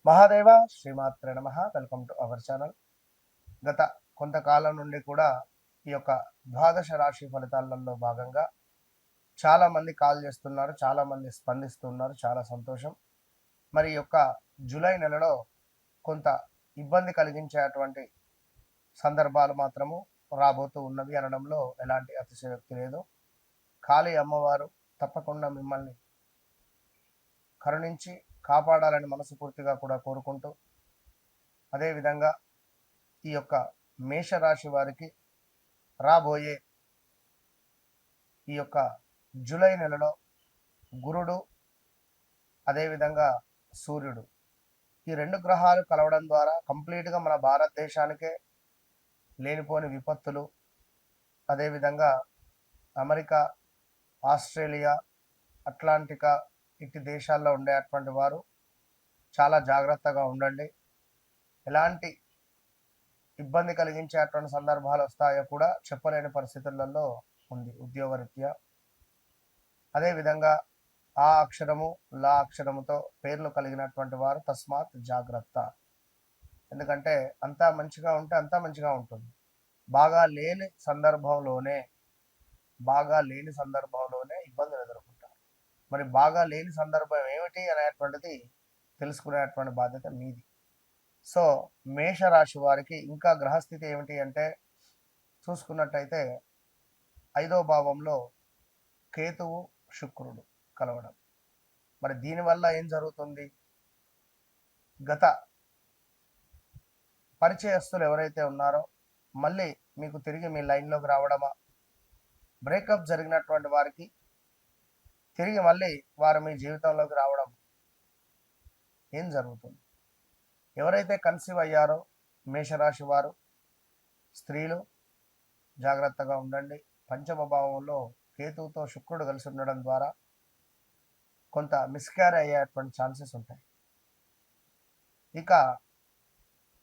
మహాదేవ శ్రీమాత్రే నమః. Welcome to our channel. గత కొంతకాలం నుండి కూడా ఈ యొక్క ద్వాదశ రాశి ఫలితాలలో భాగంగా చాలా మంది కాల్ చేస్తున్నారు, చాలా మంది స్పందిస్తున్నారు. చాలా సంతోషం. మరి ఈ యొక్క జూలై నెలలో కొంత ఇబ్బంది కలిగించేటువంటి సందర్భాలు మాత్రము రాబోతూ ఉన్నవి అనడంలో ఎలాంటి అతిశయోక్తి లేదు. కాళీ అమ్మవారు తప్పకుండా మిమ్మల్ని కరుణించి కాపాడాలని మనస్ఫూర్తిగా కూడా కోరుకుంటూ, అదేవిధంగా ఈ యొక్క మేషరాశి వారికి రాబోయే ఈ యొక్క జూలై నెలలో గురుడు, అదేవిధంగా సూర్యుడు, ఈ రెండు గ్రహాలు కలవడం ద్వారా కంప్లీట్గా మన భారతదేశానికే లేనిపోని విపత్తులు, అదేవిధంగా అమెరికా, ఆస్ట్రేలియా, అట్లాంటికా ఇటు దేశాల్లో ఉండేటువంటి వారు చాలా జాగ్రత్తగా ఉండండి. ఎలాంటి ఇబ్బంది కలిగించేటువంటి సందర్భాలు వస్తాయో కూడా చెప్పలేని పరిస్థితులలో ఉంది ఉద్యోగరీత్యా. అదేవిధంగా ఆ అక్షరము లా అక్షరముతో పేర్లు కలిగినటువంటి వారు తస్మాత్ జాగ్రత్త. ఎందుకంటే అంతా మంచిగా ఉంటే అంతా మంచిగా ఉంటుంది. బాగా లేని సందర్భంలోనే ఇబ్బందులు ఎదుర్కొంటారు. మరి బాగా లేని సందర్భం ఏమిటి అనేటువంటిది తెలుసుకునేటువంటి బాధ్యత మీది. సో మేషరాశి వారికి ఇంకా గ్రహస్థితి ఏమిటి అంటే చూసుకున్నట్టయితే 5వ భావంలో కేతువు శుక్రుడు కలవడం. మరి దీనివల్ల ఏం జరుగుతుంది? గత పరిచయస్తులు ఎవరైతే ఉన్నారో మళ్ళీ మీకు తిరిగి మీ లైన్లోకి రావడమా, బ్రేకప్ జరిగినటువంటి వారికి తిరిగి మళ్ళీ వారు మీ జీవితంలోకి రావడం ఏం జరుగుతుంది? ఎవరైతే కన్సీవ్ అయ్యారో మేషరాశి వారు స్త్రీలు జాగ్రత్తగా ఉండండి. పంచమ భావంలో కేతువుతో శుక్రుడు కలిసి ఉండడం ద్వారా కొంత మిస్క్యారీ అయ్యేటువంటి ఛాన్సెస్ ఉంటాయి. ఇక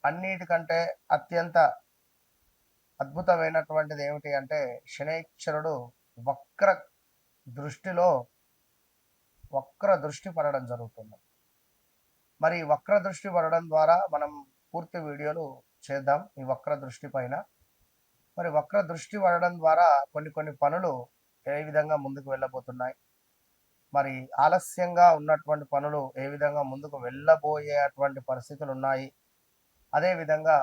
అన్నిటికంటే అత్యంత అద్భుతమైనటువంటిది ఏమిటి అంటే శనైశ్వరుడు వక్ర దృష్టి పడడం జరుగుతుంది. మరి వక్ర దృష్టి పడడం ద్వారా మనం పూర్తి వీడియోలు చేద్దాం ఈ వక్ర దృష్టి పైన. మరి వక్ర దృష్టి పడడం ద్వారా కొన్ని పనులు ఏ విధంగా ముందుకు వెళ్ళబోతున్నాయి, మరి ఆలస్యంగా ఉన్నటువంటి పనులు ఏ విధంగా ముందుకు వెళ్ళబోయేటువంటి పరిస్థితులు ఉన్నాయి, అదేవిధంగా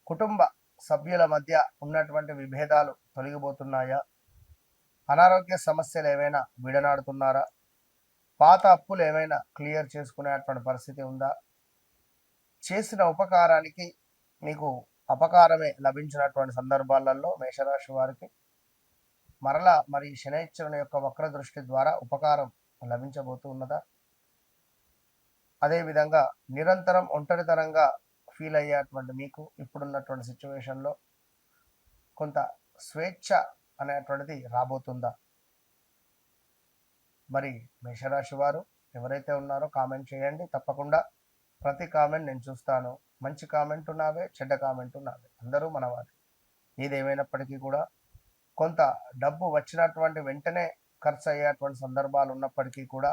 కుటుంబ సభ్యుల మధ్య ఉన్నటువంటి విభేదాలు తొలగిపోతున్నాయా, అనారోగ్య సమస్యలు ఏమైనా విడనాడుతున్నారా, పాత అప్పులు ఏమైనా క్లియర్ చేసుకునేటువంటి పరిస్థితి ఉందా, చేసిన ఉపకారానికి మీకు అపకారమే లభించినటువంటి సందర్భాలలో మేషరాశి వారికి మరలా మరి శనైశ్వరుని యొక్క వక్ర దృష్టి ద్వారా ఉపకారం లభించబోతూ ఉన్నదా, అదేవిధంగా నిరంతరం ఒంటరితనంగా ఫీల్ అయ్యేటువంటి మీకు ఇప్పుడున్నటువంటి సిచ్యువేషన్లో కొంత స్వేచ్ఛ అనేటువంటిది రాబోతుందా? మరి మేషరాశి వారు ఎవరైతే ఉన్నారో కామెంట్ చేయండి. తప్పకుండా ప్రతి కామెంట్ నేను చూస్తాను. మంచి కామెంట్ ఉన్నావే, చెడ్డ కామెంట్ ఉన్నావే, అందరూ మనవారు. ఏదేమైనప్పటికీ కూడా కొంత డబ్బు వచ్చినటువంటి వెంటనే ఖర్చు అయ్యేటువంటి సందర్భాలు ఉన్నప్పటికీ కూడా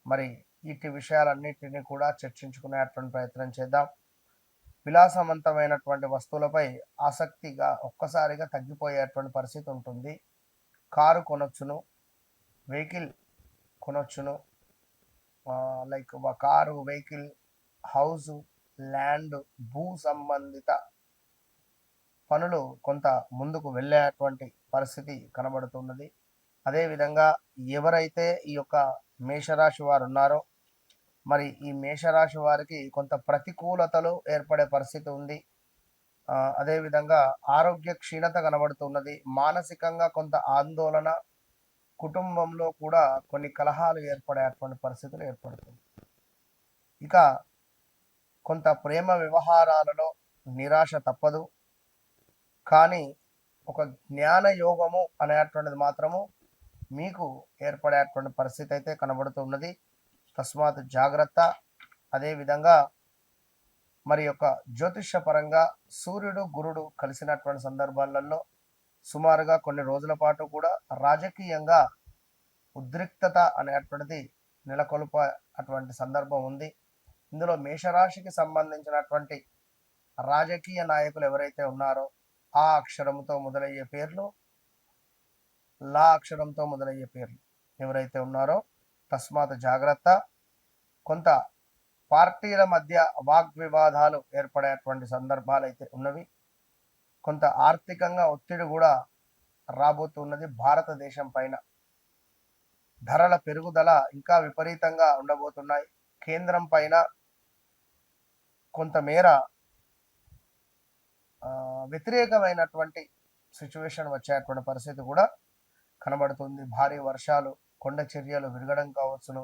మరి ఇటు విషయాలన్నిటిని కూడా చర్చించుకునేటువంటి ప్రయత్నం చేద్దాం. విలాసవంతమైనటువంటి వస్తువులపై ఆసక్తిగా ఒక్కసారిగా తగ్గిపోయేటువంటి పరిస్థితి ఉంటుంది. కారు కొనొచ్చును, వెహికల్ కొనొచ్చును, like car, vehicle, house, land, భూ సంబంధిత పనులు కొంత ముందుకు వెళ్ళేటువంటి పరిస్థితి కనబడుతున్నది. అదేవిధంగా ఎవరైతే ఈ యొక్క మేషరాశి వారు ఉన్నారో మరి ఈ మేషరాశి వారికి కొంత ప్రతికూలతలు ఏర్పడే పరిస్థితి ఉంది. అదేవిధంగా ఆరోగ్య క్షీణత కనబడుతున్నది. మానసికంగా కొంత ఆందోళన, కుటుంబంలో కూడా కొన్ని కలహాలు ఏర్పడేటువంటి పరిస్థితులు ఏర్పడుతుంది. ఇక కొంత ప్రేమ వ్యవహారాలలో నిరాశ తప్పదు. కానీ ఒక జ్ఞాన యోగము అనేటువంటిది మాత్రము మీకు ఏర్పడేటువంటి పరిస్థితి అయితే కనబడుతున్నది. తస్మాత్ జాగ్రత్త. అదేవిధంగా మరి యొక్క జ్యోతిష్య పరంగా సూర్యుడు గురుడు కలిసినటువంటి సందర్భాలలో సుమారుగా కొన్ని రోజుల పాటు కూడా రాజకీయంగా ఉద్రిక్తత అనేటువంటిది నెలకొల్ప అటువంటి సందర్భం ఉంది. ఇందులో మేషరాశికి సంబంధించినటువంటి రాజకీయ నాయకులు ఎవరైతే ఉన్నారో ఆ అక్షరంతో మొదలయ్యే పేర్లు, లా అక్షరంతో మొదలయ్యే పేర్లు ఎవరైతే ఉన్నారో తస్మాత్ జాగ్రత్త. కొంత పార్టీల మధ్య వాగ్వివాదాలు ఏర్పడేటువంటి సందర్భాలు అయితే ఉన్నవి. కొంత ఆర్థికంగా ఒత్తిడి కూడా రాబోతున్నది భారతదేశం పైన. ధరల పెరుగుదల ఇంకా విపరీతంగా ఉండబోతున్నాయి. కేంద్రం పైన కొంతమేర వ్యతిరేకమైనటువంటి సిచ్యువేషన్ వచ్చేటువంటి పరిస్థితి కూడా కనబడుతుంది. భారీ వర్షాలు, కొండ చర్యలు విరగడం కావచ్చును,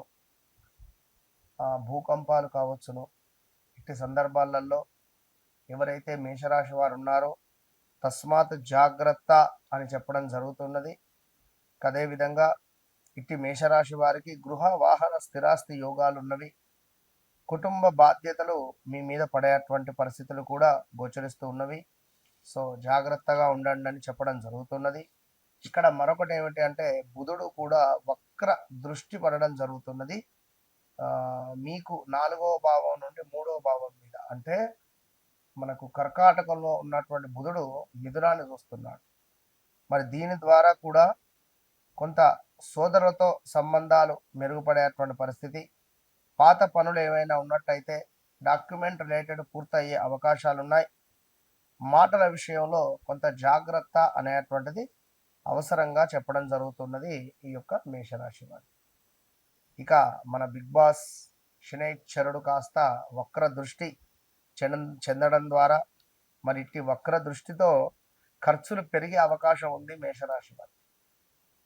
భూకంపాలు కావచ్చును. ఇట్టి సందర్భాలలో ఎవరైతే మేషరాశి వారు ఉన్నారో తస్మాత్ జాగ్రత్త అని చెప్పడం జరుగుతున్నది. అదేవిధంగా ఇట్టి మేషరాశి వారికి గృహ వాహన స్థిరాస్తి యోగాలు ఉన్నవి. కుటుంబ బాధ్యతలు మీ మీద పడేటువంటి పరిస్థితులు కూడా గోచరిస్తూ ఉన్నవి. సో జాగ్రత్తగా ఉండండి అని చెప్పడం జరుగుతున్నది. ఇక్కడ మరొకటి ఏమిటి అంటే బుధుడు కూడా వక్ర దృష్టి పడడం జరుగుతున్నది మీకు 4వ భావం నుండి 3వ భావం మీద. అంటే మనకు కర్కాటకంలో ఉన్నటువంటి బుధుడు మిథునాన్ని చూస్తున్నాడు. మరి దీని ద్వారా కూడా కొంత సోదరులతో సంబంధాలు మెరుగుపడేటువంటి పరిస్థితి. పాత పనులు ఏవైనా ఉన్నట్టయితే డాక్యుమెంట్ రిలేటెడ్ పూర్తయ్యే అవకాశాలు ఉన్నాయి. మాటల విషయంలో కొంత జాగ్రత్త అనేటువంటిది అవసరంగా చెప్పడం జరుగుతున్నది ఈ యొక్క మేషరాశి వారు. ఇక మన బిగ్ బాస్ శనైశ్వరుడు కాస్త వక్ర దృష్టి చెందడం ద్వారా మరి ఇట్టి వక్ర దృష్టితో ఖర్చులు పెరిగే అవకాశం ఉంది మేషరాశి వారు.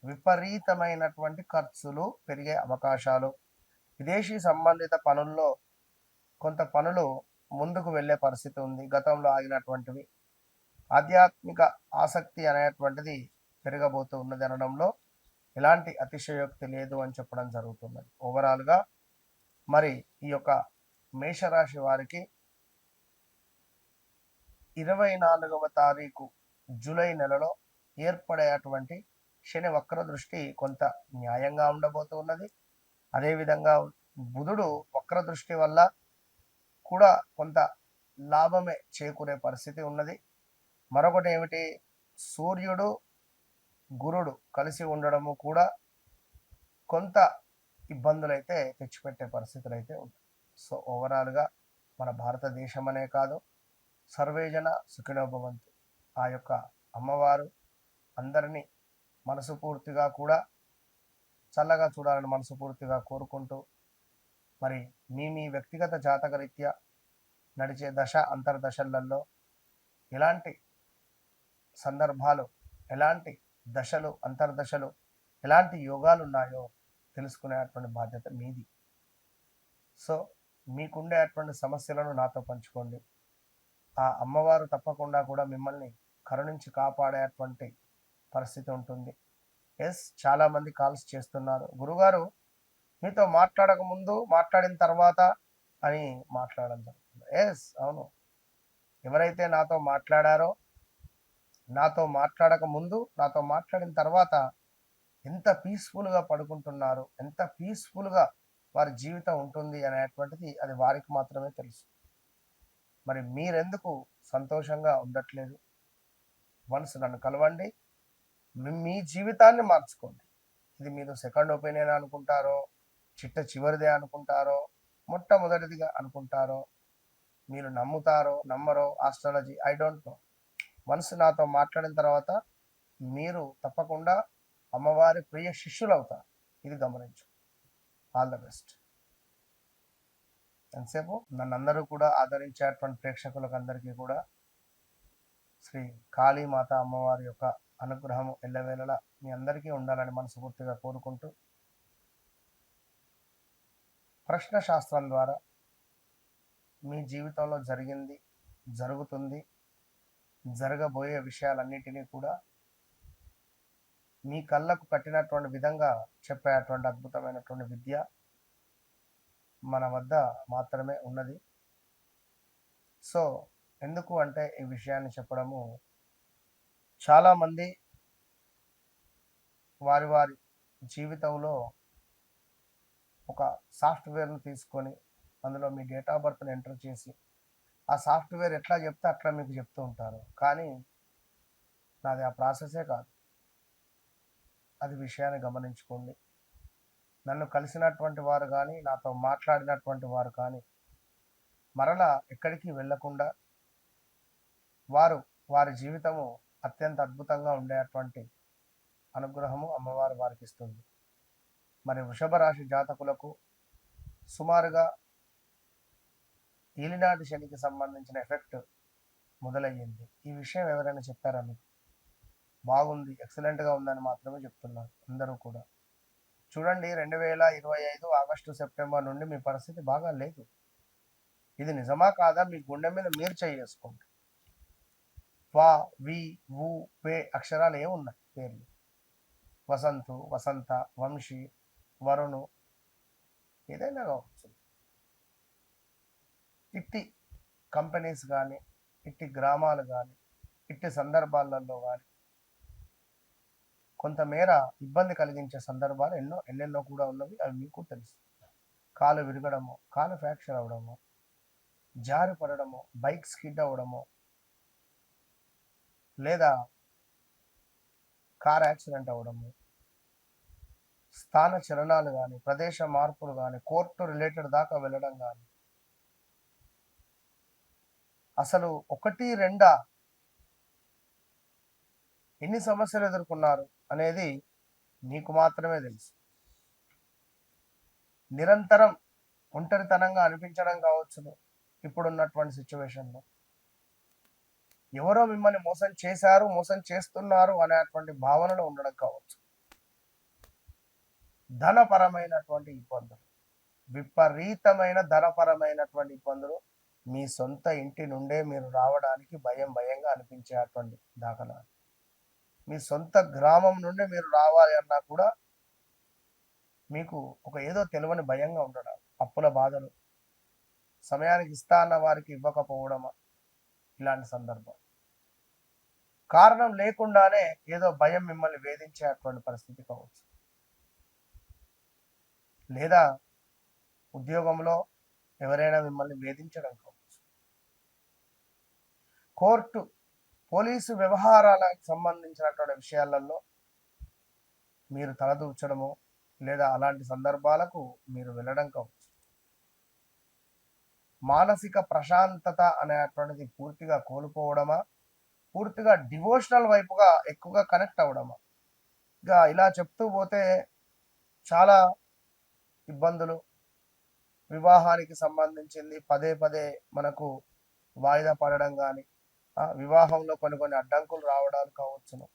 విపరీతమైనటువంటి ఖర్చులు పెరిగే అవకాశాలు. విదేశీ సంబంధిత పనుల్లో కొంత పనులు ముందుకు వెళ్ళే పరిస్థితి ఉంది, గతంలో ఆగినటువంటివి. ఆధ్యాత్మిక ఆసక్తి అనేటువంటిది పెరగబోతూ ఉన్నది అనడంలో ఎలాంటి అతిశయోక్తి లేదు అని చెప్పడం జరుగుతున్నది. ఓవరాల్గా మరి ఈ యొక్క మేషరాశి వారికి 24వ తారీఖు జూలై నెలలో ఏర్పడేటువంటి శని వక్ర దృష్టి కొంత న్యాయంగా ఉండబోతూ ఉన్నది. అదేవిధంగా బుధుడు వక్ర దృష్టి వల్ల కూడా కొంత లాభమే చేకూరే పరిస్థితి ఉన్నది. మరొకటి ఏమిటి, సూర్యుడు గురుడు కలిసి ఉండడము కూడా కొంత ఇబ్బందులైతే తెచ్చిపెట్టే పరిస్థితులు అయితే ఉంటాయి. సో ఓవరాల్గా మన భారతదేశం అనే కాదు, సర్వేజన సుఖినో భవంతు. ఆ యొక్క అమ్మవారు అందరినీ మనసుపూర్తిగా కూడా చల్లగా చూడాలని మనసుపూర్తిగా కోరుకుంటూ మరి మీ వ్యక్తిగత జాతకరీత్యా నడిచే దశ అంతర్దశలలో ఎలాంటి సందర్భాలు, ఎలాంటి దశలు, అంతర్దశలు, ఎలాంటి యోగాలు ఉన్నాయో తెలుసుకునేటువంటి బాధ్యత మీది. సో మీకుండేటువంటి సమస్యలను నాతో పంచుకోండి. ఆ అమ్మవారు తప్పకుండా కూడా మిమ్మల్ని కరుణించి కాపాడేటువంటి పరిస్థితి ఉంటుంది. చాలామంది కాల్స్ చేస్తున్నారు, గురుగారు మీతో మాట్లాడక ముందు మాట్లాడిన తర్వాత అని మాట్లాడడం జరుగుతుంది. అవును, ఎవరైతే నాతో మాట్లాడారో, నాతో మాట్లాడక ముందు, నాతో మాట్లాడిన తర్వాత ఎంత పీస్ఫుల్గా పడుకుంటున్నారు, ఎంత పీస్ఫుల్గా వారి జీవితం ఉంటుంది అనేటువంటిది అది వారికి మాత్రమే తెలుసు. మరి మీరెందుకు సంతోషంగా ఉండట్లేదు? వన్స్ నన్ను కలవండి, మీ జీవితాన్ని మార్చుకోండి. ఇది మీరు సెకండ్ ఒపీనియన్ అనుకుంటారో, చిట్ట చివరిదే అనుకుంటారో, మొట్టమొదటిదిగా అనుకుంటారో, మీరు నమ్ముతారో నమ్మరో astrology I don't know. Once నాతో మాట్లాడిన తర్వాత మీరు తప్పకుండా అమ్మవారి ప్రియ శిష్యులు అవుతారు. ఇది గమనించు. All the best. ఎంతసేపు నన్నందరూ కూడా ఆదరించేటువంటి ప్రేక్షకులకు అందరికీ కూడా శ్రీ కాళీమాత అమ్మవారి యొక్క అనుగ్రహము ఎల్లవేళలా మీ అందరికీ ఉండాలని మనస్ఫూర్తిగా కోరుకుంటూ ప్రశ్న శాస్త్రం ద్వారా మీ జీవితంలో జరిగింది, జరుగుతుంది, జరగబోయే విషయాలన్నిటినీ కూడా మీ కళ్ళకు కట్టినటువంటి విధంగా చెప్పేటువంటి అద్భుతమైనటువంటి విద్య మన వద్ద మాత్రమే ఉన్నది. సో ఎందుకు అంటే ఈ విషయాన్ని చెప్పడము, చాలామంది వారి వారి జీవితంలో ఒక సాఫ్ట్వేర్ను తీసుకొని అందులో మీ డేట్ ఆఫ్ బర్త్ని ఎంటర్ చేసి ఆ సాఫ్ట్వేర్ ఎట్లా చెప్తే అట్లా మీకు చెప్తూ ఉంటారు. కానీ నాది ఆ ప్రాసెసే కాదు. అది విషయాన్ని గమనించుకోండి. నన్ను కలిసినటువంటి వారు కానీ, నాతో మాట్లాడినటువంటి వారు కానీ మరలా ఎక్కడికి వెళ్ళకుండా వారి జీవితము అత్యంత అద్భుతంగా ఉండేటువంటి అనుగ్రహము అమ్మవారు వారికి ఇస్తుంది. మరి వృషభ రాశి జాతకులకు సుమారుగా ఏలినాటి శనికి సంబంధించిన ఎఫెక్ట్ మొదలయ్యింది. ఈ విషయం ఎవరైనా చెప్పారా మీకు? బాగుంది, ఎక్సలెంట్గా ఉందని మాత్రమే చెప్తున్నారు అందరూ కూడా. చూడండి, 2025 ఆగస్టు సెప్టెంబర్ నుండి మీ పరిస్థితి బాగా లేదు. ఇది నిజమా కాదా మీ గుండె మీద మీరు చేసుకోండి. వా, వి, వు, వే అక్షరాలు ఏమున్నాయి పేర్లు? వసంతు, వసంత, వంశీ, వరుణు, ఏదైనా కావచ్చు. ఇట్టి కంపెనీస్ కానీ, ఇట్టి గ్రామాలు కానీ, ఇట్టి సందర్భాలలో కానీ కొంతమేర ఇబ్బంది కలిగించే సందర్భాలు ఎన్నెన్నో కూడా ఉన్నవి. అవి మీకు తెలుసు. కాలు విరగడము, కాలు ఫ్రాక్చర్ అవ్వడము, జారి పడడము, బైక్ స్కిడ్ అవ్వడము, లేదా కార్ యాక్సిడెంట్ అవ్వడము, స్థాన చలనాలు కానీ, ప్రదేశ మార్పులు కానీ, కోర్టు రిలేటెడ్ దాకా వెళ్ళడం కానీ, అసలు ఒకటి రెండా ఎన్ని సమస్యలు ఎదుర్కొన్నారు అనేది మీకు మాత్రమే తెలుసు. నిరంతరం ఒంటరితనంగా అనిపించడం కావచ్చును. ఇప్పుడున్నటువంటి సిచ్యువేషన్లో ఎవరో మిమ్మల్ని మోసం చేశారు, మోసం చేస్తున్నారు అనేటువంటి భావనలో ఉండడం కావచ్చు. ధనపరమైనటువంటి ఇబ్బందులు, విపరీతమైన ధనపరమైనటువంటి ఇబ్బందులు మీ సొంత ఇంటి నుండే మీరు రావడానికి భయంగా అనిపించేటువంటి దాఖలాలు. మీ సొంత గ్రామం నుండి మీరు రావాలి అన్నా కూడా మీకు ఒక ఏదో తెలియని భయంగా ఉండడం, అప్పుల బాధలు, సమయానికి ఇస్తా అన్న వారికి ఇవ్వకపోవడమా, ఇలాంటి సందర్భం. కారణం లేకుండానే ఏదో భయం మిమ్మల్ని వేధించేటువంటి పరిస్థితి కావచ్చు. లేదా ఉద్యోగంలో ఎవరైనా మిమ్మల్ని వేధించడం కావచ్చు. కోర్టు, పోలీసు వ్యవహారాలకు సంబంధించినటువంటి విషయాలలో మీరు తలదూర్చడము, లేదా అలాంటి సందర్భాలకు మీరు వెళ్ళడం కావచ్చు. మానసిక ప్రశాంతత అనేటువంటిది పూర్తిగా కోల్పోవడమా, పూర్తిగా డివోషనల్ వైపుగా ఎక్కువగా కనెక్ట్ అవ్వడమా? ఇక ఇలా చెప్తూ పోతే చాలా ఇబ్బందులు. వివాహానికి సంబంధించింది పదే మనకు వాయిదా పడడం కానీ, వివాహంలో కొన్ని అడ్డంకులు రావడాలు కావచ్చును.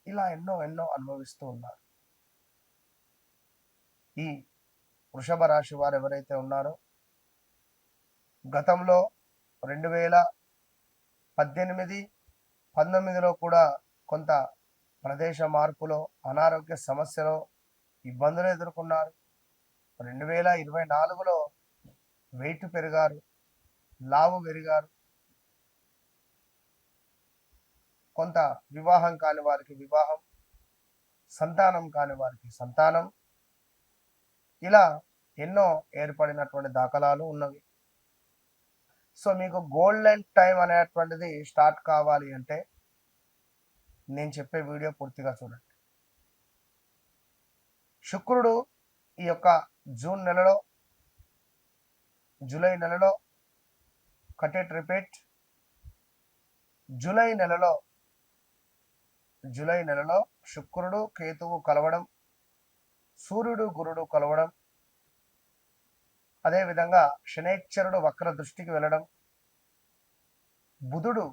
ఇలా ఎన్నో అనుభవిస్తూ ఉన్నారు. ఈ వృషభ రాశి వారు ఎవరైతే ఉన్నారో గతంలో 2018, 19లో కూడా కొంత ప్రదేశ మార్పులో, అనారోగ్య సమస్యలో ఇబ్బందులు ఎదుర్కొన్నారు. 2024లో వెయిట్ పెరిగారు, లావు పెరిగారు. కొంత వివాహం కాని వారికి వివాహం, సంతానం కాని వారికి సంతానం, ఇలా ఎన్నో ఏర్పడినటువంటి దాఖలాలు ఉన్నవి. సో మీకు గోల్డెన్ టైం అనేటువంటిది స్టార్ట్ కావాలి అంటే నేను చెప్పే వీడియో పూర్తిగా చూడండి. శుక్రుడు ఈ యొక్క జూన్ నెలలో, జూలై నెలలో, కటెట్ రిపీట్, జూలై నెలలో శుక్రుడు కేతువు కలవడం, సూర్యుడు గురుడు కలవడం, అదేవిధంగా శనైశ్చరుడు వక్ర దృష్టికి వెళ్ళడం, బుధుడు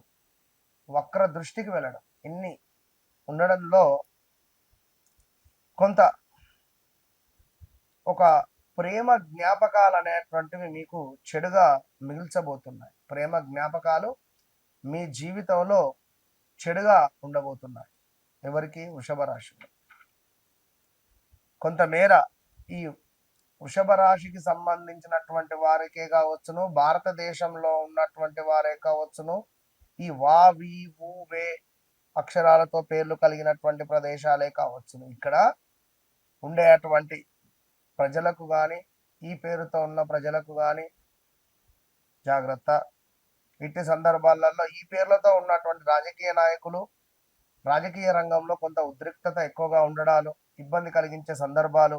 వక్ర దృష్టికి వెళ్ళడం, ఇన్ని ఉండడంలో కొంత ఒక ప్రేమ జ్ఞాపకాలు అనేటువంటివి మీకు చెడుగా మిగిల్చబోతున్నాయి. ప్రేమ జ్ఞాపకాలు మీ జీవితంలో చెడుగా ఉండబోతున్నాయి. ఎవరికి? వృషభ రాశిలో. కొంతమేర ఈ వృషభ రాశికి సంబంధించినటువంటి వారికే కావచ్చును, భారతదేశంలో ఉన్నటువంటి వారే కావచ్చును, ఈ వా, వి, వు, వే అక్షరాలతో పేర్లు కలిగినటువంటి ప్రదేశాలే కావచ్చును, ఇక్కడ ఉండేటువంటి ప్రజలకు కానీ, ఈ పేరుతో ఉన్న ప్రజలకు కానీ జాగ్రత్త. ఇట్టి సందర్భాలలో ఈ పేర్లతో ఉన్నటువంటి రాజకీయ నాయకులు రాజకీయ రంగంలో కొంత ఉద్రిక్తత ఎక్కువగా ఉండడాలు, ఇబ్బంది కలిగించే సందర్భాలు,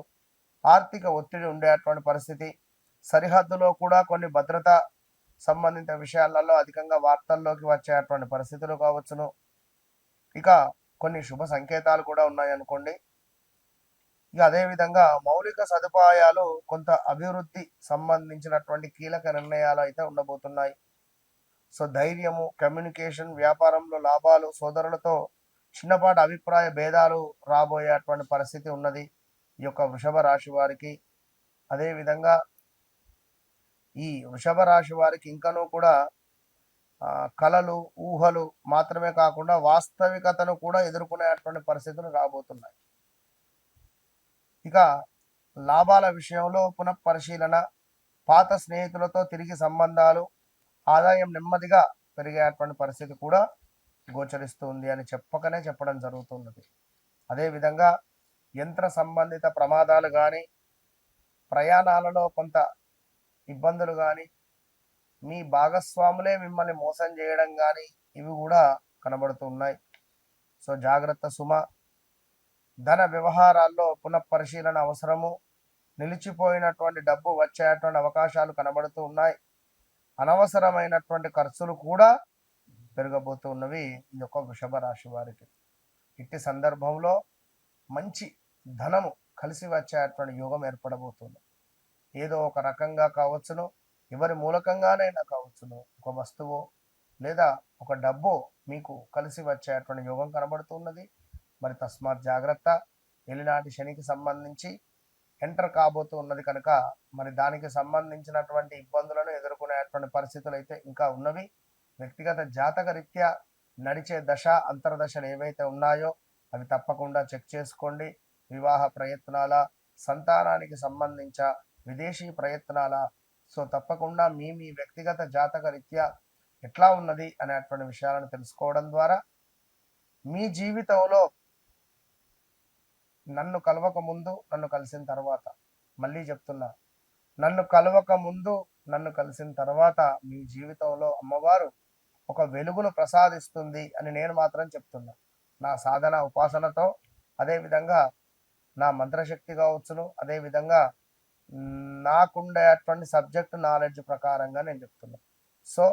ఆర్థిక ఒత్తిడి ఉండేటువంటి పరిస్థితి, సరిహద్దులో కూడా కొన్ని భద్రత సంబంధిత విషయాలలో అధికంగా వార్తల్లోకి వచ్చేటువంటి పరిస్థితులు కావచ్చును. ఇక కొన్ని శుభ సంకేతాలు కూడా ఉన్నాయనుకోండి. ఇక అదేవిధంగా మౌలిక సదుపాయాలు కొంత అభివృద్ధి సంబంధించినటువంటి కీలక నిర్ణయాలు అయితే ఉండబోతున్నాయి. సో ధైర్యము, కమ్యూనికేషన్, వ్యాపారంలో లాభాలు, సోదరులతో చిన్నపాటి అభిప్రాయ భేదాలు రాబోయేటువంటి పరిస్థితి ఉన్నది ఈ యొక్క వృషభ రాశి వారికి. అదేవిధంగా ఈ వృషభ రాశి వారికి ఇంకనూ కూడా కళలు, ఊహలు మాత్రమే కాకుండా వాస్తవికతను కూడా ఎదుర్కొనేటువంటి పరిస్థితులు రాబోతున్నాయి. ఇక లాభాల విషయంలో పునఃపరిశీలన, పాత స్నేహితులతో తిరిగి సంబంధాలు, ఆదాయం నెమ్మదిగా పెరిగేటువంటి పరిస్థితి కూడా గోచరిస్తుంది అని చెప్పడం జరుగుతున్నది. అదేవిధంగా యంత్ర సంబంధిత ప్రమాదాలు కానీ, ప్రయాణాలలో కొంత ఇబ్బందులు కానీ, మీ భాగస్వాములే మిమ్మల్ని మోసం చేయడం కానీ ఇవి కూడా కనబడుతున్నాయి. సో జాగ్రత్త సుమ. ధన వ్యవహారాల్లో పునఃపరిశీలన అవసరము. నిలిచిపోయినటువంటి డబ్బు వచ్చేటువంటి అవకాశాలు కనబడుతూ ఉన్నాయి. అనవసరమైనటువంటి ఖర్చులు కూడా పెరగబోతున్నవి ఈ యొక్క వృషభ రాశి వారికి. ఇట్టి సందర్భంలో మంచి ధనము కలిసి వచ్చేటువంటి యోగం ఏర్పడబోతుంది. ఏదో ఒక రకంగా కావచ్చును, ఎవరి మూలకంగానైనా కావచ్చును, ఒక వస్తువు లేదా ఒక డబ్బు మీకు కలిసి వచ్చేటువంటి యోగం కనబడుతున్నది. మరి తస్మాత్ జాగ్రత్త. ఎలినాటి శనికి సంబంధించి ఎంటర్ కాబోతూ ఉన్నది కనుక మరి దానికి సంబంధించినటువంటి ఇబ్బందులను ఎదుర్కొనేటువంటి పరిస్థితులు అయితే ఇంకా ఉన్నవి. వ్యక్తిగత జాతక రీత్యా నడిచే దశ అంతర్దశలు ఏవైతే ఉన్నాయో అవి తప్పకుండా చెక్ చేసుకోండి. వివాహ ప్రయత్నాల, సంతానానికి సంబంధించ విదేశీ ప్రయత్నాల, సో తప్పకుండా మీ వ్యక్తిగత జాతక రీత్యా ఎట్లా ఉన్నది అనేటువంటి విషయాలను తెలుసుకోవడం ద్వారా మీ జీవితంలో నన్ను కలవక ముందు, నన్ను కలిసిన తర్వాత, మళ్ళీ చెప్తున్నా, నన్ను కలవక ముందు, నన్ను కలిసిన తర్వాత మీ జీవితంలో అమ్మవారు ఒక వెలుగును ప్రసాదిస్తుంది అని నేను మాత్రం చెప్తున్నా. నా సాధన ఉపాసనతో, అదేవిధంగా నా మంత్రశక్తి కావచ్చును, అదేవిధంగా నాకుండేటువంటి సబ్జెక్ట్ నాలెడ్జ్ ప్రకారంగా నేను చెప్తున్నా. సో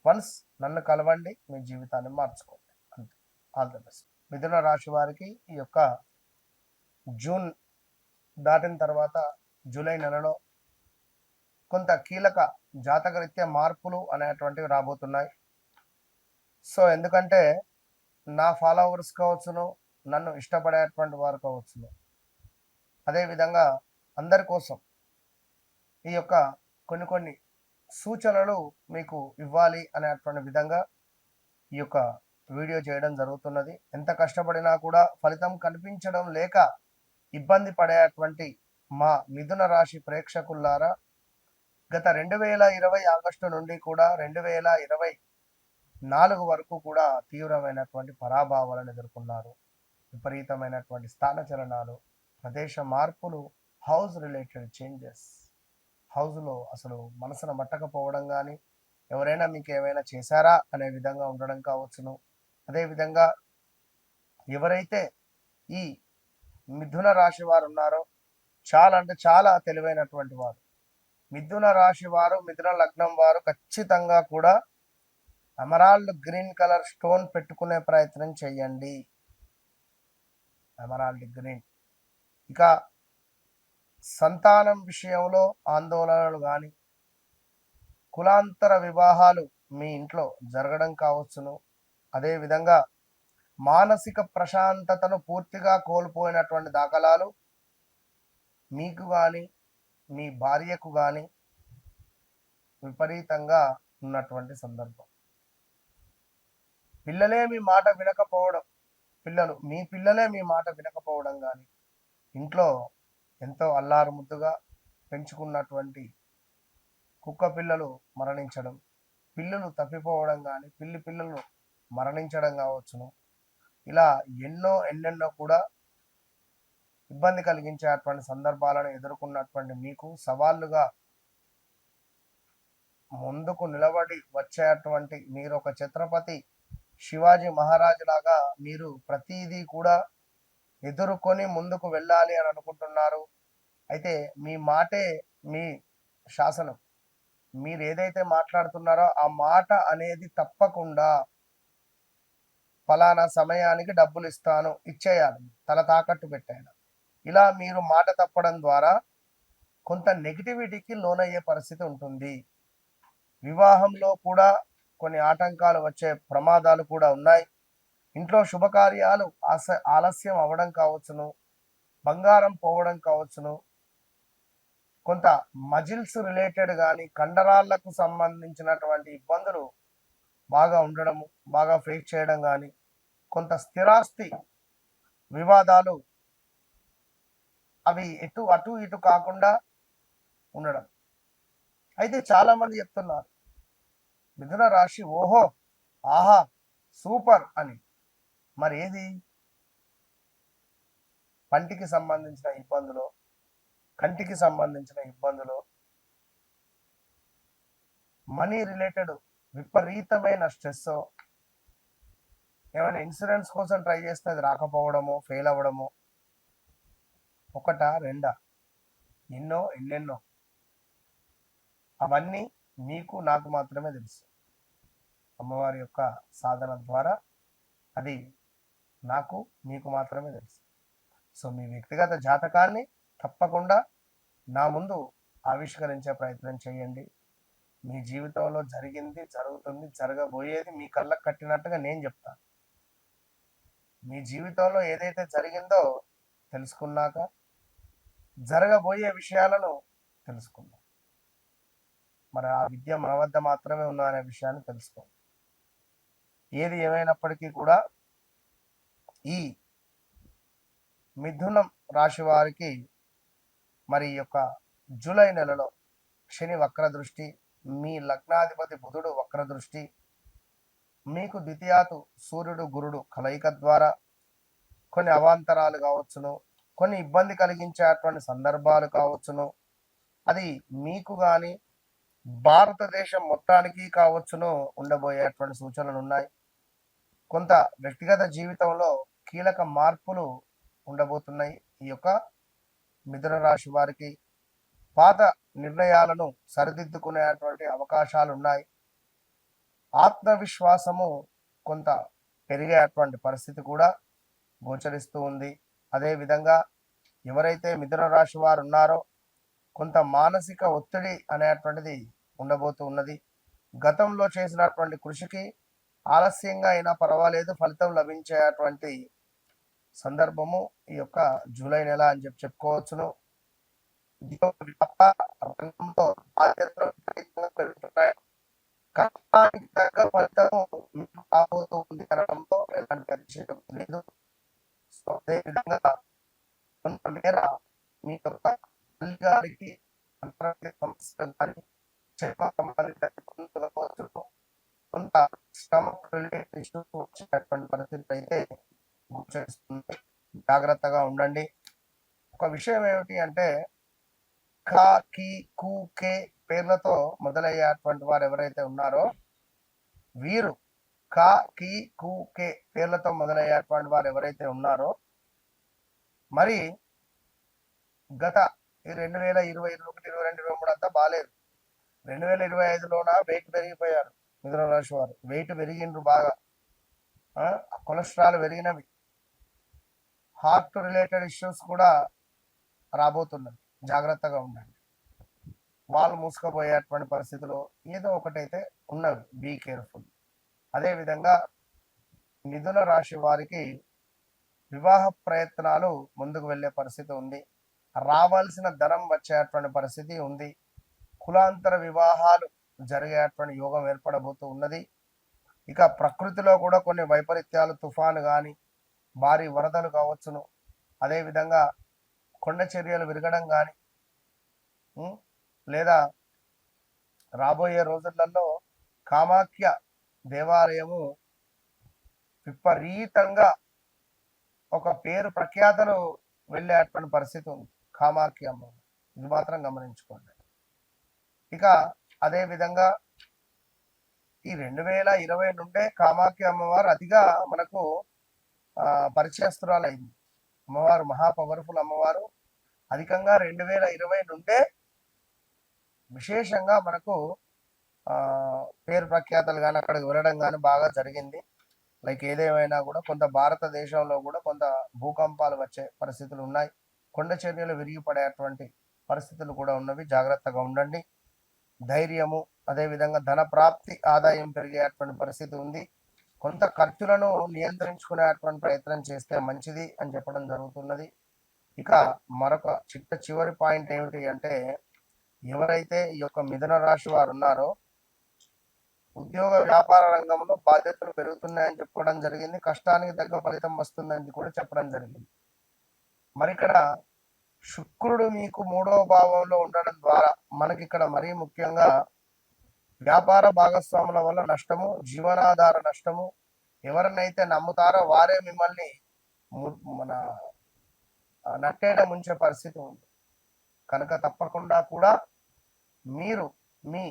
వన్స్ నన్ను కలవండి, మీ జీవితాన్ని మార్చుకోండి. అంతే. All the best. మిథున రాశి వారికి ఈ యొక్క జూన్ దాటిన తర్వాత జూలై నెలలో కొంత కీలక జాతకరీత్యా మార్పులు అనేటువంటివి రాబోతున్నాయి. సో ఎందుకంటే నా ఫాలోవర్స్ కావచ్చును, నన్ను ఇష్టపడేటువంటి వారు కావచ్చును, అదేవిధంగా అందరి కోసం ఈ యొక్క కొన్ని సూచనలు మీకు ఇవ్వాలి అనేటువంటి విధంగా ఈ యొక్క వీడియో చేయడం జరుగుతున్నది. ఎంత కష్టపడినా కూడా ఫలితం కనిపించడం లేక ఇబ్బంది పడేటువంటి మా మిథున రాశి ప్రేక్షకులారా, గత 2020 ఆగస్టు నుండి కూడా 2024 వరకు కూడా తీవ్రమైనటువంటి పరాభావాలను ఎదుర్కొన్నారు. విపరీతమైనటువంటి స్థానచలనాలు, ప్రదేశ మార్పులు, హౌస్ రిలేటెడ్ చేంజెస్, హౌస్లో అసలు మనసును మట్టకపోవడం కానీ, ఎవరైనా మీకు ఏమైనా చేశారా అనే విధంగా ఉండడం కావచ్చును. అదేవిధంగా ఎవరైతే ఈ మిథున రాశి వారు ఉన్నారో చాలా అంటే చాలా తెలివైనటువంటి వారు. మిథున రాశి వారు, మిథున లగ్నం వారు ఖచ్చితంగా కూడా ఎమరాల్డ్ గ్రీన్ కలర్ స్టోన్ పెట్టుకునే ప్రయత్నం చేయండి. Emerald green. ఇక సంతానం విషయంలో ఆందోళనలు కానీ, కులాంతర వివాహాలు మీ ఇంట్లో జరగడం కావచ్చును, అదేవిధంగా మానసిక ప్రశాంతతను పూర్తిగా కోల్పోయినటువంటి దాఖలాలు మీకు కానీ మీ భార్యకు కానీ విపరీతంగా ఉన్నటువంటి సందర్భం. పిల్లలే మీ మాట వినకపోవడం, మీ పిల్లలే మీ మాట వినకపోవడం కానీ, ఇంట్లో ఎంతో అల్లారు ముద్దుగా పెంచుకున్నటువంటి కుక్క పిల్లలు మరణించడం, పిల్లలు తప్పిపోవడం కానీ, పిల్లలు మరణించడం కావచ్చును. ఇలా ఎన్నెన్నో కూడా ఇబ్బంది కలిగించేటువంటి సందర్భాలను ఎదుర్కొన్నటువంటి మీకు సవాళ్ళుగా ముందుకు నిలబడి వచ్చేటువంటి మీరు ఒక ఛత్రపతి శివాజీ మహారాజు లాగా మీరు ప్రతిదీ కూడా ఎదుర్కొని ముందుకు వెళ్ళాలి అని అనుకుంటున్నారు. అయితే మీ మాటే మీ శాసనం. మీరు ఏదైతే మాట్లాడుతున్నారో ఆ మాట అనేది తప్పకుండా ఫలానా సమయానికి డబ్బులు ఇస్తాను ఇచ్చేయాలి, తల తాకట్టు పెట్టాను. ఇలా మీరు మాట తప్పడం ద్వారా కొంత నెగిటివిటీకి లోనయ్యే పరిస్థితి ఉంటుంది. వివాహంలో కూడా కొన్ని ఆటంకాలు వచ్చే ప్రమాదాలు కూడా ఉన్నాయి. ఇంట్లో శుభకార్యాలు ఆలస్యం అవ్వడం కావచ్చును, బంగారం పోవడం కావచ్చును, కొంత మజిల్స్ రిలేటెడ్ కానీ కండరాలకు సంబంధించినటువంటి ఇబ్బందులు బాగా ఉండడము, బాగా ఫేస్ చేయడం కానీ, కొంత స్థిరాస్తి వివాదాలు అవి అటు ఇటు కాకుండా ఉండడం. అయితే చాలా మంది చెప్తున్నారు మిథున రాశి ఓహో ఆహా సూపర్ అని. మరి ఏది? పంటికి సంబంధించిన ఇబ్బందులు, కంటికి సంబంధించిన ఇబ్బందులు, మనీ రిలేటెడ్ విపరీతమైన స్ట్రెస్, ఏమైనా ఇన్సూరెన్స్ కోసం ట్రై చేస్తే అది రాకపోవడము, ఫెయిల్ అవ్వడము, ఒకటా రెండా ఎన్నెన్నో అవన్నీ మీకు నాకు మాత్రమే తెలుసు. అమ్మవారి యొక్క సాధన ద్వారా అది నాకు మీకు మాత్రమే తెలుసు. సో మీ వ్యక్తిగత జాతకాన్ని తప్పకుండా నా ముందు ఆవిష్కరించే ప్రయత్నం చేయండి. మీ జీవితంలో జరిగింది, జరుగుతుంది, జరగబోయేది మీ కళ్ళకు కట్టినట్టుగా నేను చెప్తాను. మీ జీవితంలో ఏదైతే జరిగిందో తెలుసుకున్నాక జరగబోయే విషయాలను తెలుసుకుందాం. మరి ఆ విద్య మన వద్ద మాత్రమే ఉందనే విషయాన్ని తెలుసుకోండి. ఏది ఏమైనప్పటికీ కూడా ఈ మిథునం రాశి వారికి మరి యొక్క జూలై నెలలో శని వక్ర దృష్టి, మీ లగ్నాధిపతి బుధుడు వక్ర దృష్టి, మీకు ద్వితీయాతు సూర్యుడు గురుడు కలయిక ద్వారా కొన్ని అవాంతరాలు కావచ్చును, కొన్ని ఇబ్బంది కలిగించేటువంటి సందర్భాలు కావచ్చును, అది మీకు కానీ భారతదేశం మొత్తానికి కావచ్చును ఉండబోయేటువంటి సూచనలు ఉన్నాయి. కొంత వ్యక్తిగత జీవితంలో కీలక మార్పులు ఉండబోతున్నాయి. ఈ యొక్క మిథున రాశి వారికి పాత నిర్ణయాలను సరిదిద్దుకునేటువంటి అవకాశాలు ఉన్నాయి. ఆత్మవిశ్వాసము కొంత పెరిగేటువంటి పరిస్థితి కూడా గోచరిస్తూ ఉంది. అదేవిధంగా ఎవరైతే మిథున రాశి వారు ఉన్నారో కొంత మానసిక ఒత్తిడి అనేటువంటిది ఉండబోతూ ఉన్నది. గతంలో చేసినటువంటి కృషికి ఆలస్యంగా అయినా పర్వాలేదు ఫలితం లభించేటువంటి సందర్భము ఈ యొక్క జూలై నెల అని చెప్పుకోవచ్చును. వ్యాపార రంగంలో బాధ్యతలు పెరుగుతున్నాయి. కష్టానికి తగ్గ ఫలితము మీకు రాబోతూ ఉంది అనడంలో ఎలాంటి అతిశయం లేదు. సో అదేవిధంగా కొంతమేర మీ యొక్క తల్లి గారికి అనారోగ్య సమస్యలు కానీ చర్మ సంబంధిత ఇబ్బందులు కావచ్చు, కొంత స్టమక్ రిలేటెడ్ ఇష్యూస్ వచ్చేటటువంటి పరిస్థితులు అయితే గోచరిస్తుంది. జాగ్రత్తగా ఉండండి. ఒక విషయం ఏమిటి అంటే ఖ కి కు కే పేర్లతో మొదలయ్యేటువంటి వారు ఎవరైతే ఉన్నారో వీరు ఖ కి కు కే పేర్లతో మొదలయ్యేటువంటి వారు ఎవరైతే ఉన్నారో మరి గత 2021, 22, 23 అంతా బాగాలేదు. 2025లోన వెయిట్ పెరిగిపోయారు మిథున రాశి వారు. వెయిట్ పెరిగిండ్రు బాగా, కొలెస్ట్రాల్ పెరిగినవి, హార్ట్ రిలేటెడ్ ఇష్యూస్ కూడా రాబోతున్నది. జాగ్రత్తగా ఉండండి. వాళ్ళు మూసుకుపోయేటువంటి పరిస్థితిలో ఏదో ఒకటైతే ఉన్నవి. Be careful. అదేవిధంగా మిథున రాశి వారికి వివాహ ప్రయత్నాలు ముందుకు వెళ్ళే పరిస్థితి ఉంది. రావాల్సిన ధనం వచ్చేటువంటి పరిస్థితి ఉంది. కులాంతర వివాహాలు జరిగేటువంటి యోగం ఏర్పడబోతూ ఉన్నది. ఇక ప్రకృతిలో కూడా కొన్ని వైపరీత్యాలు, తుఫాను కానీ భారీ వరదలు కావచ్చును, అదేవిధంగా కొండ చర్యలు విరగడం కానీ, లేదా రాబోయే రోజులలో కామాఖ్య దేవాలయము విపరీతంగా ఒక పేరు ప్రఖ్యాతలు వెళ్ళేటువంటి పరిస్థితి ఉంది కామాఖ్య అమ్మ. ఇది మాత్రం గమనించుకోండి. ఇక అదే విధంగా ఈ 2020 నుండే కామాఖ్య అమ్మవారు అతిగా మనకు పరిచయస్తురాలైంది. అమ్మవారు మహా పవర్ఫుల్ అమ్మవారు. అధికంగా 2020 నుండే విశేషంగా మనకు పేరు ప్రఖ్యాతలు కానీ అక్కడికి వెళ్ళడం కానీ బాగా జరిగింది. లైక్ ఏదేమైనా కూడా కొంత భారతదేశంలో కూడా కొంత భూకంపాలు వచ్చే పరిస్థితులు ఉన్నాయి. కొండ చర్యలు విరిగిపడేటువంటి పరిస్థితులు కూడా ఉన్నవి. జాగ్రత్తగా ఉండండి. ధైర్యము, అదేవిధంగా ధన ప్రాప్తి, ఆదాయం పెరిగేటువంటి పరిస్థితి ఉంది. కొంత ఖర్చులను నియంత్రించుకునేటువంటి ప్రయత్నం చేస్తే మంచిది అని చెప్పడం జరుగుతున్నది. ఇక మరొక చివరి పాయింట్ ఏమిటి అంటే, ఎవరైతే ఈ యొక్క మిథున రాశి వారు ఉన్నారో ఉద్యోగ వ్యాపార రంగంలో బాధ్యతలు పెరుగుతున్నాయని చెప్పడం జరిగింది. కష్టానికి తగ్గ ఫలితం వస్తుందని కూడా చెప్పడం జరిగింది. మరి ఇక్కడ శుక్రుడు మీకు 3వ భావంలో ఉండడం ద్వారా మనకి ఇక్కడ మరీ ముఖ్యంగా వ్యాపార భాగస్వాముల వల్ల నష్టము, జీవనాధార నష్టము, ఎవరినైతే నమ్ముతారో వారే మిమ్మల్ని మన నట్టేట ముంచే పరిస్థితి ఉంది. కనుక తప్పకుండా కూడా మీరు మీ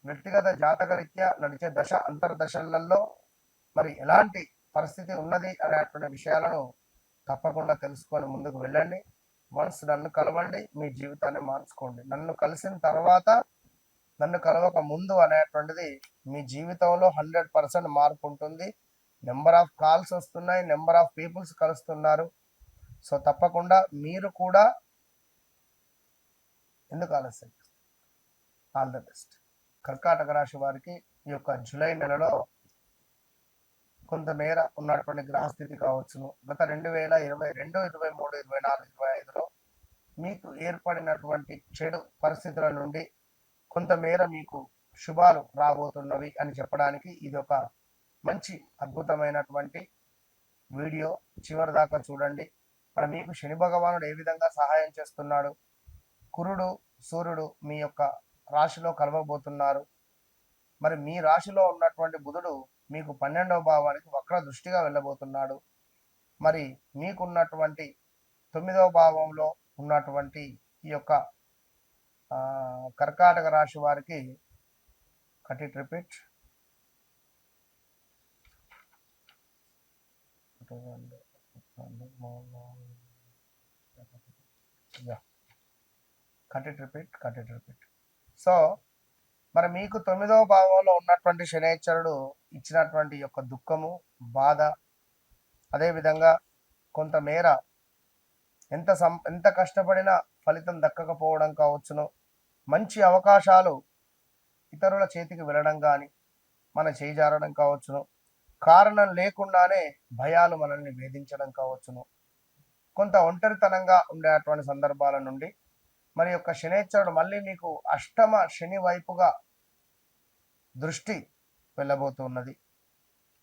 వ్యక్తిగత జాతకరీత్యా నడిచే దశ అంతర్దశలలో మరి ఎలాంటి పరిస్థితి ఉన్నది అనేటువంటి విషయాలను తప్పకుండా తెలుసుకొని ముందుకు వెళ్ళండి. వన్స్ నన్ను కలవండి, మీ జీవితాన్ని మార్చుకోండి. నన్ను కలిసిన తర్వాత, నన్ను కలవక ముందు అనేటువంటిది మీ జీవితంలో 100% మార్పు ఉంటుంది. నెంబర్ ఆఫ్ కాల్స్ వస్తున్నాయి, నెంబర్ ఆఫ్ పీపుల్స్ కలుస్తున్నారు. సో తప్పకుండా మీరు కూడా ఎందుకు ఆలస్యం, ఆల్ ద బెస్ట్. కర్కాటక రాశి వారికి ఈ యొక్క జూలై నెలలో కొంతమేర ఉన్నటువంటి గ్రహస్థితి కావచ్చును, గత 2022, 23, 24, 25లో మీకు ఏర్పడినటువంటి చెడు పరిస్థితుల నుండి కొంతమేర మీకు శుభాలు రాబోతున్నవి అని చెప్పడానికి ఇది ఒక మంచి అద్భుతమైనటువంటి వీడియో. చివరి దాకా చూడండి. మరి మీకు శని భగవానుడు ఏ విధంగా సహాయం చేస్తున్నాడు, కురుడు సూర్యుడు మీ యొక్క రాశిలో కలవబోతున్నారు. మరి మీ రాశిలో ఉన్నటువంటి బుధుడు మీకు 12వ భావానికి వక్ర దృష్టిగా వెళ్ళబోతున్నాడు. మరి మీకున్నటువంటి 9వ భావంలో ఉన్నటువంటి ఈ యొక్క కర్కాటక రాశి వారికి కట్ రిపీట్ సో మరి మీకు 9వ భావంలో ఉన్నటువంటి శనైశ్వరుడు ఇచ్చినటువంటి యొక్క దుఃఖము, బాధ, అదేవిధంగా కొంతమేర ఎంత కష్టపడినా ఫలితం దక్కకపోవడం కావచ్చును, మంచి అవకాశాలు ఇతరుల చేతికి వెళ్ళడం కానీ మన చేయి జారడం కావచ్చును, కారణం లేకుండానే భయాలు మనల్ని వేధించడం కావచ్చును, కొంత ఒంటరితనంగా ఉండేటువంటి సందర్భాల నుండి మరి యొక్క శనైశ్వరుడు మళ్ళీ మీకు అష్టమ శని వైపుగా దృష్టి వెళ్ళబోతున్నది.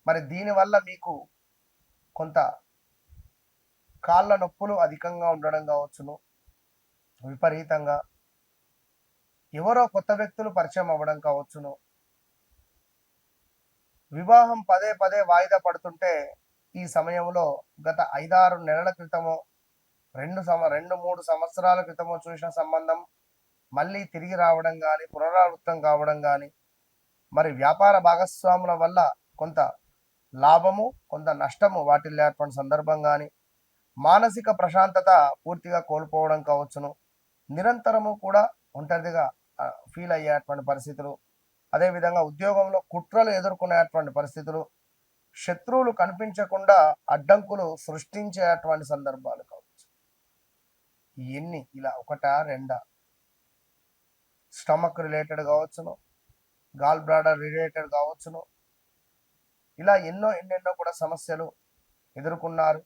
మరి దీనివల్ల మీకు కొంత కాళ్ళ నొప్పులు అధికంగా ఉండడం కావచ్చును, విపరీతంగా ఎవరో కొత్త వ్యక్తులు పరిచయం అవ్వడం కావచ్చును, వివాహం పదే పదే వాయిదా పడుతుంటే ఈ సమయంలో గత 5-6 నెలల క్రితమో 2-3 సంవత్సరాల క్రితమో చూసిన సంబంధం మళ్ళీ తిరిగి రావడం కానీ, పునరావృతం కావడం కానీ, మరి వ్యాపార భాగస్వాముల వల్ల కొంత లాభము, కొంత నష్టము వాటిల్లేటువంటి సందర్భం కానీ, మానసిక ప్రశాంతత పూర్తిగా కోల్పోవడం కావచ్చును, నిరంతరము కూడా ఒంటరిగా ఫీల్ అయ్యేటువంటి పరిస్థితులు, అదేవిధంగా ఉద్యోగంలో కుట్రలు ఎదుర్కొనేటువంటి పరిస్థితులు, శత్రువులు కనిపించకుండా అడ్డంకులు సృష్టించేటువంటి సందర్భాలు కావచ్చు. ఎన్ని ఇలా 1-2 స్టమక్ రిలేటెడ్ కావచ్చును, గాల్ బ్లాడర్ రిలేటెడ్ కావచ్చును, ఇలా ఎన్నెన్నో కూడా సమస్యలు ఎదుర్కొంటున్నారు,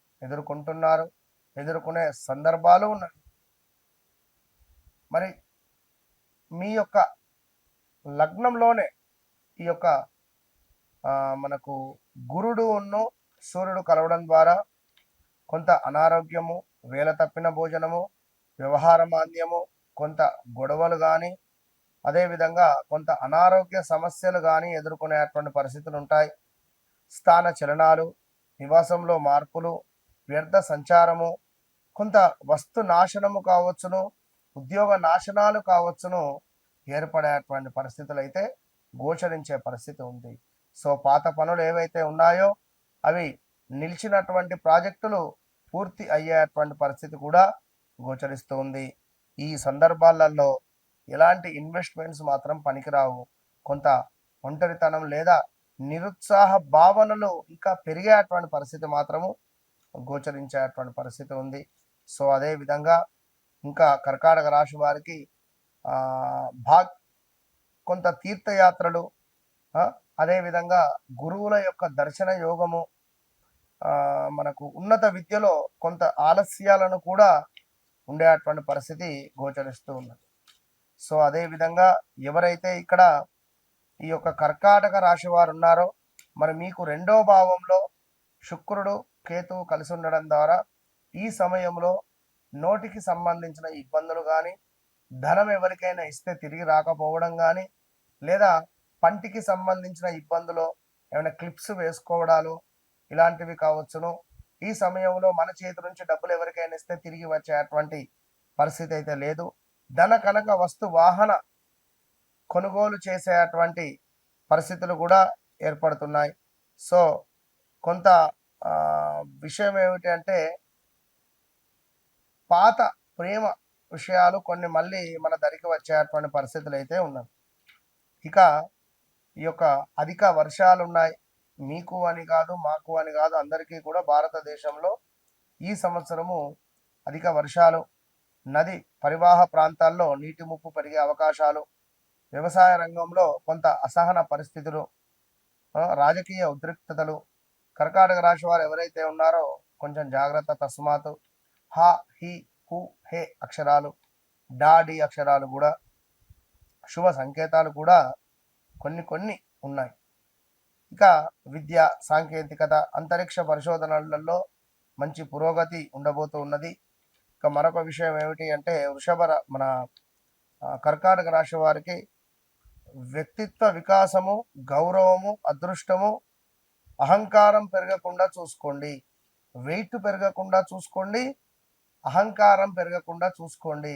ఎదుర్కొనే సందర్భాలు ఉన్నాయి. మరి మీ యొక్క లగ్నంలోనే ఈ యొక్క మనకు గురుడును సూర్యుడు కలవడం ద్వారా కొంత అనారోగ్యము, వేల తప్పిన భోజనము, వ్యవహార మాంద్యము, కొంత గొడవలు కానీ, అదేవిధంగా కొంత అనారోగ్య సమస్యలు కానీ ఎదుర్కొనేటువంటి పరిస్థితులు ఉంటాయి. స్థాన చలనాలు, నివాసంలో మార్పులు, వ్యర్థ సంచారము, కొంత వస్తు నాశనము కావచ్చును, ఉద్యోగ నాశనాలు కావచ్చును ఏర్పడేటువంటి పరిస్థితులు అయితే గోచరించే పరిస్థితి ఉంది. సో పాత పనులు ఏవైతే ఉన్నాయో అవి నిలిచినటువంటి ప్రాజెక్టులు పూర్తి అయ్యేటువంటి పరిస్థితి కూడా గోచరిస్తూ ఉంది. ఈ సందర్భాలలో ఎలాంటి ఇన్వెస్ట్మెంట్స్ మాత్రం పనికిరావు. కొంత ఒంటరితనం లేదా నిరుత్సాహ భావనలు ఇంకా పెరిగేటువంటి పరిస్థితి మాత్రము గోచరించేటువంటి పరిస్థితి ఉంది. సో అదే విధంగా ఇంకా కర్కాటక రాశి వారికి కొంత తీర్థయాత్రలు, అదేవిధంగా గురువుల యొక్క దర్శన యోగము, మనకు ఉన్నత విద్యలో కొంత ఆలస్యాలను కూడా ఉండేటువంటి పరిస్థితి గోచరిస్తూ ఉన్నది. సో అదేవిధంగా ఎవరైతే ఇక్కడ ఈ యొక్క కర్కాటక రాశి వారు ఉన్నారో మరి మీకు 2వ భావంలో శుక్రుడు కేతువు కలిసి ఉండడం ద్వారా ఈ సమయంలో నోటికి సంబంధించిన ఇబ్బందులు కానీ, ధనం ఎవరికైనా ఇస్తే తిరిగి రాకపోవడం కానీ, లేదా పంటికి సంబంధించిన ఇబ్బందులు ఏమైనా క్లిప్స్ వేసుకోవడాలు ఇలాంటివి కావచ్చును. ఈ సమయంలో మన చేతి నుంచి డబ్బులు ఎవరికైనా ఇస్తే తిరిగి వచ్చేటువంటి పరిస్థితి అయితే లేదు. ధన కనక వస్తు వాహన కొనుగోలు చేసేటువంటి పరిస్థితులు కూడా ఏర్పడుతున్నాయి. సో కొంత విషయం ఏమిటి అంటే పాత ప్రేమ విషయాలు కొన్ని మళ్ళీ మన దరికి వచ్చేటువంటి పరిస్థితులు అయితే ఉన్నాయి. ఇక ఈ యొక్క అధిక వర్షాలు ఉన్నాయి. మీకు అని కాదు, మాకు అని కాదు, అందరికీ కూడా భారతదేశంలో ఈ సంవత్సరము అధిక వర్షాలు, నది పరివాహ ప్రాంతాల్లో నీటి ముప్పు పెరిగే అవకాశాలు, వ్యవసాయ రంగంలో కొంత అసహన పరిస్థితులు, రాజకీయ ఉద్రిక్తతలు. కర్కాటక రాశి వారు ఎవరైతే ఉన్నారో కొంచెం జాగ్రత్త. తస్మాత్ హ, హి, హు, హే అక్షరాలు, డా, డి అక్షరాలు కూడా శుభ సంకేతాలు కూడా కొన్ని ఉన్నాయి. ఇక విద్య, సాంకేతికత, అంతరిక్ష పరిశోధనలలో మంచి పురోగతి ఉండబోతూ ఉన్నది. ఇక మరొక విషయం ఏమిటి అంటే మన కర్కాటక రాశి వారికి వ్యక్తిత్వ వికాసము, గౌరవము, అదృష్టము, అహంకారం పెరగకుండా చూసుకోండి. వెయిట్ పెరగకుండా చూసుకోండి, అహంకారం పెరగకుండా చూసుకోండి.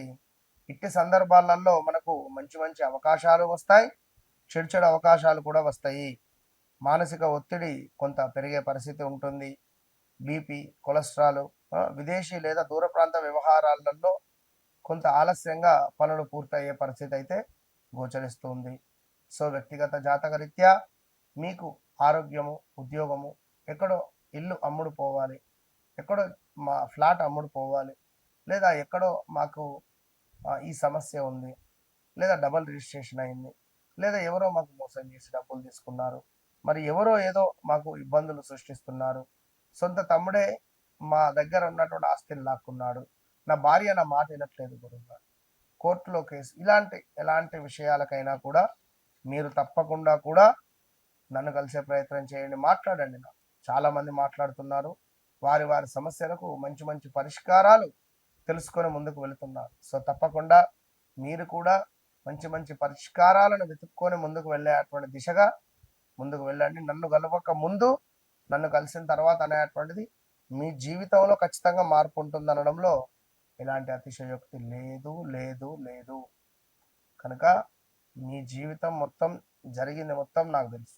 ఇట్టి సందర్భాలలో మనకు మంచి అవకాశాలు వస్తాయి, చెడు అవకాశాలు కూడా వస్తాయి. మానసిక ఒత్తిడి కొంత పెరిగే పరిస్థితి ఉంటుంది. బీపీ, కొలెస్ట్రాల్, విదేశీ లేదా దూర ప్రాంత వ్యవహారాలలో కొంత ఆలస్యంగా పనులు పూర్తయ్యే పరిస్థితి అయితే గోచరిస్తుంది. సో వ్యక్తిగత జాతకరీత్యా మీకు ఆరోగ్యము, ఉద్యోగము, ఎక్కడో ఇల్లు అమ్ముడు పోవాలి, ఎక్కడో మా ఫ్లాట్ అమ్ముడు పోవాలి, లేదా ఎక్కడో మాకు ఈ సమస్య ఉంది, లేదా డబల్ రిజిస్ట్రేషన్ అయింది, లేదా ఎవరో మాకు మోసం చేసి డబ్బులు తీసుకున్నారు, మరి ఎవరో ఏదో మాకు ఇబ్బందులు సృష్టిస్తున్నారు, సొంత తమ్ముడే మా దగ్గర ఉన్నటువంటి ఆస్తిని లాక్కున్నాడు, నా భార్య నా మాట వినట్లేదు గురువుగారు, కోర్టులో కేసు, ఎలాంటి విషయాలకైనా కూడా మీరు తప్పకుండా కూడా నన్ను కలిసే ప్రయత్నం చేయండి. మాట్లాడండి. చాలా మంది మాట్లాడుతున్నారు, వారి సమస్యలకు మంచి పరిష్కారాలు తెలుసుకొని ముందుకు వెళుతున్నారు. సో తప్పకుండా మీరు కూడా మంచి పరిష్కారాలను వెతుక్కొని ముందుకు వెళ్ళేటువంటి దిశగా ముందుకు వెళ్ళండి. నన్ను కలవక ముందు, నన్ను కలిసిన తర్వాత అనేటువంటిది మీ జీవితంలో ఖచ్చితంగా మార్పు ఉంటుంది అనడంలో ఎలాంటి అతిశయోక్తి లేదు. కనుక మీ జీవితం మొత్తం జరిగింది మొత్తం నాకు తెలుసు,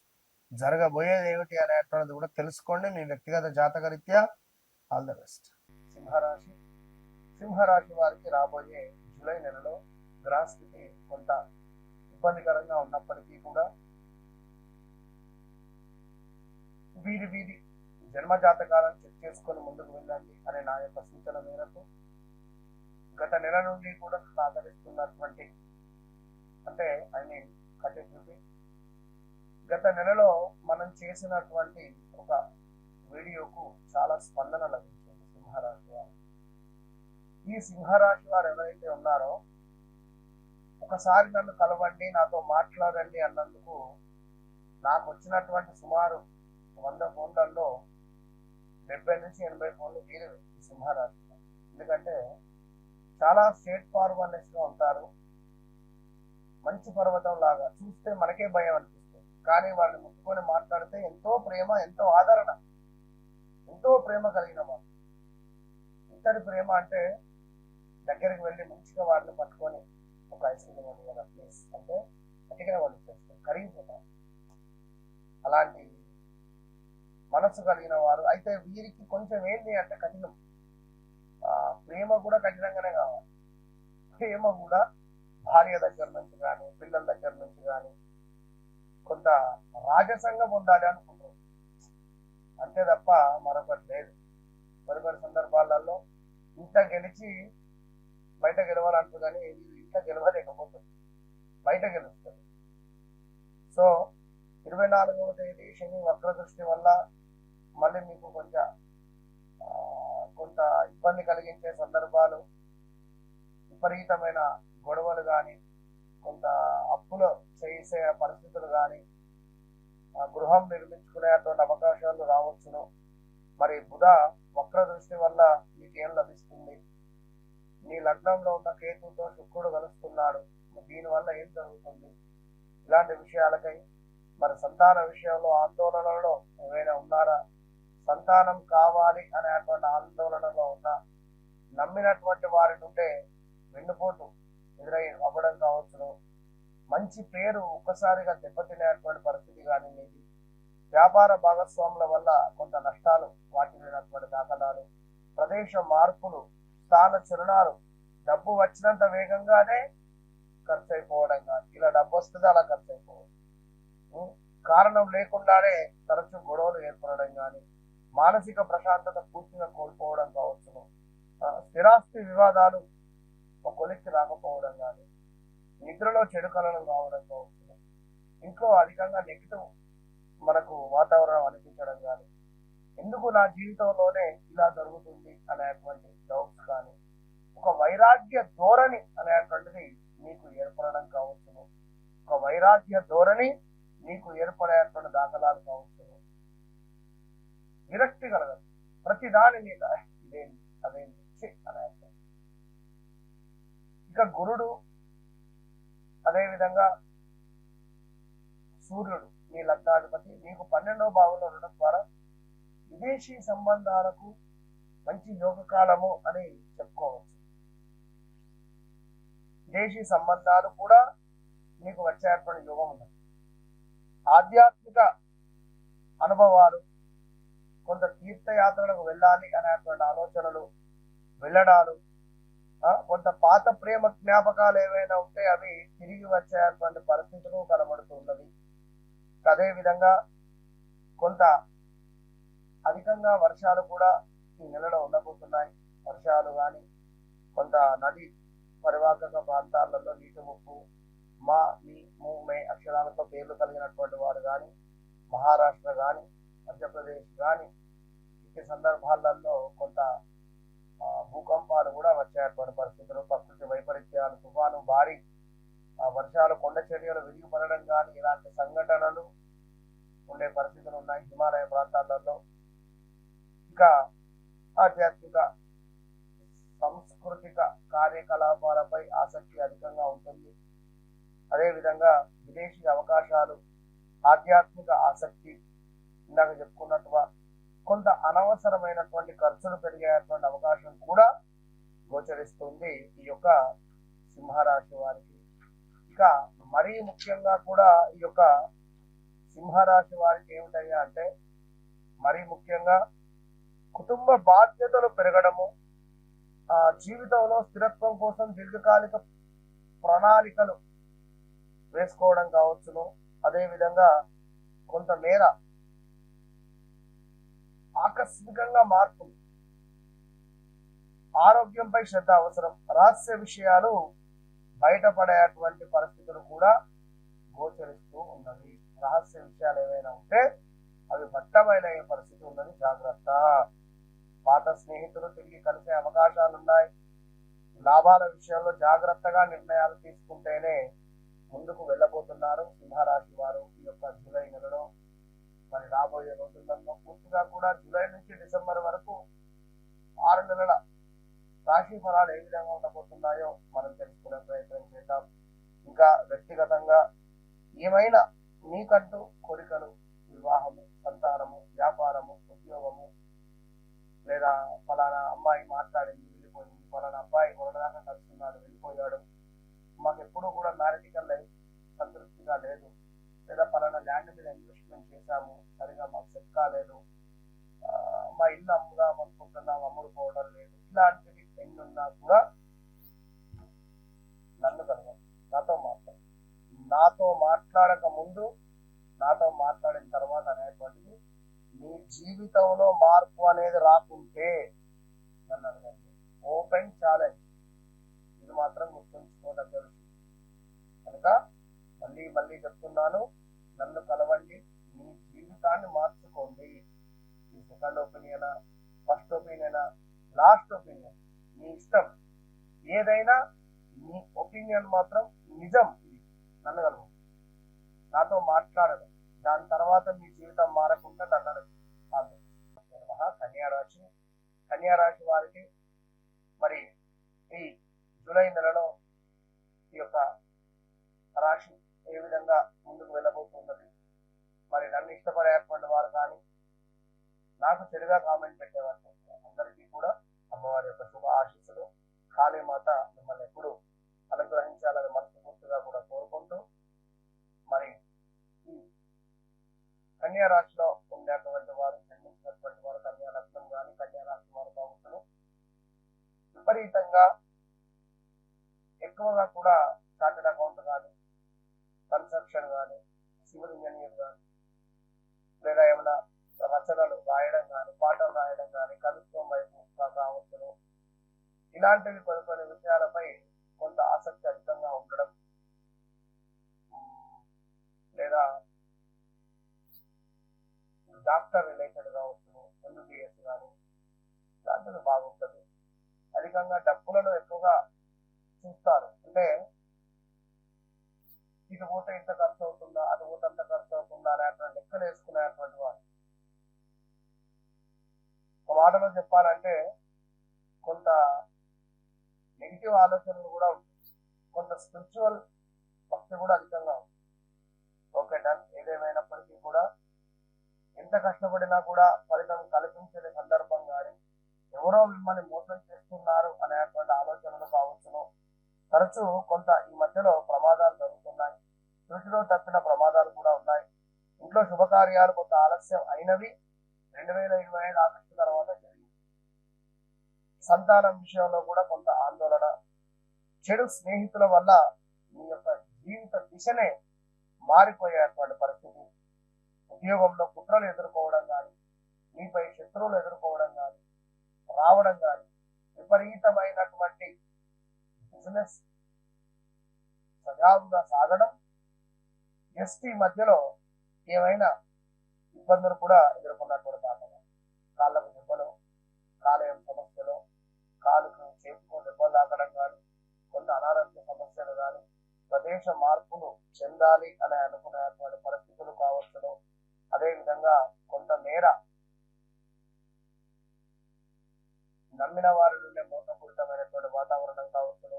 జరగబోయేది ఏమిటి అనేటువంటిది కూడా తెలుసుకోండి. మీ వ్యక్తిగత జాతకరీత్యా ఆల్ ద బెస్ట్. సింహరాశి వారికి రాబోయే జూలై నెలలో గ్రహస్థితి కొంత ఇబ్బందికరంగా ఉన్నప్పటికీ కూడా వీరి జన్మ జాతకాలను చెక్ చేసుకొని ముందుకు వెళ్ళండి అనే నా యొక్క సూచన మేరకు గత నెల నుండి కూడా ఆదరిస్తున్నటువంటి, అంటే గత నెలలో మనం చేసినటువంటి ఒక వీడియోకు చాలా స్పందన లభించింది సింహరాశి వారు. ఈ సింహరాశి వారు ఎవరైతే ఉన్నారో ఒకసారి నన్ను కలవండి, నాతో మాట్లాడండి అన్నందుకు నాకు వచ్చినటువంటి సుమారు 100 ఫోన్లలో 70 నుంచి 80 ఫోన్లు వీరు ఈ సింహరాశి. ఎందుకంటే చాలా స్ట్రేట్ ఫార్వర్డ్నెస్ గా ఉంటారు, మంచి పర్వతం లాగా, చూస్తే మనకే భయం అనిపిస్తుంది, కానీ వాళ్ళని ముట్టుకొని మాట్లాడితే ఎంతో ప్రేమ, ఎంతో ఆదరణ, ఎంతో ప్రేమ కలిగిన వారు. ఇతడి ప్రేమ అంటే దగ్గరికి వెళ్ళి మంచిగా వారిని పట్టుకొని ఒక ఐస్ క్రీమ్ ఉంది కదా ప్లీజ్ అంటే గట్టిగానే వాళ్ళు చేస్తారు, కరిగిపోతారు. అలాంటి మనసు కలిగిన వారు అయితే వీరికి కొంచెం ఏంటి అంటే కఠినం. ప్రేమ కూడా కఠినంగానే కావాలి. ప్రేమ కూడా భార్య దగ్గర నుంచి కానీ పిల్లల దగ్గర నుంచి కానీ కొంత రాజసంగా పొందాలి అనుకుంటారు, అంతే తప్ప మరొకటి లేదు. కొన్ని సందర్భాలలో ఇంత గెలిచి బయట గెలవాలంటారు కానీ ఇంత గెలవలేకపోతుంది, బయట గెలుస్తుంది. సో 24వ తేదీ శని వక్ర దృష్టి వల్ల మళ్ళీ మీకు కొంత ఇబ్బంది కలిగించే సందర్భాలు, విపరీతమైన గొడవలు కానీ కొంత అప్పులు చేసే పరిస్థితులు కానీ గృహం నిర్మించుకునేటువంటి అవకాశాలు రావచ్చును. మరి బుధ వక్ర దృష్టి వల్ల మీకు ఏం లభిస్తుంది? మీ లగ్నంలో ఉన్న కేతుతో శుక్రుడు కలుస్తున్నాడు, దీనివల్ల ఏం జరుగుతుంది? ఇలాంటి విషయాలకై మరి సంతాన విషయంలో ఆందోళనలో ఏమైనా ఉన్నారా? సంతానం కావాలి అనేటువంటి ఆందోళనలో ఉన్న నమ్మినటువంటి వారి నుండే వెన్నుపోటు అవ్వడం కావచ్చును. మంచి పేరు ఒక్కసారిగా దెబ్బతినేటువంటి పరిస్థితి కానీ మీది. వ్యాపార భాగస్వాముల వల్ల కొంత నష్టాలు వాటిల్లినటువంటి దాఖలాలు, ప్రదేశ మార్పులు, స్థాన చలనాలు, డబ్బు వచ్చినంత వేగంగానే ఖర్చు అయిపోవడం కానీ, ఇలా డబ్బు వస్తుంది అలా ఖర్చు అయిపోవడం, కారణం లేకుండానే తరచు గొడవలు ఏర్పడడం కానీ, మానసిక ప్రశాంతత పూర్తిగా కోల్పోవడం కావచ్చును. స్థిరాస్తి వివాదాలు ఒక కొలిక్కి రాకపోవడం కానీ, నిద్రలో చెడు కళలు రావడం కావచ్చును. ఇంట్లో అధికంగా నెగిటివ్ మనకు వాతావరణం అనిపించడం కానీ, ఎందుకు నా జీవితంలోనే ఇలా జరుగుతుంది అనేటువంటి డౌట్స్ కానీ, ఒక వైరాగ్య ధోరణి అనేటువంటిది మీకు ఏర్పడడం కావచ్చును. ఒక వైరాగ్య ధోరణి మీకు ఏర్పడేటువంటి దాఖలాలు కావచ్చును. విరక్తి కలగదు, ప్రతి దాని మీద ఇదేంటి అదేంటి అనేటువంటి. ఇక గురుడు అదేవిధంగా సూర్యుడు మీ లగ్నాధిపతి మీకు 12వ భావంలో ఉండడం ద్వారా విదేశీ సంబంధాలకు మంచి యోగ కాలము అని చెప్పుకోవచ్చు. విదేశీ సంబంధాలు కూడా మీకు వచ్చేటువంటి యోగం ఉన్నది. ఆధ్యాత్మిక అనుభవాలు, కొంత తీర్థయాత్రలకు వెళ్ళాలి అనేటువంటి ఆలోచనలు, వెళ్ళడాలు, కొంత పాత ప్రేమ జ్ఞాపకాలు ఏవైనా ఉంటే అవి తిరిగి వచ్చేటువంటి పరిస్థితులు కనబడుతున్నది. అదేవిధంగా కొంత అధికంగా వర్షాలు కూడా ఈ నెలలో ఉండబోతున్నాయి. వర్షాలు కానీ కొంత నది పరివాహక ప్రాంతాలలో నీటి ముప్పు, మా మీ ము మే అక్షరాలతో పేర్లు కలిగినటువంటి వారు కానీ, మహారాష్ట్ర కానీ మధ్యప్రదేశ్ కానీ ఇట్టి సందర్భాలలో కొంత భూకంపాలు కూడా వచ్చేటువంటి పరిస్థితులు, ప్రకృతి వైపరీత్యాలు, తుఫాను, భారీ వర్షాలు, కొండ చర్యలు విరిగిపడడం కానీ ఇలాంటి సంఘటనలు ఉండే పరిస్థితులు ఉన్నాయి హిమాలయ ప్రాంతాలలో. ఇంకా ఆధ్యాత్మిక సాంస్కృతిక కార్యకలాపాలపై ఆసక్తి అధికంగా ఉంటుంది. అదేవిధంగా విదేశీ అవకాశాలు, ఆధ్యాత్మిక ఆసక్తి, ఇందాక చెప్పుకున్నట్టుగా కొంత అనవసరమైనటువంటి ఖర్చులు పెరిగేటువంటి అవకాశం కూడా గోచరిస్తుంది ఈ యొక్క సింహరాశి వారికి. ఇక మరీ ముఖ్యంగా కూడా ఈ యొక్క సింహరాశి వారికి ఏమిటయ్యా అంటే, మరీ ముఖ్యంగా కుటుంబ బాధ్యతలు పెరగడము, జీవితంలో స్థిరత్వం కోసం దీర్ఘకాలిక ప్రణాళికలు వేసుకోవడం కావచ్చును. అదేవిధంగా కొంతమేర ఆకస్మికంగా మార్పులు, ఆరోగ్యంపై శ్రద్ధ అవసరం, రహస్య విషయాలు బయటపడేటువంటి పరిస్థితులు కూడా గోచరిస్తూ ఉన్నది. రహస్య విషయాలు ఏవైనా ఉంటే అవి బట్టబయలయ్యే పరిస్థితి ఉన్నది, జాగ్రత్త. పాత స్నేహితులు తిరిగి కలిసే అవకాశాలు ఉన్నాయి. లాభాల విషయంలో జాగ్రత్తగా నిర్ణయాలు తీసుకుంటేనే ముందుకు వెళ్ళబోతున్నారు సింహరాశి వారు ఈ యొక్క జూలై నెలలో. మరి రాబోయే రోజులలో పూర్తిగా కూడా జూలై నుంచి డిసెంబర్ వరకు 6 నెలల రాశి ఫలాలు ఏ విధంగా ఉండబోతున్నాయో మనం తెలుసుకునే ప్రయత్నం చేద్దాం. ఇంకా వ్యక్తిగతంగా ఏమైనా మీకంటూ కోరికలు, వివాహము, సంతానము, వ్యాపారము, ఉద్యోగము లేదా ఫలానా అమ్మాయి మాట్లాడింది వెళ్ళిపోయింది, ఫలానా అబ్బాయి మొదటిదాకా కలుస్తున్నాడు వెళ్ళిపోయాడు, మాకు ఎప్పుడూ కూడా మ్యారిటికల్ లైఫ్ సంతృప్తిగా లేదు, లేదా ఫలానా ల్యాండ్ మీద ఇన్వెస్ట్మెంట్ చేశాము సరిగా మాకు సెట్ కాలేదు, మా ఇల్లు అమ్ముదాం అనుకుంటున్నాం అమ్ముడుపోవడం లేదు, ఇలాంటివి ఎన్ని ఉన్నా కూడా నన్ను కలవండి, నాతో మాట్లాడు. నాతో మాట్లాడక ముందు, నాతో మాట్లాడిన తర్వాత అనేటువంటిది మీ జీవితంలో మార్పు అనేది రాకుంటే నన్ను అడగండి. ఓపెన్ ఛాలెంజ్, ఇది మాత్రం గుర్తుంచుకోదగ్గ విషయం. కనుక మళ్ళీ మళ్ళీ చెప్తున్నాను, నన్ను కలవండి, మీ జీవితాన్ని మార్చుకోండి. ఈ సెకండ్ ఒపీనియనా, ఫస్ట్ ఒపీనియనా, లాస్ట్ ఒపీనియన్ మీ ఇష్టం, ఏదైనా మీ ఒపీనియన్ మాత్రం నిజం. ఇది నన్ను కలవండి, నాతో మాట్లాడడం, దాని తర్వాత మీ జీవితం మారకుండా నన్ను కన్యారాశి. కన్యారాశి వారికి మరి ఈ జూలై నెలలో ఈ యొక్క రాశి ఏ విధంగా ముందుకు వెళ్ళబోతున్నది, మరి నన్ను ఇష్టపడేటువంటి వారు కానీ నాకు చెడుగా కామెంట్ పెట్టేవారు అందరికీ కూడా అమ్మవారి యొక్క శుభ ఆశీస్సులు, కాళీమాత మిమ్మల్ని ఎప్పుడు అనుగ్రహించాలని మనస్ఫూర్తిగా కూడా కోరుకుంటూ, మరి ఈ కన్యా రాశిలో ఉండేటువంటి వారు, జన్మించినటువంటి వారు, కన్యా లగ్నం కానీ కన్యా రాశి వారు కావచ్చు, విపరీతంగా ఎక్కువగా కూడా చార్టెడ్ అకౌంట్ కానీ, కన్స్ట్రక్షన్ కానీ, సివిల్ ఇంజనీర్ కానీ, లేదా ఏమైనా రచనలు రాయడం కానీ, పాటలు రాయడం కానీ, కవిత్వం వైపు కావచ్చు, ఇలాంటివి కొన్ని కొన్ని విషయాలపై కొంత ఆసక్తి అధికంగా ఉండడం, లేదా డాక్టర్ రిలేటెడ్ కావచ్చు, ఎంబీబీఎస్ కానీ ఇలాంటివి బాగుంటుంది. అధికంగా డబ్బులను ఎక్కువగా చూస్తారు, అంటే ఇటు పోతే ఇంత ఖర్చు అవుతుందా, అటు పోతే అంత ఖర్చు అవుతుందా అనేటువంటి లెక్కలు వేసుకునేటువంటి వారు. ఒక మాటలో చెప్పాలంటే కొంత నెగిటివ్ ఆలోచనలు కూడా ఉంటుంది, కొంత స్పిరిచువల్ భక్తి కూడా అధికంగా ఉంటుంది. Okay done. ఏదేమైనప్పటికీ కూడా ఎంత కష్టపడినా కూడా ఫలితం కల్పించే సందర్భం కానీ, ఎవరో మిమ్మల్ని మోసం చేస్తున్నారు అనేటువంటి ఆలోచనలు కావచ్చును. తరచూ కొంత ఈ మధ్యలో ప్రమాదాలు జరుగుతున్నాయి, వీటిలో తప్పిన ప్రమాదాలు కూడా ఉన్నాయి. ఇంట్లో శుభకార్యాలు కొంత ఆలస్యం అయినవి 2025 ఆగస్టు తర్వాత జరిగింది. సంతానం విషయంలో కూడా కొంత ఆందోళన, చెడు స్నేహితుల వల్ల మీ యొక్క జీవిత దిశనే మారిపోయేటువంటి పరిస్థితి, ఉద్యోగంలో కుట్రలు ఎదుర్కోవడం కానీ, మీపై శత్రువులు ఎదుర్కోవడం కానీ రావడం కానీ, విపరీతమైనటువంటి బిజినెస్ సజావుగా సాగడం, ఎస్టీ మధ్యలో ఏమైనా ఇబ్బందులు కూడా ఎదుర్కొన్నటువంటి కారణంగా కాళ్ళకు దెబ్బలు, కాలేయం సమస్యలు, కాలుకు చేతుకు దెబ్బలు తాకడం కానీ, కొంత అనారోగ్య సమస్యలు కానీ, ప్రదేశ మార్పులు చెందాలి అని అనుకునేటువంటి పరిస్థితులు కావచ్చును. అదేవిధంగా కొంతమేర నమ్మిన వారి నుండే మోసపూరితమైనటువంటి వాతావరణం కావచ్చును.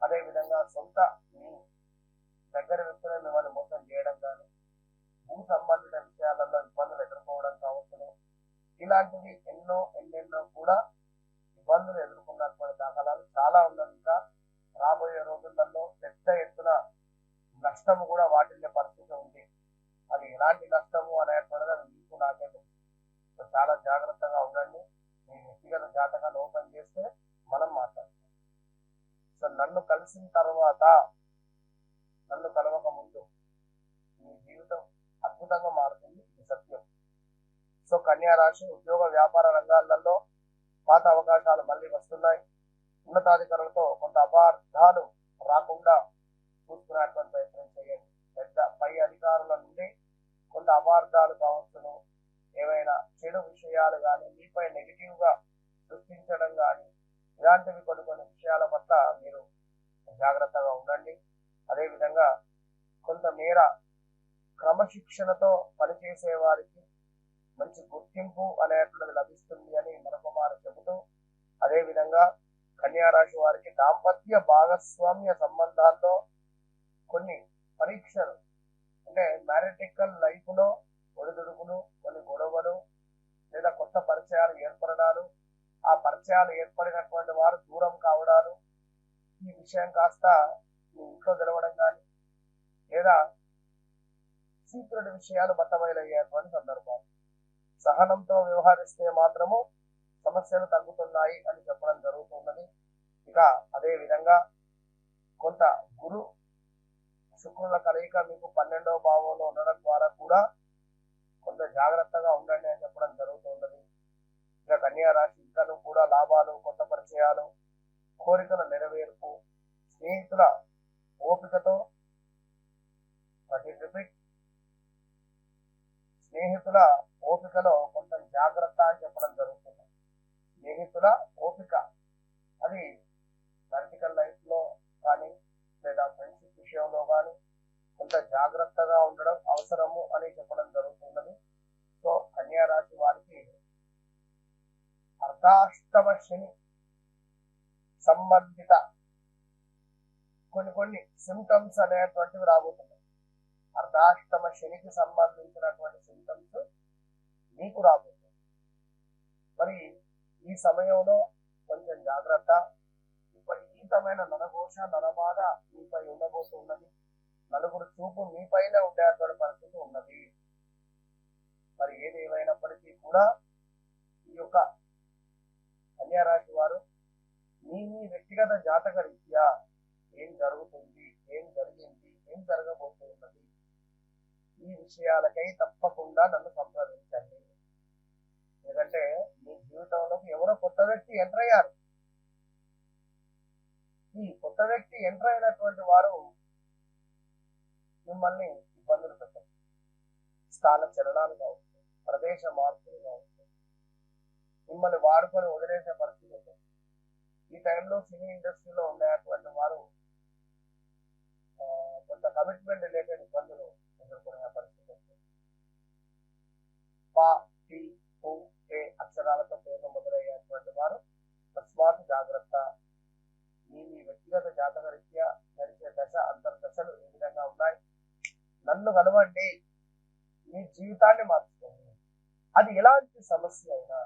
అదేవిధంగా సొంత మీ దగ్గర వ్యక్తులను మిమ్మల్ని మోసం చేయడం కానీ, భూ సంబంధిత విషయాలలో ఇబ్బందులు ఎదుర్కోవడం కావచ్చును. ఇలాంటివి ఎన్నెన్నో కూడా ఇబ్బందులు ఎదుర్కొన్నటువంటి దాఖలాలు చాలా ఉన్నది. ఇంకా రాబోయే రోజులలో పెద్ద ఎత్తున నష్టము కూడా వాటిల్లే పరిస్థితి ఉంది. అది ఎలాంటి నష్టము అనేటువంటిది అది మీకు నాకే తెలుసు. చాలా జాగ్రత్తగా ఉండండి. మీ వ్యక్తిగత జాతకాన్ని ఓపెన్ చేస్తే మనం మాట్లాడతాం. సో నన్ను కలిసిన తర్వాత, నన్ను కలవక ముందు మీ జీవితం అద్భుతంగా మారుతుంది, ఇది సత్యం. సో కన్యా రాశి ఉద్యోగ వ్యాపార రంగాలలో పాత అవకాశాలు మళ్ళీ వస్తున్నాయి. ఉన్నతాధికారులతో కొంత అపార్థాలు రాకుండా చూసుకునేటువంటి ప్రయత్నం చేయండి. పెద్ద పై అధికారుల నుండి కొంత అపార్థాలు కావచ్చును, ఏవైనా చెడు విషయాలు కానీ, మీపై నెగిటివ్ గా సృష్టించడం కానీ, ఇలాంటివి కొన్ని విషయాల పట్ల మీరు జాగ్రత్తగా ఉండండి. అదేవిధంగా కొంతమేర క్రమశిక్షణతో పనిచేసే వారికి మంచి గుర్తింపు అనేటువంటిది లభిస్తుంది అని మరొక మాట చెబుతూ, అదేవిధంగా కన్యా రాశి వారికి దాంపత్య భాగస్వామ్య సంబంధాల్లో కొన్ని పరీక్షలు, అంటే మ్యారిటికల్ లైఫ్ లో ఒడిదుడుకులు, కొన్ని గొడవలు, లేదా కొత్త పరిచయాలు ఏర్పడడాలు, ఆ పరిచయాలు ఏర్పడినటువంటి వారు దూరం కావడాలు, ఈ విషయం కాస్త మీ ఇంట్లో తెలవడం కానీ, లేదా సీక్రెట్ విషయాలు బట్టబయలయ్యేటువంటి సందర్భాలు. సహనంతో వ్యవహరిస్తే మాత్రము సమస్యలు తగ్గుతున్నాయి అని చెప్పడం జరుగుతున్నది. ఇక అదే విధంగా కొంత గురు శుక్రుల కలయిక మీకు 12వ భావంలో ఉండడం ద్వారా కూడా కొంత జాగ్రత్తగా ఉండండి అని చెప్పడం జరుగుతున్నది. ఇక కన్యా రాశి ఇంకను కూడా లాభాలు, కొత్త పరిచయాలు, కోరికల నెరవేర్పు, స్నేహితుల ఓపికతో స్నేహితుల ఓపికలో కొంత జాగ్రత్త అని చెప్పడం జరుగుతుంది. స్నేహితుల ఓపిక అది ప్రాక్టికల్ లైఫ్ లో కానీ లేదా ఫ్రెండ్షిప్ విషయంలో కానీ కొంత జాగ్రత్తగా ఉండడం అవసరము అని చెప్పడం జరుగుతున్నది. సో కన్యా రాశి వారికి అర్ధాష్టమ శని సంబంధిత కొన్ని సిమ్టమ్స్ అనేటువంటివి రాబోతున్నాయి. అర్ధాష్టమ శనికి సంబంధించినటువంటి సిమ్టమ్స్ మీకు రాబోతుంది. మరి ఈ సమయంలో కొంచెం జాగ్రత్త. విపరీతమైన నరఘోష, నరబాధ మీపై ఉండబోతున్నది. నలుగురు చూపు మీపైన ఉండేటువంటి పరిస్థితి ఉన్నది. మరి ఏది ఏమైనప్పటికీ కూడా ఈ యొక్క కన్యా రాశి వారు మీ వ్యక్తిగత జాతక రీత్యా ఏం జరుగుతుంది, ఏం జరిగింది, ఏం జరగబోతున్నది, ఈ విషయాలకై తప్పకుండా నన్ను సంప్రదించండి. ఎందుకంటే మీ జీవితంలోకి ఎవరో కొత్త వ్యక్తి ఎంటర్ అయ్యారు. ఈ కొత్త వ్యక్తి ఎంటర్ అయినటువంటి వారు మిమ్మల్ని ఇబ్బందులు పెట్టచ్చు. స్థాన చలనాలు కావచ్చు, ప్రదేశ మార్పులు కావచ్చు, మిమ్మల్ని వాడుకొని వదిలేసే పరిస్థితి ఉంటుంది. ఈ టైంలో సినీ ఇండస్ట్రీలో ఉండేటువంటి వారు కొంత కమిట్మెంట్ రిలేటెడ్ ఇబ్బందులు ఎదుర్కొనే పరిస్థితి ఉంటుంది. పా, టి, పు, ఏ అక్షరాలతో పేర్లు మొదలయ్యేటువంటి వారు తస్మాత్ జాగ్రత్త. మీ వ్యక్తిగత జాతక రీత్యా నడిచే దశ అంతర్దశలు ఏ విధంగా ఉన్నాయి, నన్ను కలవండి, మీ జీవితాన్ని మార్చుకోండి. అది ఎలాంటి సమస్య అయినా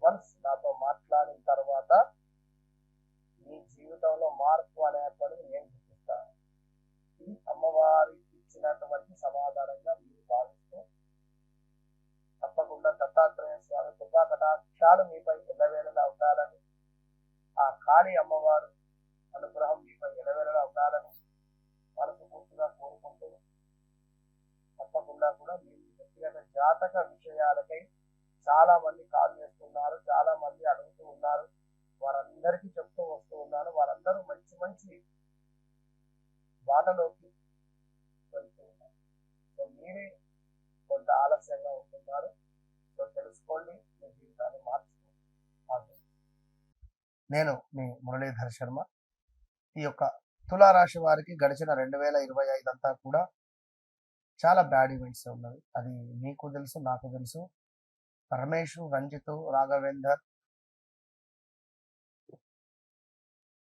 వన్స్ నాతో మాట్లాడిన తర్వాత మీ జీవితంలో మార్పు అనేటువంటిది నేను చూపిస్తాను. ఇది అమ్మవారి ఇచ్చినటువంటి సమాధానంగా మీరు భావిస్తూ తప్పకుండా దత్తాత్రేయ స్వామి కృపా కటాక్షాలు మీపై ఎల్లవేళలా ఉండాలని, ఆ కాళీ అమ్మవారు అనుగ్రహం మీపై ఎల్లవేళలా ఉండాలని మనసు పూర్తిగా కోరుకుంటూ తప్పకుండా కూడా మీ వ్యక్తిగత జాతక విషయాలకై చాలా మంది కాల్ చేస్తున్నారు, చాలా మంది అడుగుతూ ఉన్నారు. వారందరికీ చెప్తూ వస్తూ ఉన్నాను. వారందరూ మంచి మంచి బాటలోకి వెళ్తూ ఉన్నారు. సో మీరే కొంత ఆలస్యంగా ఉంటున్నారు. సో తెలుసుకోండి, మీ జీవితాన్ని మార్చుకోండి. నేను మీ మురళీధర్ శర్మ. ఈ యొక్క తులారాశి వారికి గడిచిన 2025 అంతా కూడా చాలా బ్యాడ్ ఈవెంట్స్ ఉన్నవి. అది మీకు తెలుసు, నాకు తెలుసు. రమేష్, రంజిత్, రాఘవేందర్,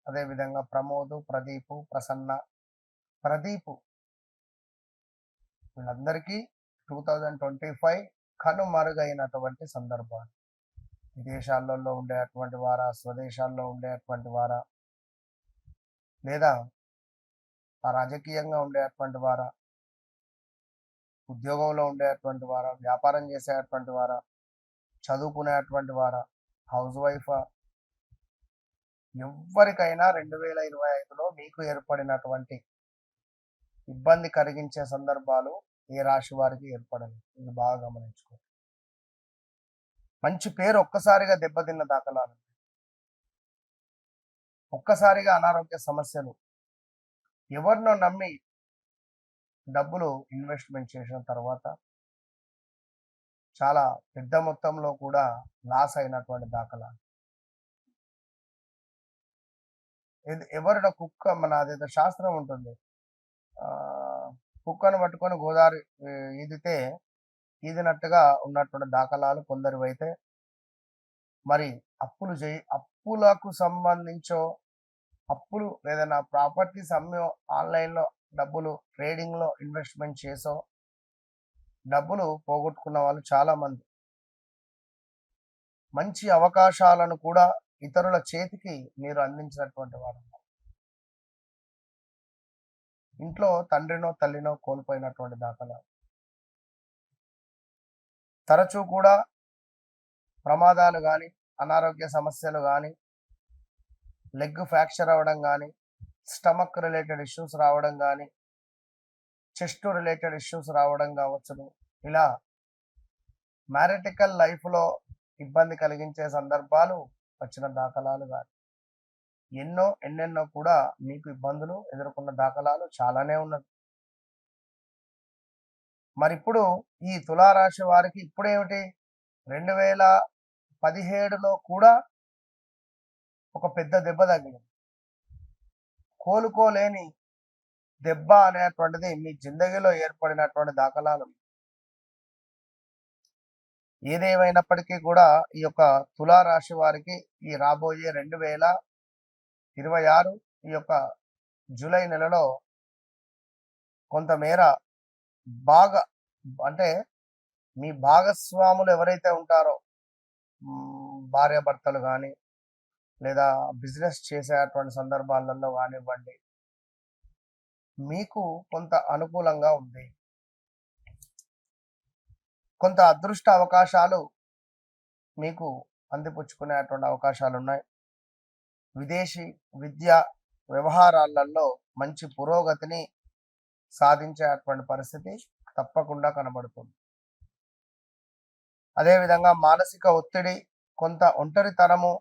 అదేవిధంగా ప్రమోద్, ప్రదీప్, ప్రసన్న, వీళ్ళందరికీ 2025 కనుమరుగైనటువంటి సందర్భాలు. విదేశాలలో ఉండేటువంటి వారా, స్వదేశాల్లో ఉండేటువంటి వారా, లేదా రాజకీయంగా ఉండేటువంటి వారా, ఉద్యోగంలో ఉండేటువంటి వారా, వ్యాపారం చేసేటువంటి వారా, చదువుకునేటువంటి వారా, హౌస్ వైఫా, ఎవరికైనా 2025లో మీకు ఏర్పడినటువంటి ఇబ్బంది కలిగించే సందర్భాలు ఏ రాశి వారికి ఏర్పడలేదు. ఇది బాగా గమనించుకోండి. మంచి పేరు ఒక్కసారిగా దెబ్బతిన్న దాఖలాలు, ఒక్కసారిగా అనారోగ్య సమస్యలు, ఎవరినో నమ్మి డబ్బులు ఇన్వెస్ట్మెంట్ చేసిన తర్వాత చాలా పెద్ద మొత్తంలో కూడా లాస్ అయినటువంటి దాఖలాలు. ఎవరిన కుక్క, మన అదేదో శాస్త్రం ఉంటుంది, కుక్కను పట్టుకొని గోదావరి ఈదినట్టుగా ఉన్నటువంటి దాఖలాలు కొందరివైతే. మరి అప్పులకు సంబంధించో, అప్పులు ఏదైనా ప్రాపర్టీస్ అమ్మో, ఆన్లైన్లో డబ్బులు ట్రేడింగ్లో ఇన్వెస్ట్మెంట్ చేసో డబ్బులు పోగొట్టుకున్న వాళ్ళు చాలామంది. మంచి అవకాశాలను కూడా ఇతరుల చేతికి మీరు అందించినటువంటి వారు. ఇంట్లో తండ్రినో తల్లినో కోల్పోయినటువంటి దాఖలాలు. తరచూ కూడా ప్రమాదాలు కానీ, అనారోగ్య సమస్యలు కానీ, లెగ్ ఫ్రాక్చర్ అవ్వడం కానీ, స్టమక్ రిలేటెడ్ ఇష్యూస్ రావడం కానీ, చెస్ట్ రిలేటెడ్ ఇష్యూస్ రావడం కావచ్చును. ఇలా మ్యారిటికల్ లైఫ్లో ఇబ్బంది కలిగించే సందర్భాలు వచ్చిన దాఖలాలు కానీ, ఎన్నెన్నో కూడా మీకు ఇబ్బందులు ఎదుర్కొన్న దాఖలాలు చాలానే ఉన్నది. మరి ఇప్పుడు ఈ తులారాశి వారికి ఇప్పుడేమిటి 2017లో కూడా ఒక పెద్ద దెబ్బ తగిలింది. కోలుకోలేని దెబ్బ అనేటువంటిది మీ జిందగీలో ఏర్పడినటువంటి దాఖలాలు. ఏదేమైనప్పటికీ కూడా ఈ యొక్క తులారాశి వారికి ఈ రాబోయే 2026 ఈ యొక్క జూలై నెలలో కొంతమేర బాగా, అంటే మీ భాగస్వాములు ఎవరైతే ఉంటారో, భార్యాభర్తలు కానీ, లేదా బిజినెస్ చేసేటువంటి సందర్భాలలో కానివ్వండి, మీకు కొంత అనుకూలంగా ఉంది. కొంత అదృష్ట అవకాశాలు మీకు అందిపుచ్చుకునేటువంటి అవకాశాలు ఉన్నాయి. విదేశీ విద్య వ్యవహారాలలో మంచి పురోగతిని సాధించేటువంటి పరిస్థితి తప్పకుండా కనబడుతుంది. అదేవిధంగా మానసిక ఒత్తిడి, కొంత ఒంటరితనము,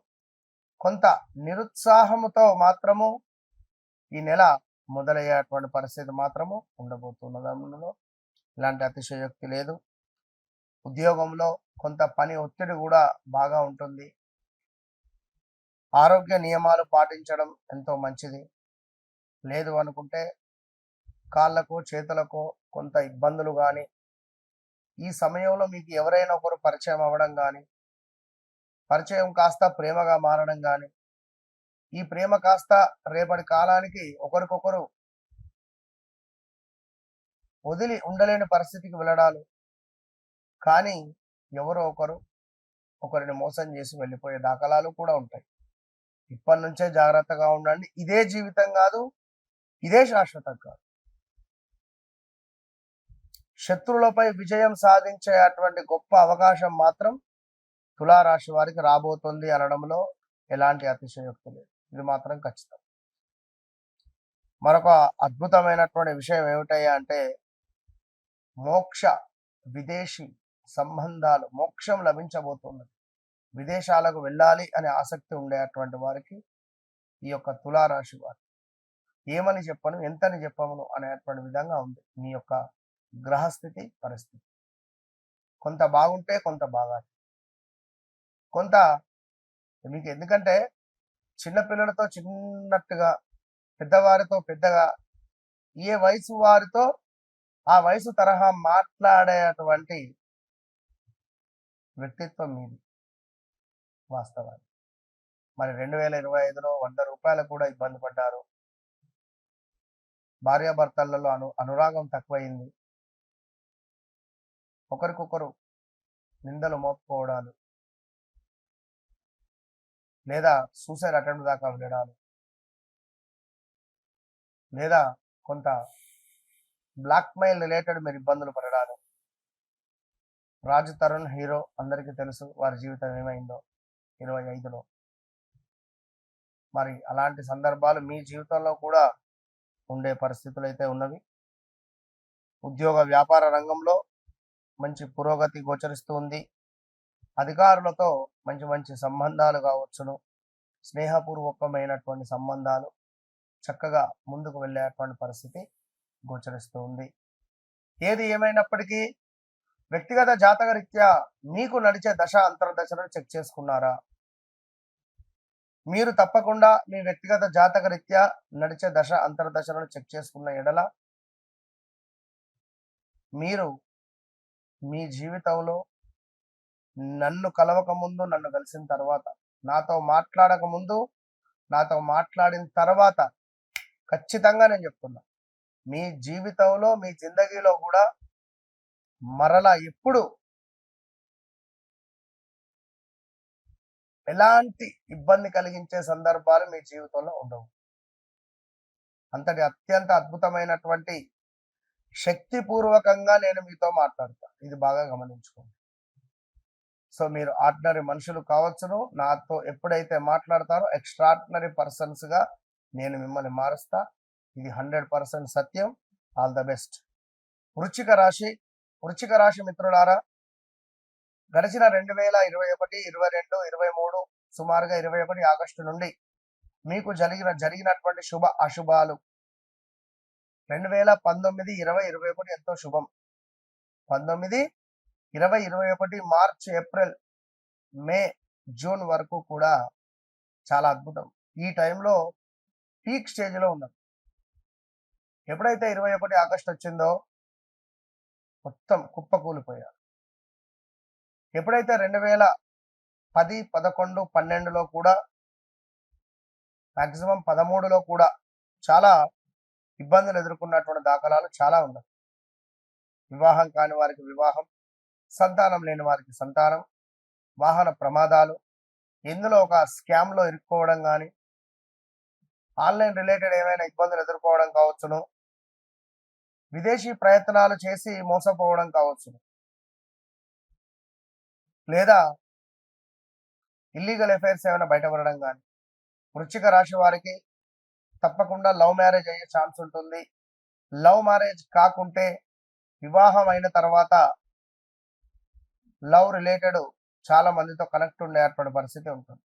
కొంత నిరుత్సాహముతో మాత్రము ఈ నెల మొదలయ్యేటువంటి పరిస్థితి మాత్రము ఉండబోతున్నదంలో ఇలాంటి అతిశయోక్తి లేదు. ఉద్యోగంలో కొంత పని ఒత్తిడి కూడా బాగా ఉంటుంది. ఆరోగ్య నియమాలు పాటించడం ఎంతో మంచిది. లేదు అనుకుంటే కాళ్ళకు చేతులకు కొంత ఇబ్బందులు కానీ, ఈ సమయంలో మీకు ఎవరైనా ఒకరు పరిచయం అవ్వడం కానీ, పరిచయం కాస్త ప్రేమగా మారడం కానీ, ఈ ప్రేమ కాస్త రేపటి కాలానికి ఒకరికొకరు వదిలి ఉండలేని పరిస్థితికి వెళ్ళడాలు, కానీ ఎవరో ఒకరిని మోసం చేసి వెళ్ళిపోయే దాఖలాలు కూడా ఉంటాయి. ఇప్పటి నుంచే జాగ్రత్తగా ఉండండి. ఇదే జీవితం కాదు, ఇదే శాశ్వతం కాదు. శత్రువులపై విజయం సాధించే అటువంటి గొప్ప అవకాశం మాత్రం తులారాశి వారికి రాబోతుంది అనడంలో ఎలాంటి అతిశయోక్తి లేదు. ఇది మాత్రం ఖచ్చితం. మరొక అద్భుతమైనటువంటి విషయం ఏమిటయ్యా అంటే, మోక్ష విదేశీ సంబంధాలు, మోక్షం లభించబోతున్నది. విదేశాలకు వెళ్ళాలి అనే ఆసక్తి ఉండేటువంటి వారికి ఈ యొక్క తులారాశి వారు ఏమని చెప్పను, ఎంతని చెప్పమును అనేటువంటి విధంగా ఉంది మీ యొక్క గ్రహస్థితి పరిస్థితి. కొంత బాగుంటే కొంత బాగా, కొంత మీకు ఎందుకంటే చిన్నపిల్లలతో చిన్నట్టుగా, పెద్దవారితో పెద్దగా, ఏ వయసు వారితో ఆ వయసు తరహా మాట్లాడేటువంటి వ్యక్తిత్వం మీది వాస్తవాన్ని. మరి 2025లో 100 రూపాయలు కూడా ఇబ్బంది పడ్డారు. భార్యాభర్తలలో అనురాగం తక్కువైంది. ఒకరికొకరు నిందలు మోపుకోవడాలు, లేదా సూసైడ్ అటెంప్ట్ దాకా వెళ్ళడాలు, లేదా కొంత బ్లాక్మెయిల్ రిలేటెడ్ మీరు ఇబ్బందులు పడడాలు. రాజ్ తరుణ్ హీరో అందరికీ తెలుసు వారి జీవితం ఏమైందో 25లో. మరి అలాంటి సందర్భాలు మీ జీవితంలో కూడా ఉండే పరిస్థితులు అయితే ఉన్నవి. ఉద్యోగ వ్యాపార రంగంలో మంచి పురోగతి గోచరిస్తూ ఉంది. అధికారులతో మంచి మంచి సంబంధాలు కావచ్చును, స్నేహపూర్వకమైనటువంటి సంబంధాలు చక్కగా ముందుకు వెళ్ళేటువంటి పరిస్థితి గోచరిస్తూ ఉంది. ఏది ఏమైనప్పటికీ వ్యక్తిగత జాతక రీత్యా మీకు నడిచే దశ అంతర్దశలను చెక్ చేసుకున్నారా? మీరు తప్పకుండా మీ వ్యక్తిగత జాతక రీత్యా నడిచే దశ అంతర్దశలను చెక్ చేసుకున్న ఎడల మీరు మీ జీవితంలో నన్ను కలవక ముందు, నన్ను కలిసిన తర్వాత, నాతో మాట్లాడక ముందు, నాతో మాట్లాడిన తర్వాత ఖచ్చితంగా నేను చెప్తున్నా, మీ జీవితంలో మీ జిందగీలో కూడా మరలా ఎప్పుడు ఎలాంటి ఇబ్బంది కలిగించే సందర్భాలు మీ జీవితంలో ఉండవు. అంతటి అత్యంత అద్భుతమైనటువంటి శక్తిపూర్వకంగా నేను మీతో మాట్లాడతా. ఇది బాగా గమనించుకోండి. సో మీరు ఆర్డినరీ మనుషులు కావచ్చును. నాతో ఎప్పుడైతే మాట్లాడతారో ఎక్స్ట్రాడినరీ పర్సన్స్‌గా నేను మిమ్మల్ని మారుస్తా. ఇది 100% సత్యం. All the best. వృశ్చిక రాశి. వృశ్చిక రాశి మిత్రులారా, గడిచిన 2021, 22, 23 సుమారుగా 21 ఆగస్టు నుండి మీకు జరిగినటువంటి శుభ అశుభాలు 2019, 20, 21 ఎంతో శుభం. 19, 20, 21 మార్చ్, ఏప్రిల్, మే, జూన్ వరకు కూడా చాలా అద్భుతం. ఈ టైంలో పీక్ స్టేజ్లో ఉన్నాం. ఎప్పుడైతే 21 ఆగస్టు వచ్చిందో మొత్తం కుప్పకూలిపోయారు. ఎప్పుడైతే 2010, 11, 12లో కూడా మాక్సిమం 13లో కూడా చాలా ఇబ్బందులు ఎదుర్కొన్నటువంటి దాఖలాలు చాలా ఉన్నాయి. వివాహం కాని వారికి వివాహం, సంతానం లేని వారికి సంతానం, వాహన ప్రమాదాలు, ఇందులో ఒక స్కామ్లో ఇరుక్కోవడం కానీ, ఆన్లైన్ రిలేటెడ్ ఏమైనా ఇబ్బందులు ఎదుర్కోవడం కావచ్చును, విదేశీ ప్రయత్నాలు చేసి మోసపోవడం కావచ్చును, లేదా ఇల్లీగల్ అఫైర్స్ ఏమైనా బయటపడడం కానీ. వృశ్చిక రాశి వారికి తప్పకుండా లవ్ మ్యారేజ్ అయ్యే ఛాన్స్ ఉంటుంది. లవ్ మ్యారేజ్ కాకుంటే వివాహం అయిన తర్వాత లవ్ రిలేటెడ్ చాలా మందితో కనెక్ట్ ఏర్పడే పరిస్థితి ఉంటుంది.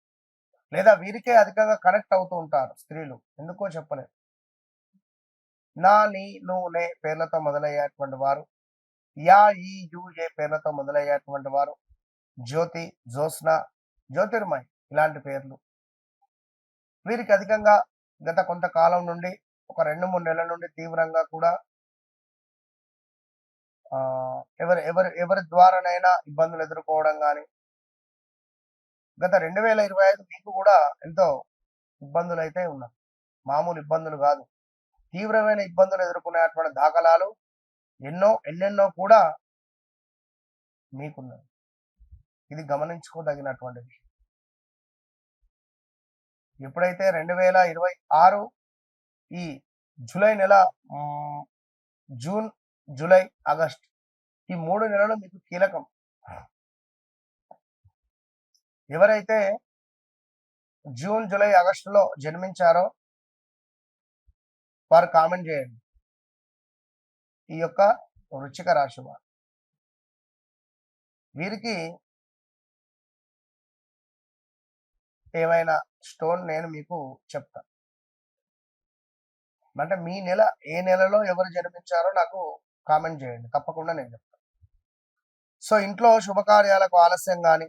లేదా వీరికే అధికంగా కనెక్ట్ అవుతూ ఉంటారు స్త్రీలు, ఎందుకో చెప్పలేదు. నా, నీ, నువ్వు, నే పేర్లతో మొదలయ్యేటువంటి వారు, యా, ఈ, యు, ఏ పేర్లతో మొదలయ్యేటువంటి వారు, జ్యోతి, జ్యోత్స్న, జ్యోతిర్మయ్ ఇలాంటి పేర్లు వీరికి అధికంగా గత కొంతకాలం నుండి ఒక 2-3 నెలల నుండి తీవ్రంగా కూడా ఎవరి ద్వారానైనా ఇబ్బందులు ఎదుర్కోవడం కానీ, గత 2025 మీకు కూడా ఎంతో ఇబ్బందులు అయితే ఉన్నాయి. మామూలు ఇబ్బందులు కాదు, తీవ్రమైన ఇబ్బందులు ఎదుర్కొనేటువంటి దాఖలాలు ఎన్నెన్నో కూడా మీకున్నాయి. ఇది గమనించుకోదగినటువంటి విషయం. ఎప్పుడైతే 2026 ఈ జూలై నెల, జూన్, జూలై, ఆగస్ట్ ఈ 3 నెలలు మీకు కీలకం. ఎవరైతే జూన్, జూలై, ఆగస్టులో జన్మించారో వారు కామెంట్ చేయండి. ఈ యొక్క వృశ్చిక రాశి వారు, వీరికి ఏమైనా స్టోన్ నేను మీకు చెప్తా. అంటే మీ నెల ఏ నెలలో ఎవరు జన్మించారో నాకు కామెంట్ చేయండి, తప్పకుండా నేను చెప్తాను. సో ఇంట్లో శుభకార్యాలకు ఆలస్యం కానీ,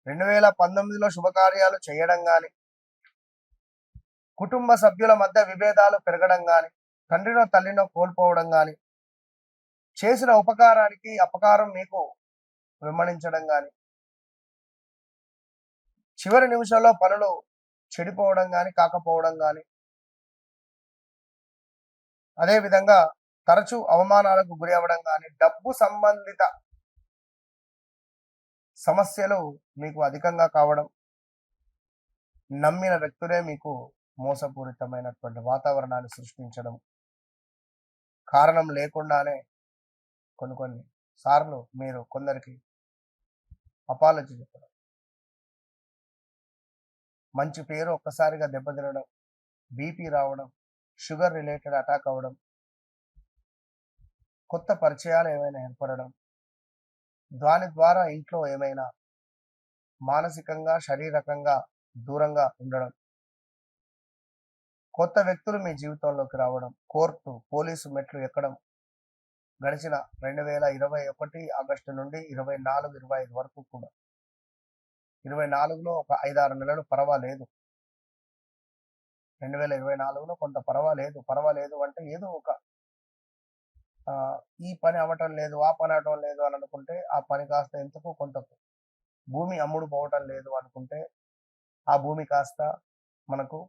2019లో శుభకార్యాలు చేయడం కానీ, కుటుంబ సభ్యుల మధ్య విభేదాలు పెరగడం కానీ, తండ్రినో తల్లినో కోల్పోవడం కానీ, చేసిన ఉపకారానికి అపకారం మీకు వెంబడించడం కానీ, చివరి నిమిషంలో పనులు చెడిపోవడం కానీ, కాకపోవడం కానీ, అదేవిధంగా తరచూ అవమానాలకు గురి అవ్వడం కానీ, డబ్బు సంబంధిత సమస్యలు మీకు అధికంగా కావడం, నమ్మిన వ్యక్తులే మీకు మోసపూరితమైనటువంటి వాతావరణాన్ని సృష్టించడం, కారణం లేకుండానే కొన్ని సార్లు మీరు కొందరికి అపాలజీ చెప్పడం, మంచి పేరు ఒక్కసారిగా దెబ్బతినడం, బీపీ రావడం, షుగర్ రిలేటెడ్ అటాక్ అవ్వడం, కొత్త పరిచయాలు ఏమైనా ఏర్పడడం, దాని ద్వారా ఇంట్లో ఏమైనా మానసికంగా, శారీరకంగా దూరంగా ఉండడం, కొత్త వ్యక్తులు మీ జీవితంలోకి రావడం, కోర్టు, పోలీసు మెట్లు ఎక్కడం, గడిచిన 2021 ఆగస్టు నుండి 24, 25 వరకు కూడా, 24లో ఒక 5-6 నెలలు పర్వాలేదు, 2024లో కొంత పర్వాలేదు అంటే ఏదో ఒక ఈ పని అవ్వటం లేదు, ఆ పని అవటం లేదు అని అనుకుంటే ఆ పని కాస్త ఎంతకు కొంతకు, భూమి అమ్ముడు పోవటం లేదు అనుకుంటే ఆ భూమి కాస్త మనకు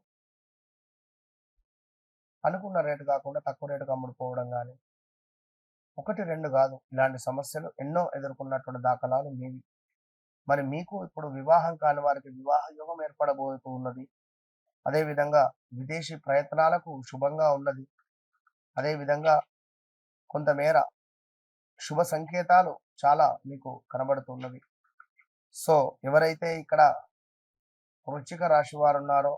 అనుకున్న రేటు కాకుండా తక్కువ రేటుకు అమ్ముడుపోవడం కానీ, 1, 2 కాదు, ఇలాంటి సమస్యలు ఎన్నో ఎదుర్కొన్నటువంటి దాఖలాలు మీవి. మరి మీకు ఇప్పుడు వివాహం కాని వారికి వివాహ యోగం ఏర్పడబోతూ ఉన్నది. అదేవిధంగా విదేశీ ప్రయత్నాలకు శుభంగా ఉన్నది. అదేవిధంగా కొంతమేర శుభ సంకేతాలు చాలా మీకు కనబడుతున్నవి. సో ఎవరైతే ఇక్కడ వృశ్చిక రాశి వారు ఉన్నారో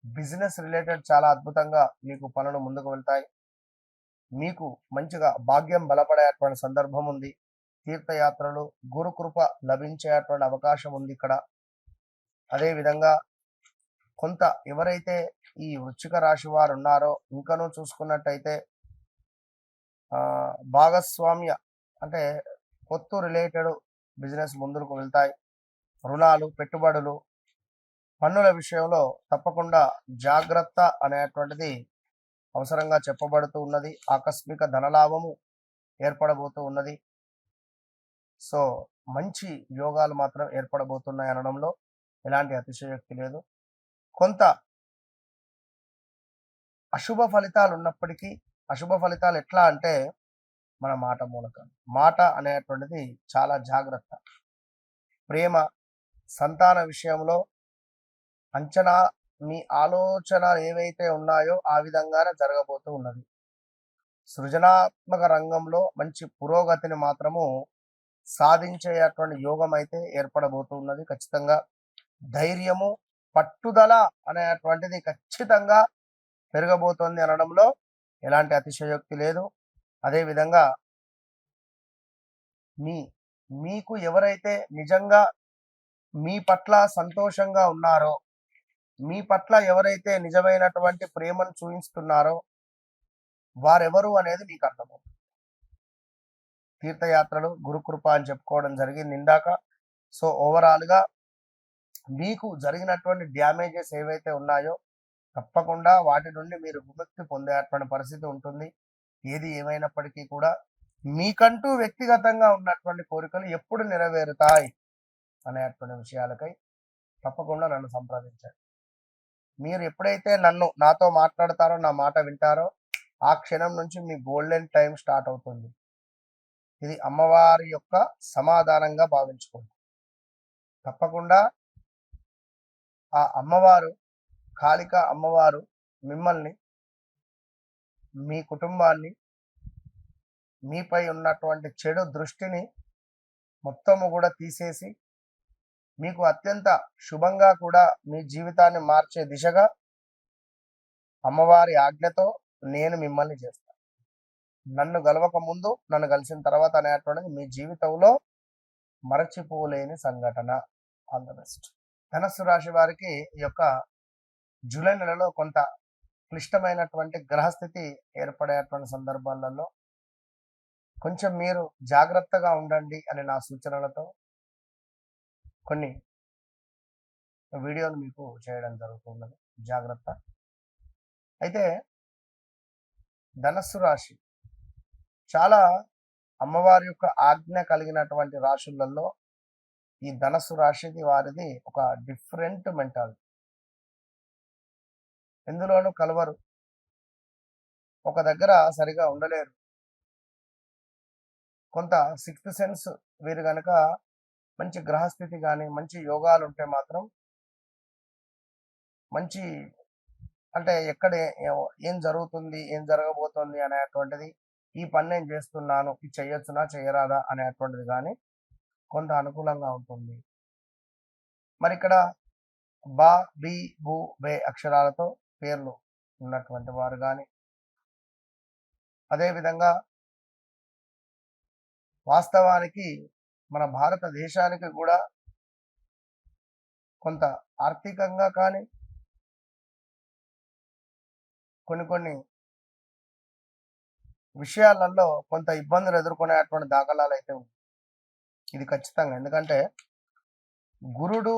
బిజినెస్ రిలేటెడ్ చాలా అద్భుతంగా మీకు పనులు ముందుకు వెళ్తాయి. మీకు మంచిగా భాగ్యం బలపడేటువంటి సందర్భం ఉంది. తీర్థయాత్రలు, గురుకృప లభించేటువంటి అవకాశం ఉంది ఇక్కడ. అదేవిధంగా కొంత ఎవరైతే ఈ వృశ్చిక రాశి వారు ఉన్నారో ఇంకనూ చూసుకున్నట్టయితే భాగస్వామ్య అంటే పొత్తు రిలేటెడ్ బిజినెస్ ముందుకు వెళ్తాయి. రుణాలు, పెట్టుబడులు, పన్నుల విషయంలో తప్పకుండా జాగ్రత్త అనేటువంటిది అవసరంగా చెప్పబడుతూ ఉన్నది. ఆకస్మిక ధనలాభము ఏర్పడబోతూ ఉన్నది. సో మంచి యోగాలు మాత్రం ఏర్పడబోతున్నాయి అనడంలో ఎలాంటి అతిశయోక్తి లేదు. కొంత అశుభ ఫలితాలు ఉన్నప్పటికీ, అశుభ ఫలితాలు ఎట్లా అంటే మన మాట మూలకం. మాట అనేటువంటిది చాలా జాగ్రత్త. ప్రేమ, సంతాన విషయంలో అంచనా, మీ ఆలోచన ఏవైతే ఉన్నాయో ఆ విధంగానే జరగబోతూ ఉన్నది. సృజనాత్మక రంగంలో మంచి పురోగతిని మాత్రము సాధించేటువంటి యోగం అయితే ఏర్పడబోతున్నది. ఖచ్చితంగా ధైర్యము, పట్టుదల అనేటువంటిది ఖచ్చితంగా పెరగబోతోంది అనడంలో ఎలాంటి అతిశయోక్తి లేదు. అదేవిధంగా మీకు ఎవరైతే నిజంగా మీ పట్ల సంతోషంగా ఉన్నారో, మీ పట్ల ఎవరైతే నిజమైనటువంటి ప్రేమను చూపిస్తున్నారో వారెవరు అనేది మీకు అర్థమవుతుంది. తీర్థయాత్రలు, గురుకృప అని చెప్పుకోవడం జరిగింది ఇందాక. సో ఓవరాల్గా మీకు జరిగినటువంటి డ్యామేజెస్ ఏవైతే ఉన్నాయో తప్పకుండా వాటి నుండి మీరు విముక్తి పొందేటువంటి పరిస్థితి ఉంటుంది. ఏది ఏమైనప్పటికీ కూడా మీకంటూ వ్యక్తిగతంగా ఉన్నటువంటి కోరికలు ఎప్పుడు నెరవేరుతాయి అనేటువంటి విషయాలకై తప్పకుండా నన్ను సంప్రదించండి. మీరు ఎప్పుడైతే నాతో మాట్లాడతారో, నా మాట వింటారో ఆ క్షణం నుంచి మీ గోల్డెన్ టైం స్టార్ట్ అవుతుంది. ఇది అమ్మవారి యొక్క సమాధానంగా భావించుకోండి. తప్పకుండా ఆ అమ్మవారు, కాళిక అమ్మవారు మిమ్మల్ని, మీ కుటుంబాన్ని, మీపై ఉన్నటువంటి చెడు దృష్టిని మొత్తము కూడా తీసేసి మీకు అత్యంత శుభంగా కూడా మీ జీవితాన్ని మార్చే దిశగా అమ్మవారి ఆజ్ఞతో నేను మిమ్మల్ని చేస్తాను. నన్ను గెలవక ముందు, నన్ను కలిసిన తర్వాత అనేటువంటిది మీ జీవితంలో మరచిపోలేని సంఘటన. All the best. ధనస్సు రాశి వారికి ఈ యొక్క జూలై నెలలో కొంత క్లిష్టమైనటువంటి గ్రహస్థితి ఏర్పడేటువంటి సందర్భాలలో కొంచెం మీరు జాగ్రత్తగా ఉండండి అని నా సూచనలతో కొన్ని వీడియోలు మీకు చేయడం జరుగుతున్నది. జాగ్రత్త. అయితే ధనస్సు రాశి చాలా అమ్మవారి యొక్క ఆజ్ఞ కలిగినటువంటి రాశులలో ఈ ధనస్సు రాశిది వారిది ఒక డిఫరెంట్ మెంటాలిటీ. ఎందులోనూ కలవరు, ఒక దగ్గర సరిగా ఉండలేరు. కొంత సిక్స్త్ సెన్స్ వీరు గనక మంచి గ్రహస్థితి కానీ మంచి యోగాలు ఉంటే మాత్రం మంచి అంటే ఎక్కడ ఏం జరుగుతుంది, ఏం జరగబోతోంది అనేటువంటిది, ఈ పని నేను చేస్తున్నాను, ఇది చెయ్యొచ్చునా చెయ్యరాదా అనేటువంటిది కానీ కొంత అనుకూలంగా ఉంటుంది. మరి ఇక్కడ బా, బి, బు, బే అక్షరాలతో పేర్లు ఉన్నటువంటి వారు కానీ, అదేవిధంగా వాస్తవానికి మన భారతదేశానికి కూడా కొంత ఆర్థికంగా కానీ కొన్ని విషయాలలో కొంత ఇబ్బందులు ఎదుర్కొనేటువంటి దాఖలాలు అయితే ఉంది. ఇది ఖచ్చితంగా. ఎందుకంటే గురుడు,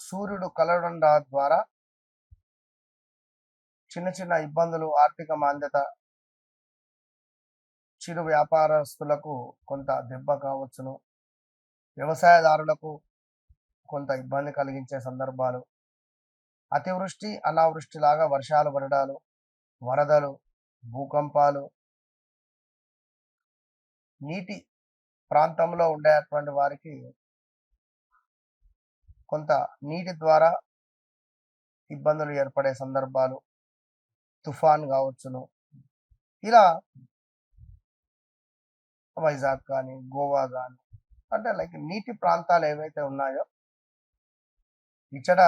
సూర్యుడు కలవడం ద్వారా చిన్న ఇబ్బందులు, ఆర్థిక మాంద్యత, చిరు వ్యాపారస్తులకు కొంత దెబ్బ కావచ్చును, వ్యవసాయదారులకు కొంత ఇబ్బంది కలిగించే సందర్భాలు, అతివృష్టి, అనావృష్టి లాగా వర్షాలు పడడాలు, వరదలు, భూకంపాలు, నీటి ప్రాంతంలో ఉండేటువంటి వారికి కొంత నీటి ద్వారా ఇబ్బందులు ఏర్పడే సందర్భాలు, తుఫాన్ కావచ్చును. ఇలా వైజాగ్ కానీ, గోవా కానీ, అంటే లైక్ నీటి ప్రాంతాలు ఏవైతే ఉన్నాయో ఇచ్చట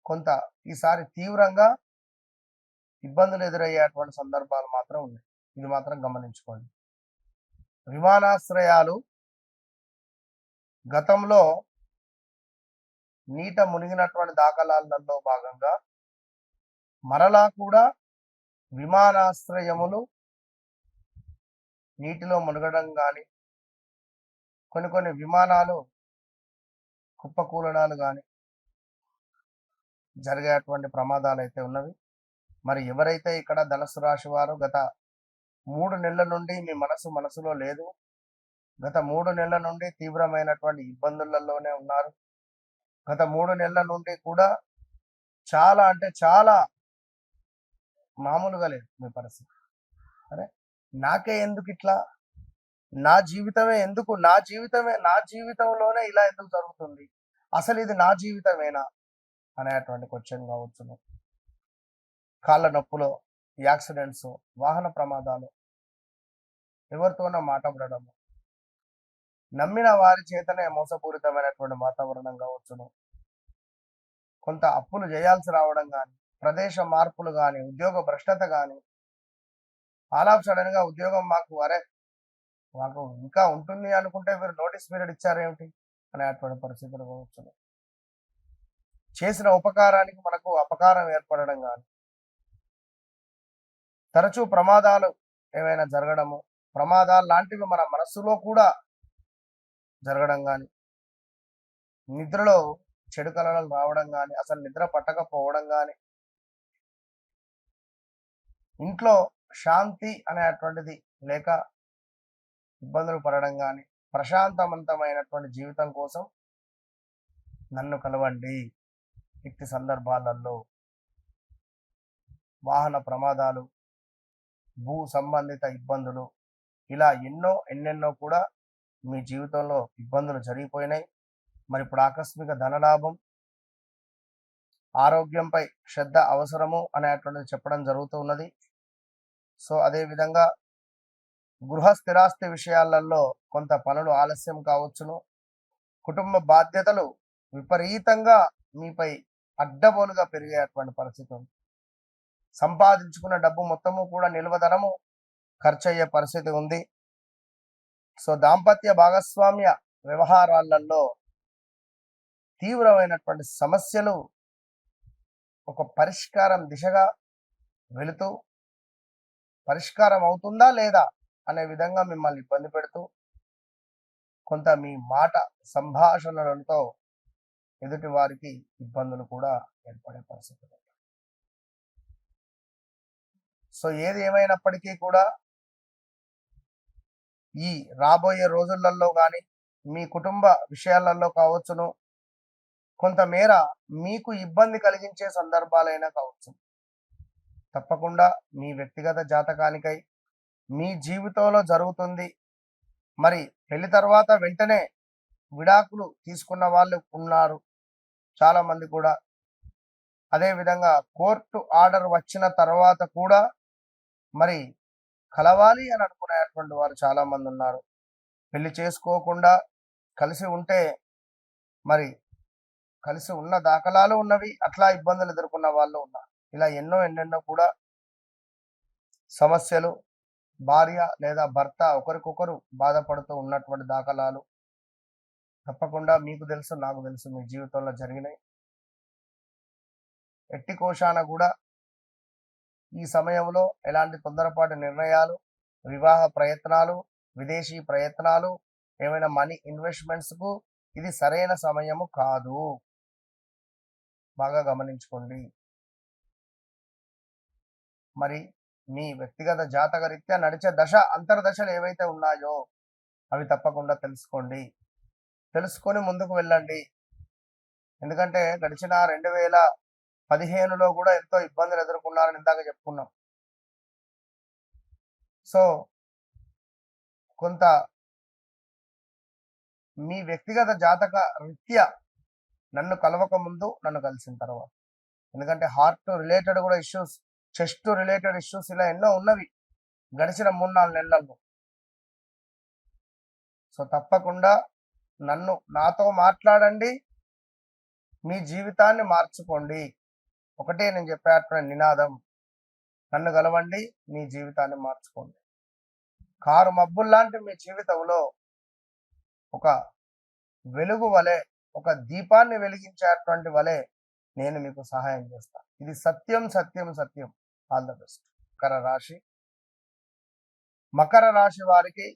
కొంత ఈసారి తీవ్రంగా ఇబ్బందులు ఎదురయ్యేటువంటి సందర్భాలు మాత్రం ఉన్నాయి. ఇది మాత్రం గమనించుకోండి. విమానాశ్రయాలు గతంలో నీట మునిగినటువంటి దాఖలాలలో భాగంగా మరలా కూడా విమానాశ్రయములు నీటిలో మునగడం కానీ, కొన్ని విమానాలు కుప్పకూలడాలు కానీ జరిగేటువంటి ప్రమాదాలు అయితే ఉన్నవి. మరి ఎవరైతే ఇక్కడ ధనుసు రాశి వారు గత 3 నెలల నుండి మీ మనసులో లేదు, గత 3 నెలల నుండి తీవ్రమైనటువంటి ఇబ్బందులలోనే ఉన్నారు, గత 3 నెలల నుండి కూడా చాలా అంటే చాలా మామూలుగా లేదు మీ పరిస్థితి. అరే నాకే ఎందుకు ఇట్లా, నా జీవితంలోనే ఇలా ఎందుకు జరుగుతుంది, అసలు ఇది నా జీవితమేనా అనేటువంటి క్వశ్చన్ కావచ్చును. కాళ్ళ నొప్పులు, యాక్సిడెంట్స్, వాహన ప్రమాదాలు, ఎవరితోనో మాట్లాడము, నమ్మిన వారి చేతనే మోసపూరితమైనటువంటి వాతావరణం కావచ్చును, కొంత అప్పులు చేయాల్సి రావడం కానీ, ప్రదేశ మార్పులు కానీ, ఉద్యోగ భ్రష్టత కానీ, ఆల్ ఆఫ్ సడన్ గా ఉద్యోగం మాకు ఇంకా ఉంటుంది అనుకుంటే మీరు నోటీస్ పీరియడ్ ఇచ్చారేమిటి అనేటువంటి పరిస్థితులు కావచ్చును. చేసిన ఉపకారానికి మనకు అపకారం ఏర్పడడం కానీ, తరచూ ప్రమాదాలు ఏమైనా జరగడము, ప్రమాదాలు లాంటివి మన మనస్సులో కూడా జరగడం కానీ, నిద్రలో చెడు కలలు రావడం కానీ, అసలు నిద్ర పట్టకపోవడం కానీ, ఇంట్లో శాంతి అనేటువంటిది లేక ఇబ్బందులు పడడం కానీ, ప్రశాంతవంతమైనటువంటి జీవితం కోసం నన్ను కలవండి. ఇట్టి సందర్భాలలో వాహన ప్రమాదాలు, భూ సంబంధిత ఇబ్బందులు, ఇలా ఎన్నెన్నో కూడా మీ జీవితంలో ఇబ్బందులు జరిగిపోయినాయి. మరి ఇప్పుడు ఆకస్మిక ధనలాభం, ఆరోగ్యంపై శ్రద్ధ అవసరము అనేటువంటిది చెప్పడం జరుగుతూ ఉన్నది. సో అదేవిధంగా గృహ స్థిరాస్తి విషయాలలో కొంత పనులు ఆలస్యం కావచ్చును. కుటుంబ బాధ్యతలు విపరీతంగా మీపై అడ్డబోలుగా పెరిగేటువంటి పరిస్థితి ఉంది. సంపాదించుకున్న డబ్బు మొత్తము కూడా నిల్వధనము ఖర్చు అయ్యే పరిస్థితి ఉంది. సో దాంపత్య భాగస్వామ్య వ్యవహారాలలో తీవ్రమైనటువంటి సమస్యలు ఒక పరిష్కారం దిశగా వెళుతూ, పరిష్కారం అవుతుందా లేదా అనే విధంగా మిమ్మల్ని ఇబ్బంది పెడుతూ, కొంత మీ మాట సంభాషణలతో ఎదుటి వారికి ఇబ్బందులు కూడా ఏర్పడే పరిస్థితులు. సో ఏది ఏమైనప్పటికీ కూడా ఈ రాబోయే రోజులలో కానీ, మీ కుటుంబ విషయాలలో కావచ్చును, కొంతమేర మీకు ఇబ్బంది కలిగించే సందర్భాలైనా కావచ్చు. తప్పకుండా మీ వ్యక్తిగత జాతకానికై మీ జీవితంలో జరుగుతుంది. మరి పెళ్లి తర్వాత వెంటనే విడాకులు తీసుకున్న వాళ్ళు ఉన్నారు చాలా మంది కూడా. అదేవిధంగా కోర్టు ఆర్డర్ వచ్చిన తర్వాత కూడా మరి కలవాలి అని అనుకునేటువంటి వారు చాలా మంది ఉన్నారు. పెళ్లి చేసుకోకుండా కలిసి ఉంటే మరి కలిసి ఉన్న దాఖలాలు ఉన్నవి, అట్లా ఇబ్బందులు ఎదుర్కొన్న వాళ్ళు ఉన్నారు. ఇలా ఎన్నెన్నో కూడా సమస్యలు, భార్య లేదా భర్త ఒకరికొకరు బాధపడుతూ ఉన్నటువంటి దాఖలాలు తప్పకుండా మీకు తెలుసు, నాకు తెలుసు, మీ జీవితంలో జరిగినాయి. ఎట్టి కోశాన కూడా ఈ సమయంలో ఎలాంటి తొందరపాటు నిర్ణయాలు, వివాహ ప్రయత్నాలు, విదేశీ ప్రయత్నాలు, ఏమైనా మనీ ఇన్వెస్ట్మెంట్స్కు ఇది సరైన సమయము కాదు. బాగా గమనించుకోండి. మరి మీ వ్యక్తిగత జాతక రీత్యా నడిచే అంతర్దశలు ఏవైతే ఉన్నాయో అవి తప్పకుండా తెలుసుకొని ముందుకు వెళ్ళండి. ఎందుకంటే గడిచిన 2015లో కూడా ఎంతో ఇబ్బందులు ఎదుర్కొన్నారని ఇందాక చెప్పుకున్నాం. సో కొంత మీ వ్యక్తిగత జాతక రీత్యా నన్ను కలవక ముందు, నన్ను కలిసిన తర్వాత. ఎందుకంటే హార్ట్ రిలేటెడ్ కూడా ఇష్యూస్, చెస్ట్ రిలేటెడ్ ఇష్యూస్ ఇలా ఎన్నో ఉన్నవి గడిచిన 3-4 నెలల్లో. సో తప్పకుండా నాతో మాట్లాడండి, మీ జీవితాన్ని మార్చుకోండి. ఒకటే నేను చెప్పేటువంటి నినాదం, నన్ను కలవండి, మీ జీవితాన్ని మార్చుకోండి. కారు మబ్బుల్లాంటి మీ జీవితంలో ఒక వెలుగు వలె, ఒక దీపాన్ని వెలిగించేటువంటి వలె నేను మీకు సహాయం చేస్తాను. ఇది సత్యం సత్యం సత్యం. All the best. మకర రాశి వారికి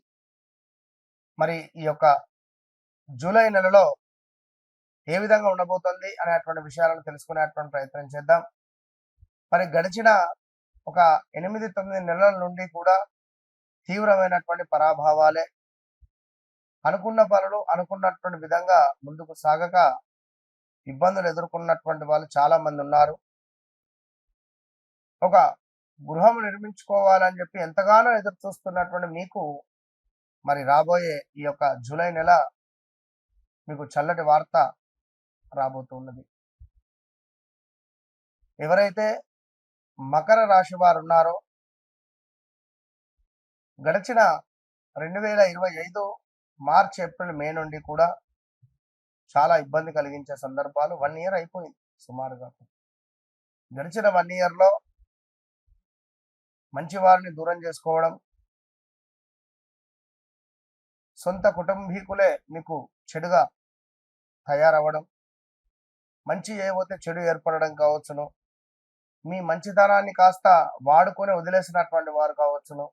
మరి ఈ యొక్క జూలై నెలలో ఏ విధంగా ఉండబోతుంది అనేటువంటి విషయాలను తెలుసుకునేటువంటి ప్రయత్నం చేద్దాం. మరి గడిచిన ఒక 8-9 నెలల నుండి కూడా తీవ్రమైనటువంటి పరాభావాలే. అనుకున్న పనులు అనుకున్నటువంటి విధంగా ముందుకు సాగక ఇబ్బందులు ఎదుర్కొన్నటువంటి వాళ్ళు చాలా మంది ఉన్నారు. ఒక గృహం నిర్మించుకోవాలని చెప్పి ఎంతగానో ఎదురు చూస్తున్నటువంటి మీకు మరి రాబోయే ఈ యొక్క జూలై నెల మీకు చల్లటి వార్త రాబోతున్నది. ఎవరైతే మకర రాశి వారు ఉన్నారో గడిచిన 2025 మార్చ్, ఏప్రిల్, మే నుండి కూడా చాలా ఇబ్బంది కలిగించే సందర్భాలు 1 ఇయర్ అయిపోయింది సుమారుగా. గడిచిన 1 ఇయర్లో మంచి వారిని దూరం చేసుకోవడం, సొంత కుటుంబీకులే మీకు చెడుగా తయారవ్వడం, మంచి ఏవైతే చెడు ఏర్పడడం కావచ్చును, మీ మంచితనాన్ని కాస్త వాడుకొని వదిలేసినటువంటి వారు కావచ్చును,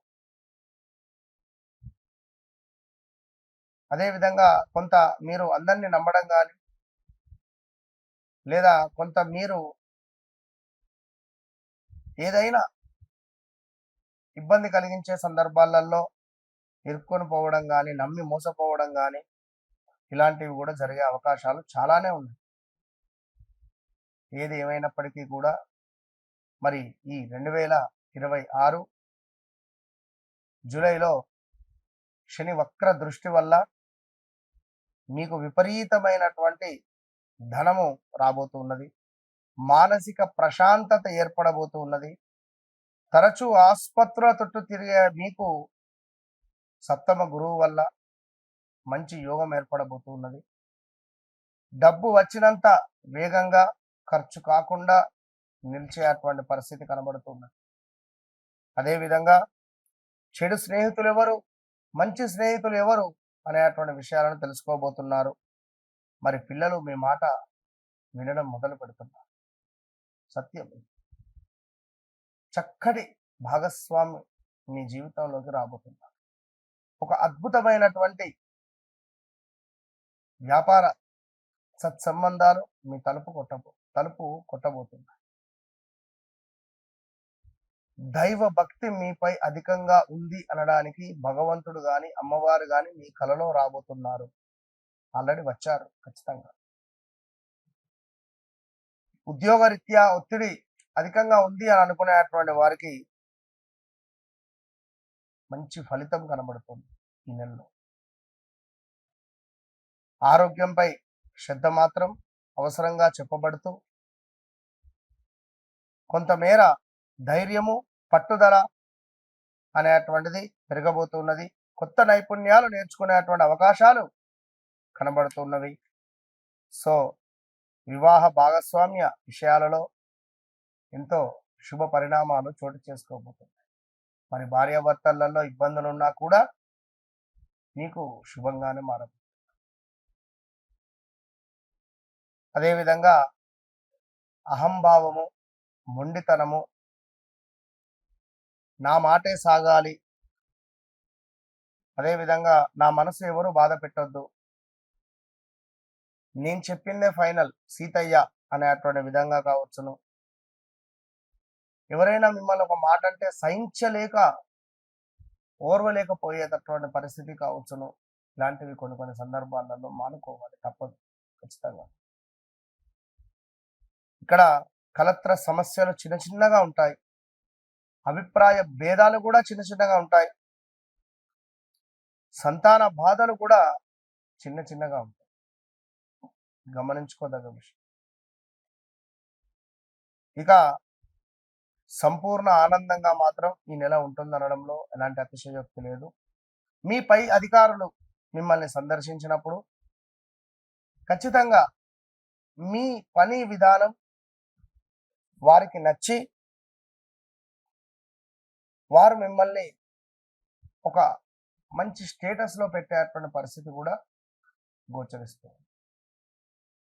అదేవిధంగా కొంత మీరు అందరినీ నమ్మడం కానీ, లేదా కొంత మీరు ఏదైనా ఇబ్బంది కలిగించే సందర్భాలలో ఇరుక్కొని పోవడం కానీ, నమ్మి మోసపోవడం కానీ, ఇలాంటివి కూడా జరిగే అవకాశాలు చాలానే ఉన్నాయి. ఏది ఏమైనప్పటికీ కూడా మరి ఈ 2026 జూలైలో శని వక్ర దృష్టి వల్ల మీకు విపరీతమైనటువంటి ధనము రాబోతున్నది. మానసిక ప్రశాంతత ఏర్పడబోతున్నది. తరచూ ఆసుపత్రుల చుట్టూ తిరిగే మీకు సప్తమ గురువు వల్ల మంచి యోగం ఏర్పడబోతున్నది. డబ్బు వచ్చినంత వేగంగా ఖర్చు కాకుండా నిలిచేటువంటి పరిస్థితి కనబడుతున్నది. అదేవిధంగా చెడు స్నేహితులు ఎవరు, మంచి స్నేహితులు ఎవరు అనేటువంటి విషయాలను తెలుసుకోబోతున్నారు. మరి పిల్లలు మీ మాట వినడం మొదలు పెడుతున్నారు. సత్యం. చక్కటి భాగస్వామి మీ జీవితంలోకి రాబోతున్నారు. ఒక అద్భుతమైనటువంటి వ్యాపార సత్సంబంధాలు మీ తలుపు కొట్టబోతున్నాయి. దైవ భక్తి మీపై అధికంగా ఉంది అనడానికి భగవంతుడు గాని, అమ్మవారు గాని మీ కలలో రాబోతున్నారు. ఆల్రెడీ వచ్చారు ఖచ్చితంగా. ఉద్యోగరీత్యా ఒత్తిడి అధికంగా ఉంది అని అనుకునేటువంటి వారికి మంచి ఫలితం కనబడుతుంది ఈ నెలలో. ఆరోగ్యంపై శ్రద్ధ మాత్రం అవసరంగా చెప్పబడుతూ కొంతమేర ధైర్యము, పట్టుదల అనేటువంటిది పెరగబోతున్నది. కొత్త నైపుణ్యాలు నేర్చుకునేటువంటి అవకాశాలు కనబడుతున్నవి. సో వివాహ భాగస్వామ్య విషయాలలో ఎంతో శుభ పరిణామాలు చోటు చేసుకోబోతున్నాయి. మరి భార్యాభర్తలలో ఇబ్బందులు ఉన్నా కూడా మీకు శుభంగానే మారబోతుంది. అదేవిధంగా అహంభావము, మొండితనము, నా మాటే సాగాలి, అదేవిధంగా నా మనసు ఎవరు బాధ పెట్టొద్దు, నేను చెప్పిందే ఫైనల్ సీతయ్య అనేటువంటి విధంగా కావచ్చును. ఎవరైనా మిమ్మల్ని ఒక మాట అంటే సహించలేక ఓర్వలేకపోయేటటువంటి పరిస్థితి కావచ్చును. ఇలాంటివి కొన్ని సందర్భాలలో మానుకోవాలి, తప్పదు ఖచ్చితంగా. ఇక్కడ కలత్ర సమస్యలు చిన్నగా ఉంటాయి. అభిప్రాయ భేదాలు కూడా చిన్నగా ఉంటాయి. సంతాన బాధలు కూడా చిన్న చిన్నగా ఉంటాయి. గమనించుకోదగ్గ విషయం. ఇక సంపూర్ణ ఆనందంగా మాత్రం ఈ నెల ఉంటుందనడంలో ఎలాంటి అతిశయోక్తి లేదు. మీ పై అధికారులు మిమ్మల్ని సందర్శించినప్పుడు ఖచ్చితంగా మీ పని విధానం వారికి నచ్చి వారు మిమ్మల్ని ఒక మంచి స్టేటస్‌లో పెట్టేటువంటి పరిస్థితి కూడా గోచరిస్తుంది.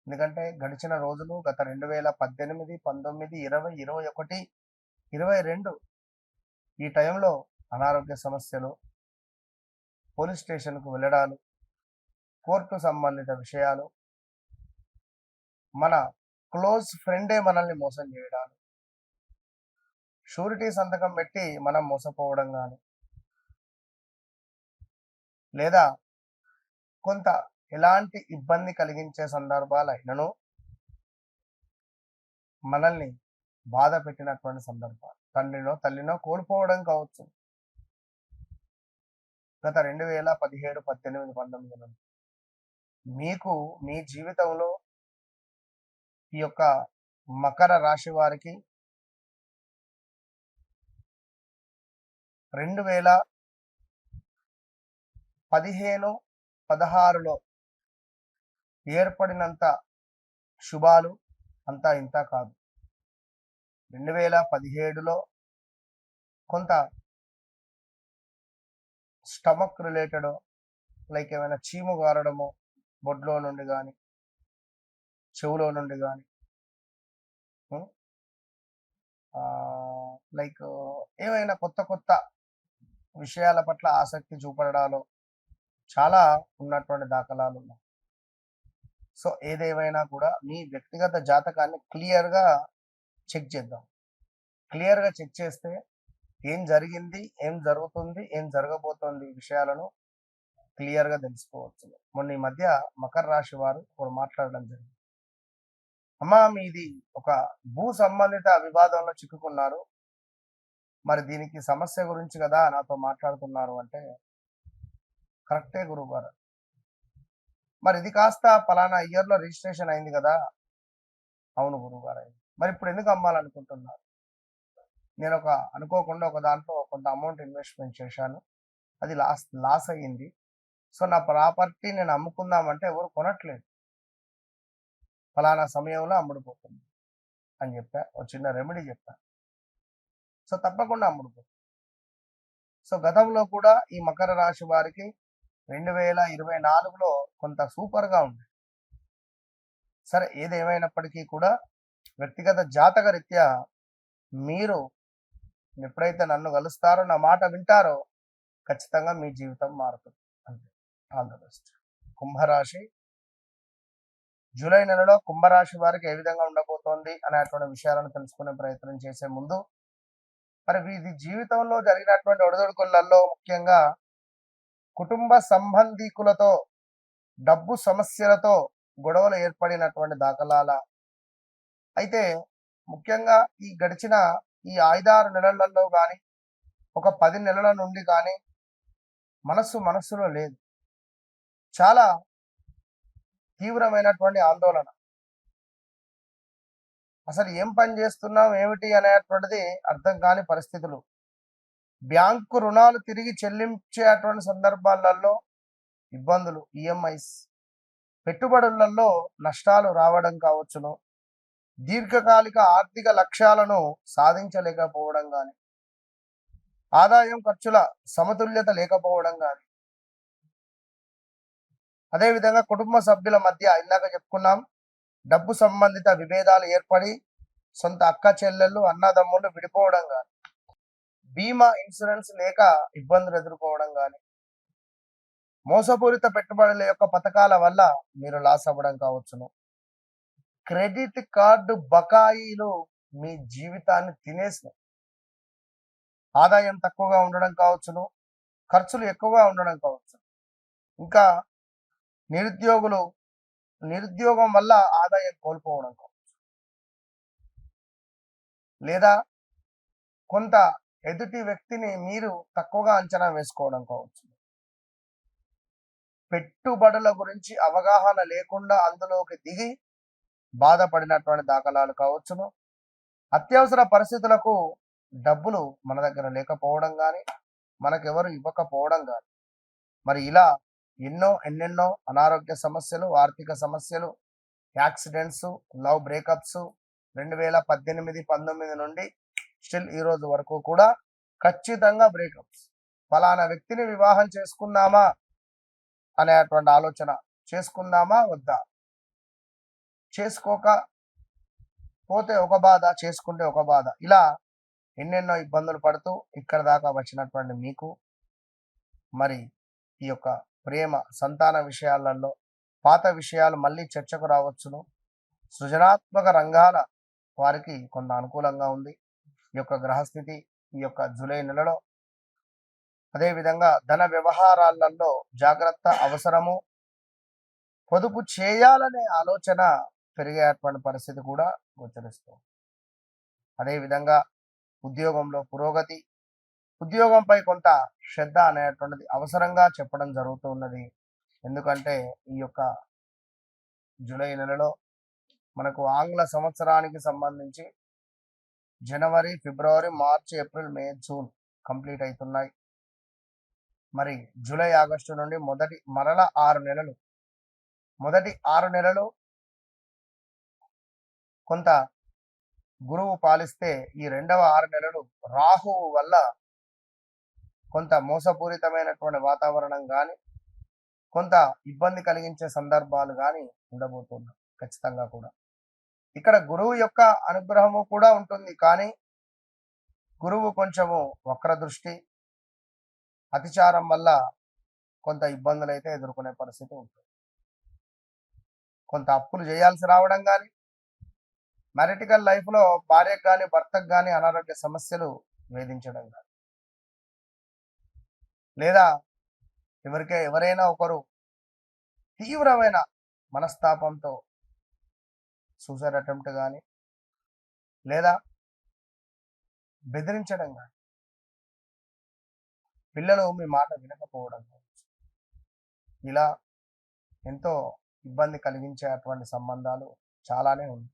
ఎందుకంటే గడిచిన రోజులు గత 2018, 19, 20, 21, 22 ఈ టైంలో అనారోగ్య సమస్యలు, పోలీస్ స్టేషన్‌కు వెళ్ళడాలు, కోర్టు సంబంధిత విషయాలు, మన క్లోజ్ ఫ్రెండే మనల్ని మోసం చేయడాలు, షూరిటీ సంతకం పెట్టి మనం మోసపోవడం కానీ, లేదా కొంత ఎలాంటి ఇబ్బంది కలిగించే సందర్భాలైనను మనల్ని బాధ పెట్టినటువంటి సందర్భాలు, తండ్రినో తల్లినో కోల్పోవడం కావచ్చు. గత 2017, 18, 19 నుండి మీకు మీ జీవితంలో ఈ యొక్క మకర రాశి వారికి 2015, 16లో ఏర్పడినంత శుభాలు అంతా ఇంత కాదు. 2017లో కొంత స్టమక్ రిలేటెడ్, లైక్ ఏమైనా చీము గారడము బొడ్లో నుండి కానీ, చెవులో నుండి కానీ, లైక్ ఏమైనా కొత్త కొత్త విషయాల పట్ల ఆసక్తి చూపడాలో చాలా ఉన్నటువంటి దాఖలాలు ఉన్నాయి. సో ఏదేమైనా కూడా మీ వ్యక్తిగత జాతకాన్ని క్లియర్గా చెక్ చేద్దాం. క్లియర్గా చెక్ చేస్తే ఏం జరిగింది, ఏం జరుగుతుంది, ఏం జరగబోతోంది ఈ విషయాలను క్లియర్గా తెలుసుకోవచ్చు. మొన్న ఈ మధ్య మకర రాశి వారు ఒకరు మాట్లాడడం జరిగింది. అమ్మా, మీది ఒక భూ సంబంధిత వివాదంలో చిక్కుకున్నారు, మరి దీనికి సమస్య గురించి కదా నాతో మాట్లాడుతున్నారు అంటే, కరెక్టే గురువు గారు, మరి ఇది కాస్త పలానా ఇయర్లో రిజిస్ట్రేషన్ అయింది కదా. అవును గురువు గారు అయింది. మరి ఇప్పుడు ఎందుకు అమ్మాలనుకుంటున్నారు? నేను అనుకోకుండా ఒక దాంట్లో కొంత అమౌంట్ ఇన్వెస్ట్మెంట్ చేశాను, అది లాస్ అయ్యింది. సో నా ప్రాపర్టీ నేను అమ్ముకుందామంటే ఎవరు కొనట్లేదు, ఫలానా సమయంలో అమ్ముడుపోతుంది అని చెప్పా. ఒక చిన్న రెమెడీ చెప్పా. సో తప్పకుండా అమ్ముడుపోతుంది. సో గతంలో కూడా ఈ మకర రాశి వారికి 2024లో కొంత సూపర్గా ఉంది. సరే, ఏదేమైనప్పటికీ కూడా వ్యక్తిగత జాతక రీత్యా మీరు ఎప్పుడైతే నన్ను కలుస్తారో, నా మాట వింటారో, ఖచ్చితంగా మీ జీవితం మారుతుంది. అంతే. All the best. కుంభరాశి జూలై నెలలో కుంభరాశి వారికి ఏ విధంగా ఉండబోతోంది అనేటువంటి విషయాలను తెలుసుకునే ప్రయత్నం చేసే ముందు, మరి వీరి జీవితంలో జరిగినటువంటి ఒడిదొడుకులలో ముఖ్యంగా కుటుంబ సంబంధీకులతో డబ్బు సమస్యలతో గొడవలు ఏర్పడినటువంటి దాఖలాల అయితే ముఖ్యంగా ఈ గడిచిన ఈ 5-6 నెలలలో కానీ, ఒక 10 నెలల నుండి కానీ మనస్సులో లేదు. చాలా తీవ్రమైనటువంటి ఆందోళన. అసలు ఏం పని చేస్తున్నాం ఏమిటి అనేటువంటిది అర్థం కాని పరిస్థితులు. బ్యాంకు రుణాలు తిరిగి చెల్లించేటువంటి సందర్భాలలో ఇబ్బందులు, ఈఎంఐస్, పెట్టుబడులలో నష్టాలు రావడం కావచ్చును, దీర్ఘకాలిక ఆర్థిక లక్ష్యాలను సాధించలేకపోవడం కానీ, ఆదాయం ఖర్చుల సమతుల్యత లేకపోవడం కానీ, అదేవిధంగా కుటుంబ సభ్యుల మధ్య ఇందాక చెప్పుకున్నాం డబ్బు సంబంధిత విభేదాలు ఏర్పడి సొంత అక్క చెల్లెళ్ళు అన్నదమ్ముళ్ళు విడిపోవడం కానీ, బీమా ఇన్సూరెన్స్ లేక ఇబ్బందులు ఎదుర్కోవడం కానీ, మోసపూరిత పెట్టుబడుల యొక్క పథకాల వల్ల మీరు లాస్ అవ్వడం కావచ్చును, క్రెడిట్ కార్డు బకాయిలు మీ జీవితాన్ని తినేసినాయి, ఆదాయం తక్కువగా ఉండడం కావచ్చును, ఖర్చులు ఎక్కువగా ఉండడం కావచ్చు, ఇంకా నిరుద్యోగం వల్ల ఆదాయం కోల్పోవడం కావచ్చు, లేదా కొంత ఎదుటి వ్యక్తిని మీరు తక్కువగా అంచనా వేసుకోవడం కావచ్చు. పెట్టుబడుల గురించి అవగాహన లేకుండా అందులోకి దిగి బాధపడినటువంటి దాఖలాలు కావచ్చును. అత్యవసర పరిస్థితులకు డబ్బులు మన దగ్గర లేకపోవడం కానీ, మనకెవరు ఇవ్వకపోవడం కానీ, మరి ఇలా ఎన్నెన్నో అనారోగ్య సమస్యలు, ఆర్థిక సమస్యలు, యాక్సిడెంట్స్, లవ్ బ్రేకప్స్ 2018, 19 నుండి స్టిల్ ఈ రోజు వరకు కూడా ఖచ్చితంగా బ్రేకప్స్. ఫలానా వ్యక్తిని వివాహం చేసుకుందామా అనేటువంటి ఆలోచన, చేసుకుందామా వద్దా, చేసుకోక పోతే ఒక బాధ, చేసుకుంటే ఒక బాధ, ఇలా ఎన్నెన్నో ఇబ్బందులు పడుతూ ఇక్కడ దాకా వచ్చినటువంటి మీకు మరి ఈ యొక్క ప్రేమ సంతాన విషయాలలో పాత విషయాలు మళ్ళీ చర్చకు రావచ్చును. సృజనాత్మక రంగాల వారికి కొంత అనుకూలంగా ఉంది ఈ యొక్క గ్రహస్థితి ఈ యొక్క జూలై నెలలో. అదేవిధంగా ధన వ్యవహారాలలో జాగ్రత్త అవసరము. పొదుపు చేయాలనే ఆలోచన పెరిగేటువంటి పరిస్థితి కూడా గోచరిస్తుంది. అదేవిధంగా ఉద్యోగంలో పురోగతి, ఉద్యోగంపై కొంత శ్రద్ధ అనేటువంటిది అవసరంగా చెప్పడం జరుగుతూ ఉన్నది. ఎందుకంటే ఈ యొక్క జూలై నెలలో మనకు ఆంగ్ల సంవత్సరానికి సంబంధించి జనవరి, ఫిబ్రవరి, మార్చి, ఏప్రిల్, మే, జూన్ కంప్లీట్ అవుతున్నాయి. మరి జూలై, ఆగస్టు నుండి మొదటి 6 నెలలు కొంత గురువు పాలిస్తే, ఈ రెండవ 6 నెలలు రాహువు వల్ల కొంత మోసపూరితమైనటువంటి వాతావరణం కానీ, కొంత ఇబ్బంది కలిగించే సందర్భాలు కానీ ఉండబోతున్నాయి ఖచ్చితంగా కూడా. ఇక్కడ గురువు యొక్క అనుగ్రహము కూడా ఉంటుంది, కానీ గురువు కొంచెము వక్ర దృష్టి, అతిచారం వల్ల కొంత ఇబ్బందులు అయితే ఎదుర్కొనే పరిస్థితి ఉంటుంది. కొంత అప్పులు చేయాల్సి రావడం కానీ, మ్యారిటికల్ లైఫ్లో భార్యకు కానీ భర్తకు కానీ అనారోగ్య సమస్యలు వేధించడం కానీ, లేదా ఎవరైనా ఒకరు తీవ్రమైన మనస్తాపంతో సూసైడ్ అటెంప్ట్ కానీ, లేదా బెదిరించడం కానీ, పిల్లలు మీ మాట వినకపోవడం కానీ, ఇలా ఎంతో ఇబ్బంది కలిగించే అటువంటి సంబంధాలు చాలానే ఉన్నాయి.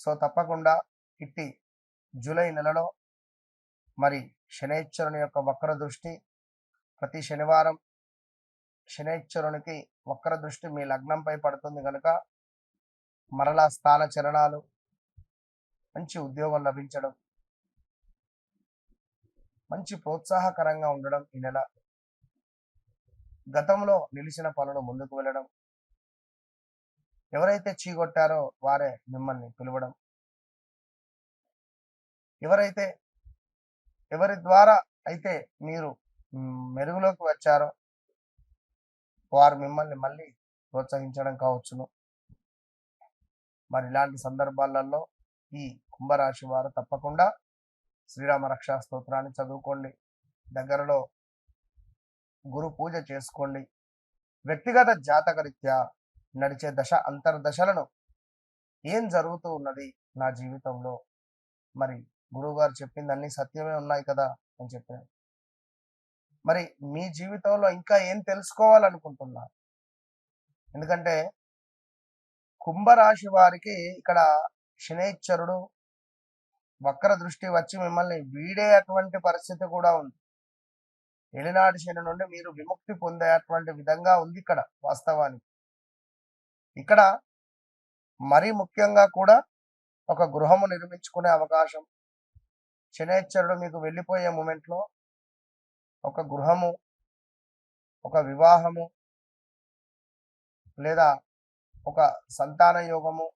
సో తప్పకుండా ఇట్టి జూలై నెలలో మరి శనైశ్వరుని యొక్క వక్ర దృష్టి, ప్రతి శనివారం శనైశ్వరునికి వక్ర దృష్టి మీ లగ్నంపై పడుతుంది కనుక మరలా స్థాన చలనాలు, మంచి ఉద్యోగం లభించడం, మంచి ప్రోత్సాహకరంగా ఉండడం ఈ నెల. గతంలో నిలిచిన పనులు ముందుకు వెళ్ళడం, ఎవరైతే చీగొట్టారో వారే మిమ్మల్ని పిలవడం, ఎవరి ద్వారా అయితే మీరు మెరుగులోకి వచ్చారో వారు మిమ్మల్ని మళ్ళీ ప్రోత్సహించడం కావచ్చును. మరి ఇలాంటి సందర్భాలలో ఈ కుంభరాశి వారు తప్పకుండా శ్రీరామ రక్షా స్తోత్రాన్ని చదువుకోండి, దగ్గరలో గురు పూజ చేసుకోండి. వ్యక్తిగత జాతకరీత్యా నడిచే దశ అంతర్దశలను ఏం జరుగుతూ ఉన్నది నా జీవితంలో, మరి గురువుగారు చెప్పింది అన్ని సత్యమే ఉన్నాయి కదా అని చెప్పాను. మరి మీ జీవితంలో ఇంకా ఏం తెలుసుకోవాలనుకుంటున్నారు? ఎందుకంటే కుంభరాశి వారికి ఇక్కడ శనైశ్వరుడు వక్ర దృష్టి వచ్చి మిమ్మల్ని వీడే అటువంటి పరిస్థితి కూడా ఉంది. ఏలినాటి శని నుండి మీరు విముక్తి పొందేటువంటి విధంగా ఉంది ఇక్కడ వాస్తవానికి. ఇక్కడ మరీ ముఖ్యంగా కూడా ఒక గృహము నిర్మించుకునే అవకాశం, శనైశ్వరుడు మీకు వెళ్ళిపోయే మూమెంట్లో ఒక గృహము, ఒక వివాహము, లేదా ఒక సంతాన యోగము,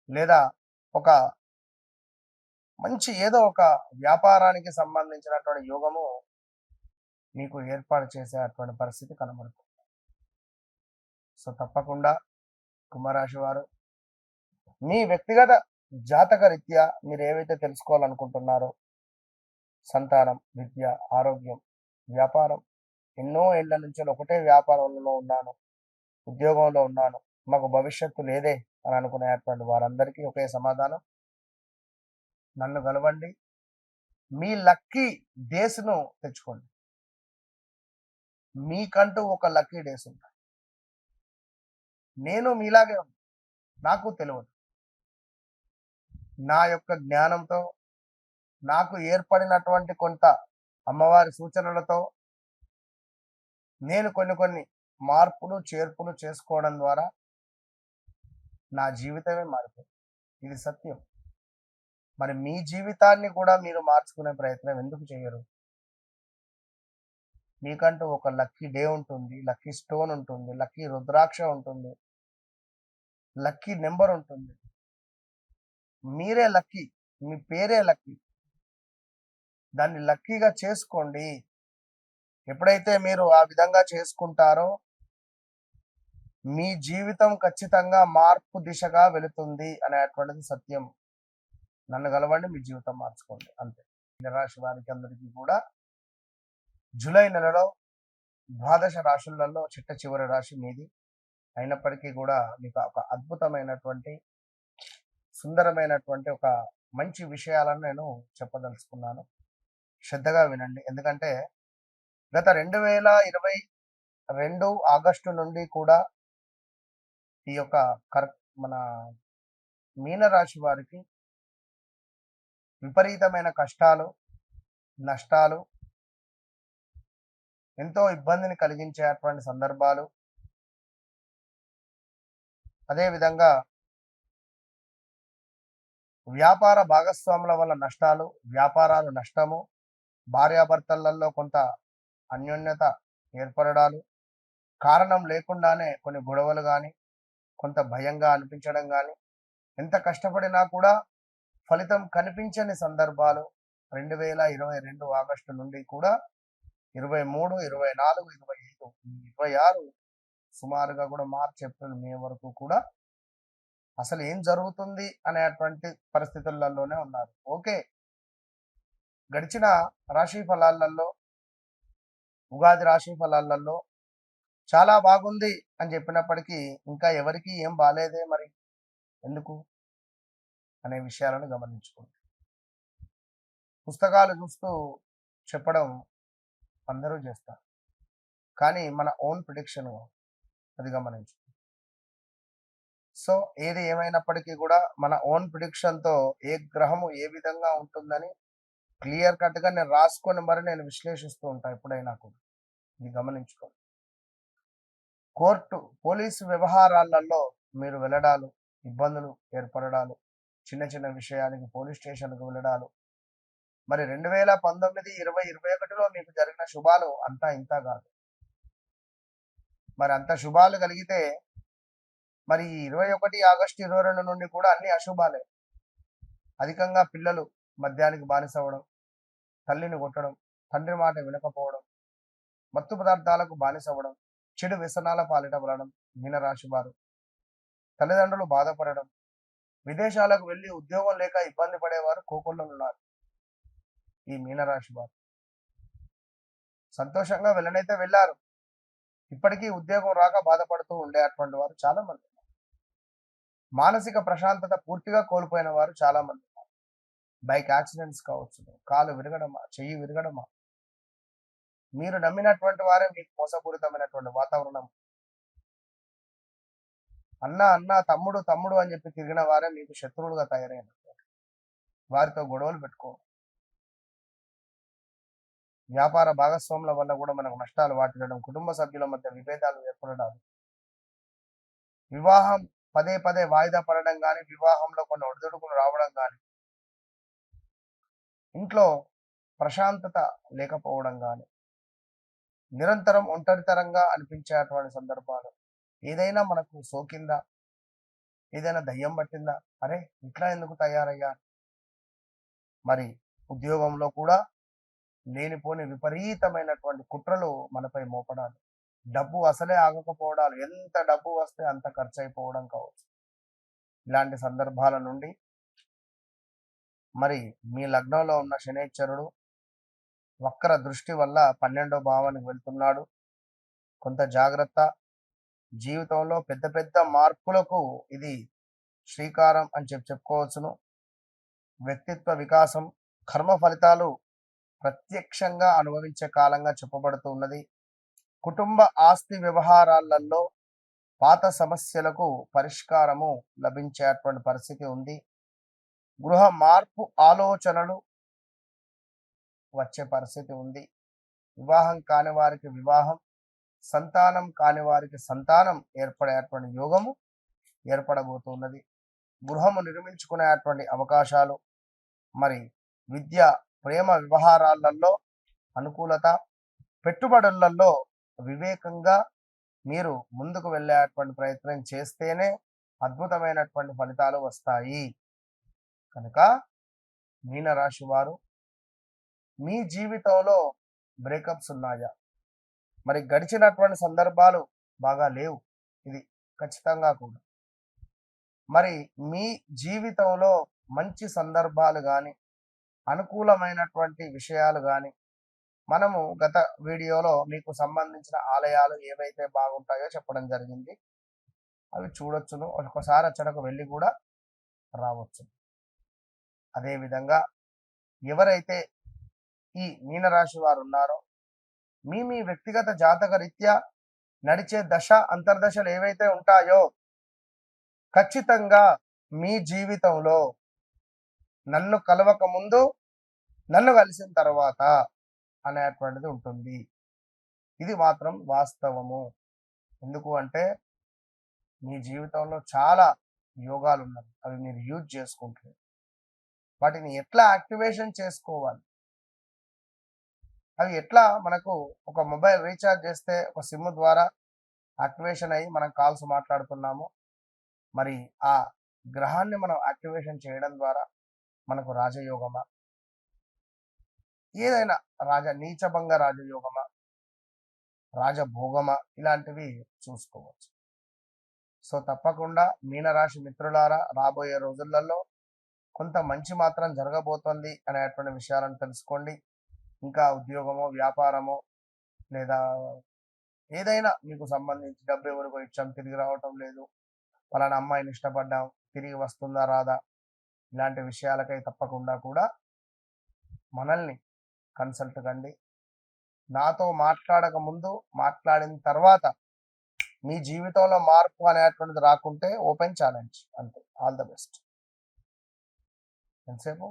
లేదా ఒక మంచి ఏదో ఒక వ్యాపారానికి సంబంధించినటువంటి యోగము మీకు ఏర్పాటు చేసేటువంటి పరిస్థితి కనబడుతుంది. సో తప్పకుండా కుంభరాశి వారు మీ వ్యక్తిగత జాతక రీత్యా మీరు ఏవైతే తెలుసుకోవాలనుకుంటున్నారో, సంతానం, విద్య, ఆరోగ్యం, వ్యాపారం, ఎన్నో ఏళ్ల నుంచి ఒకటే వ్యాపారంలో ఉన్నాను, ఉద్యోగంలో ఉన్నాను, మాకు భవిష్యత్తు లేదే అని అనుకునేటువంటి వారందరికీ ఒకే సమాధానం, నన్ను కలవండి, మీ లక్కీ డేస్ను తెచ్చుకోండి. మీకంటూ ఒక లక్కీ డేస్ ఉంటాయి. నేను మీలాగే ఉన్నా. నాకు తెలియదు. నా యొక్క జ్ఞానంతో, నాకు ఏర్పడినటువంటి కొంత అమ్మవారి సూచనలతో నేను కొన్ని మార్పులు, చేర్పులు చేసుకోవడం ద్వారా నా జీవితమే మారిపోయింది. ఇది సత్యం. మరి మీ జీవితాన్ని కూడా మీరు మార్చుకునే ప్రయత్నం ఎందుకు చేయరు? మీకంటూ ఒక లక్కీ డే ఉంటుంది, లక్కీ స్టోన్ ఉంటుంది, లక్కీ రుద్రాక్ష ఉంటుంది, లక్కీ నెంబర్ ఉంటుంది. మీరే లక్కీ. మీ పేరే లక్కీ. దాన్ని లక్కీగా చేసుకోండి. ఎప్పుడైతే మీరు ఆ విధంగా చేసుకుంటారో మీ జీవితం ఖచ్చితంగా మార్పు దిశగా వెళుతుంది అనేటువంటిది సత్యం. నన్ను కలవండి, మీ జీవితం మార్చుకోండి అంతే. రాశి వారికి అందరికీ కూడా జూలై నెలలో ద్వాదశ రాశులలో చిట్ట చివరి రాశి మీది అయినప్పటికీ కూడా మీకు ఒక అద్భుతమైనటువంటి సుందరమైనటువంటి ఒక మంచి విషయాలను నేను చెప్పదలుచుకున్నాను. శ్రద్ధగా వినండి. ఎందుకంటే గత 2022 ఆగస్టు నుండి కూడా ఈ యొక్క మన మీనరాశి వారికి విపరీతమైన కష్టాలు, నష్టాలు, ఎంతో ఇబ్బందిని కలిగించేటువంటి సందర్భాలు, అదేవిధంగా వ్యాపార భాగస్వాముల వల్ల నష్టాలు, వ్యాపారాలు నష్టము, భార్యాభర్తలలో కొంత అన్యోన్యత ఏర్పడడాలు, కారణం లేకుండానే కొన్ని గొడవలు కానీ, కొంత భయంగా అనిపించడం కానీ, ఎంత కష్టపడినా కూడా ఫలితం కనిపించని సందర్భాలు 2022 ఆగస్టు నుండి కూడా 23, 24, 25, 26 సుమారుగా కూడా మార్చి, ఏప్రిల్, మే వరకు కూడా అసలు ఏం జరుగుతుంది అనేటువంటి పరిస్థితులలోనే ఉన్నారు. ఓకే, గడిచిన రాశి ఫలాలలో, ఉగాది రాశి ఫలాలలో చాలా బాగుంది అని చెప్పినప్పటికీ ఇంకా ఎవరికి ఏం బాలేదే, మరి ఎందుకు అనే విషయాలను గమనించుకోండి. పుస్తకాలు చూస్తూ చెప్పడం అందరూ చేస్తారు, కానీ మన ఓన్ ప్రిడిక్షన్ అది గమనించు. సో ఏది ఏమైనప్పటికీ కూడా మన ఓన్ ప్రిడిక్షన్తో ఏ గ్రహము ఏ విధంగా ఉంటుందని క్లియర్ కట్గా నేను రాసుకొని మరి నేను విశ్లేషిస్తూ ఉంటాను ఎప్పుడైనా కూడా. ఇది గమనించుకోండి. కోర్టు, పోలీసు వ్యవహారాలలో మీరు వెళ్ళడాలు, ఇబ్బందులు ఏర్పడడాలు, చిన్న చిన్న విషయానికి పోలీస్ స్టేషన్కు వెళ్ళడాలు, మరి 2019, 20, 21లో మీకు జరిగిన శుభాలు అంతా ఇంత కాదు. మరి అంత శుభాలు కలిగితే మరి 21 ఆగస్టు 22 నుండి కూడా అన్ని అశుభాలే. అధికంగా పిల్లలు మద్యానికి బానిసవ్వడం, తల్లిని కొట్టడం, తండ్రి మాట వినకపోవడం, మత్తు పదార్థాలకు బానిసవ్వడం, చెడు వ్యసనాల పాలిట పడడం మీనరాశి వారు, తల్లిదండ్రులు బాధపడడం, విదేశాలకు వెళ్ళి ఉద్యోగం లేక ఇబ్బంది పడేవారు కోకొల్లో ఉన్నారు. ఈ మీనరాశి వారు సంతోషంగా వెళ్ళనైతే వెళ్ళారు, ఇప్పటికీ ఉద్యోగం రాక బాధపడుతూ ఉండేటువంటి వారు చాలా మంది. మానసిక ప్రశాంతత పూర్తిగా కోల్పోయిన వారు చాలా మంది. బైక్ యాక్సిడెంట్స్ కావచ్చు, కాలు విరగడమా, చెయ్యి విరగడమా, మీరు నమ్మినటువంటి వారే మీకు మోసపూరితమైనటువంటి వాతావరణం, అన్న అన్న తమ్ముడు తమ్ముడు అని చెప్పి తిరిగిన వారే మీకు శత్రువులుగా తయారైన వారితో గొడవలు పెట్టుకోవడం, వ్యాపార భాగస్వాముల వల్ల కూడా మనకు నష్టాలు వాటిల్లడం, కుటుంబ సభ్యుల మధ్య విభేదాలు ఏర్పడడాలు, వివాహం పదే పదే వాయిదా పడడం కానీ, వివాహంలో కొన్ని ఒడిదుడుకులు రావడం కానీ, ఇంట్లో ప్రశాంతత లేకపోవడం కానీ, నిరంతరం ఒంటరితరంగా అనిపించేటువంటి సందర్భాలు, ఏదైనా మనకు సోకిందా, ఏదైనా దయ్యం పట్టిందా, అరే ఇట్లా ఎందుకు తయారయ్యా, మరి ఉద్యోగంలో కూడా లేనిపోని విపరీతమైనటువంటి కుట్రలు మనపై మోపడాలు, డబ్బు అసలే ఆగకపోవడాలు, ఎంత డబ్బు వస్తే అంత ఖర్చు అయిపోవడం కావచ్చు. ఇలాంటి సందర్భాల నుండి మరి మీ లగ్నంలో ఉన్న శనైశ్వరుడు వక్ర దృష్టి వల్ల 12వ భావానికి వెళ్తున్నాడు. కొంత జాగ్రత్త. జీవితంలో పెద్ద పెద్ద మార్పులకు ఇది శ్రీకారం అని చెప్పుకోవచ్చును. వ్యక్తిత్వ వికాసం, కర్మ ఫలితాలు ప్రత్యక్షంగా అనుభవించే కాలంగా చెప్పబడుతూ ఉన్నది. కుటుంబ ఆస్తి వ్యవహారాలలో పాత సమస్యలకు పరిష్కారము లభించేటువంటి పరిస్థితి ఉంది. గృహ మార్పు ఆలోచనలు వచ్చే పరిస్థితి ఉంది. వివాహం కాని వారికి వివాహం, సంతానం కాని వారికి సంతానం ఏర్పడేటువంటి యోగము ఏర్పడబోతున్నది. గృహము నిర్మించుకునేటువంటి అవకాశాలు, మరి విద్య, ప్రేమ వ్యవహారాలలో అనుకూలత, పెట్టుబడులలో వివేకంగా మీరు ముందుకు వెళ్ళేటువంటి ప్రయత్నం చేస్తేనే అద్భుతమైనటువంటి ఫలితాలు వస్తాయి. కనుక మీనరాశి వారు, మీ జీవితంలో బ్రేకప్స్ ఉన్నాయా? మరి గడిచినటువంటి సందర్భాలు బాగా లేవు, ఇది ఖచ్చితంగా కూడా. మరి మీ జీవితంలో మంచి సందర్భాలు కానీ, అనుకూలమైనటువంటి విషయాలు కానీ, మనము గత వీడియోలో మీకు సంబంధించిన ఆలయాలు ఏవైతే బాగుంటాయో చెప్పడం జరిగింది. అవి చూడొచ్చును, ఒకసారి అచ్చడకు వెళ్ళి కూడా రావచ్చు. అదేవిధంగా ఎవరైతే ఈ మీనరాశి వారు ఉన్నారో, మీ వ్యక్తిగత జాతక రీత్యా నడిచే దశ అంతర్దశలు ఏవైతే ఉంటాయో, ఖచ్చితంగా మీ జీవితంలో నన్ను కలవక ముందు, నన్ను కలిసిన తర్వాత అనేటువంటిది ఉంటుంది. ఇది మాత్రం వాస్తవము. ఎందుకు అంటే మీ జీవితంలో చాలా యోగాలు ఉన్నాయి, అవి మీరు యూజ్ చేసుకుంటారు. వాటిని ఎట్లా యాక్టివేషన్ చేసుకోవాలి, అవి ఎట్లా మనకు ఒక మొబైల్ రీఛార్జ్ చేస్తే ఒక సిమ్ ద్వారా యాక్టివేషన్ అయ్యి మనం కాల్స్ మాట్లాడుతున్నాము. మరి ఆ గ్రహాన్ని మనం యాక్టివేషన్ చేయడం ద్వారా మనకు రాజయోగమా, ఏదైనా నీచభంగ రాజయోగమా, రాజభోగమా, ఇలాంటివి చూసుకోవచ్చు. సో తప్పకుండా మీనరాశి మిత్రులారా, రాబోయే రోజులలో కొంత మంచి మాత్రం జరగబోతోంది అనేటువంటి విషయాలను తెలుసుకోండి. ఇంకా ఉద్యోగమో, వ్యాపారమో, లేదా ఏదైనా మీకు సంబంధించి డబ్బు ఎవరికో ఇచ్చాం తిరిగి రావటం లేదు, పలానా అమ్మాయిని ఇష్టపడ్డాం తిరిగి వస్తుందా రాదా, ఇలాంటి విషయాలకై తప్పకుండా కూడా మనల్ని కన్సల్ట్ కండి. నాతో మాట్లాడక ముందు, మాట్లాడిన తర్వాత మీ జీవితంలో మార్పు అనేటువంటిది రాకుంటే ఓపెన్ ఛాలెంజ్, అంతే. All the best. ఎంతసేపు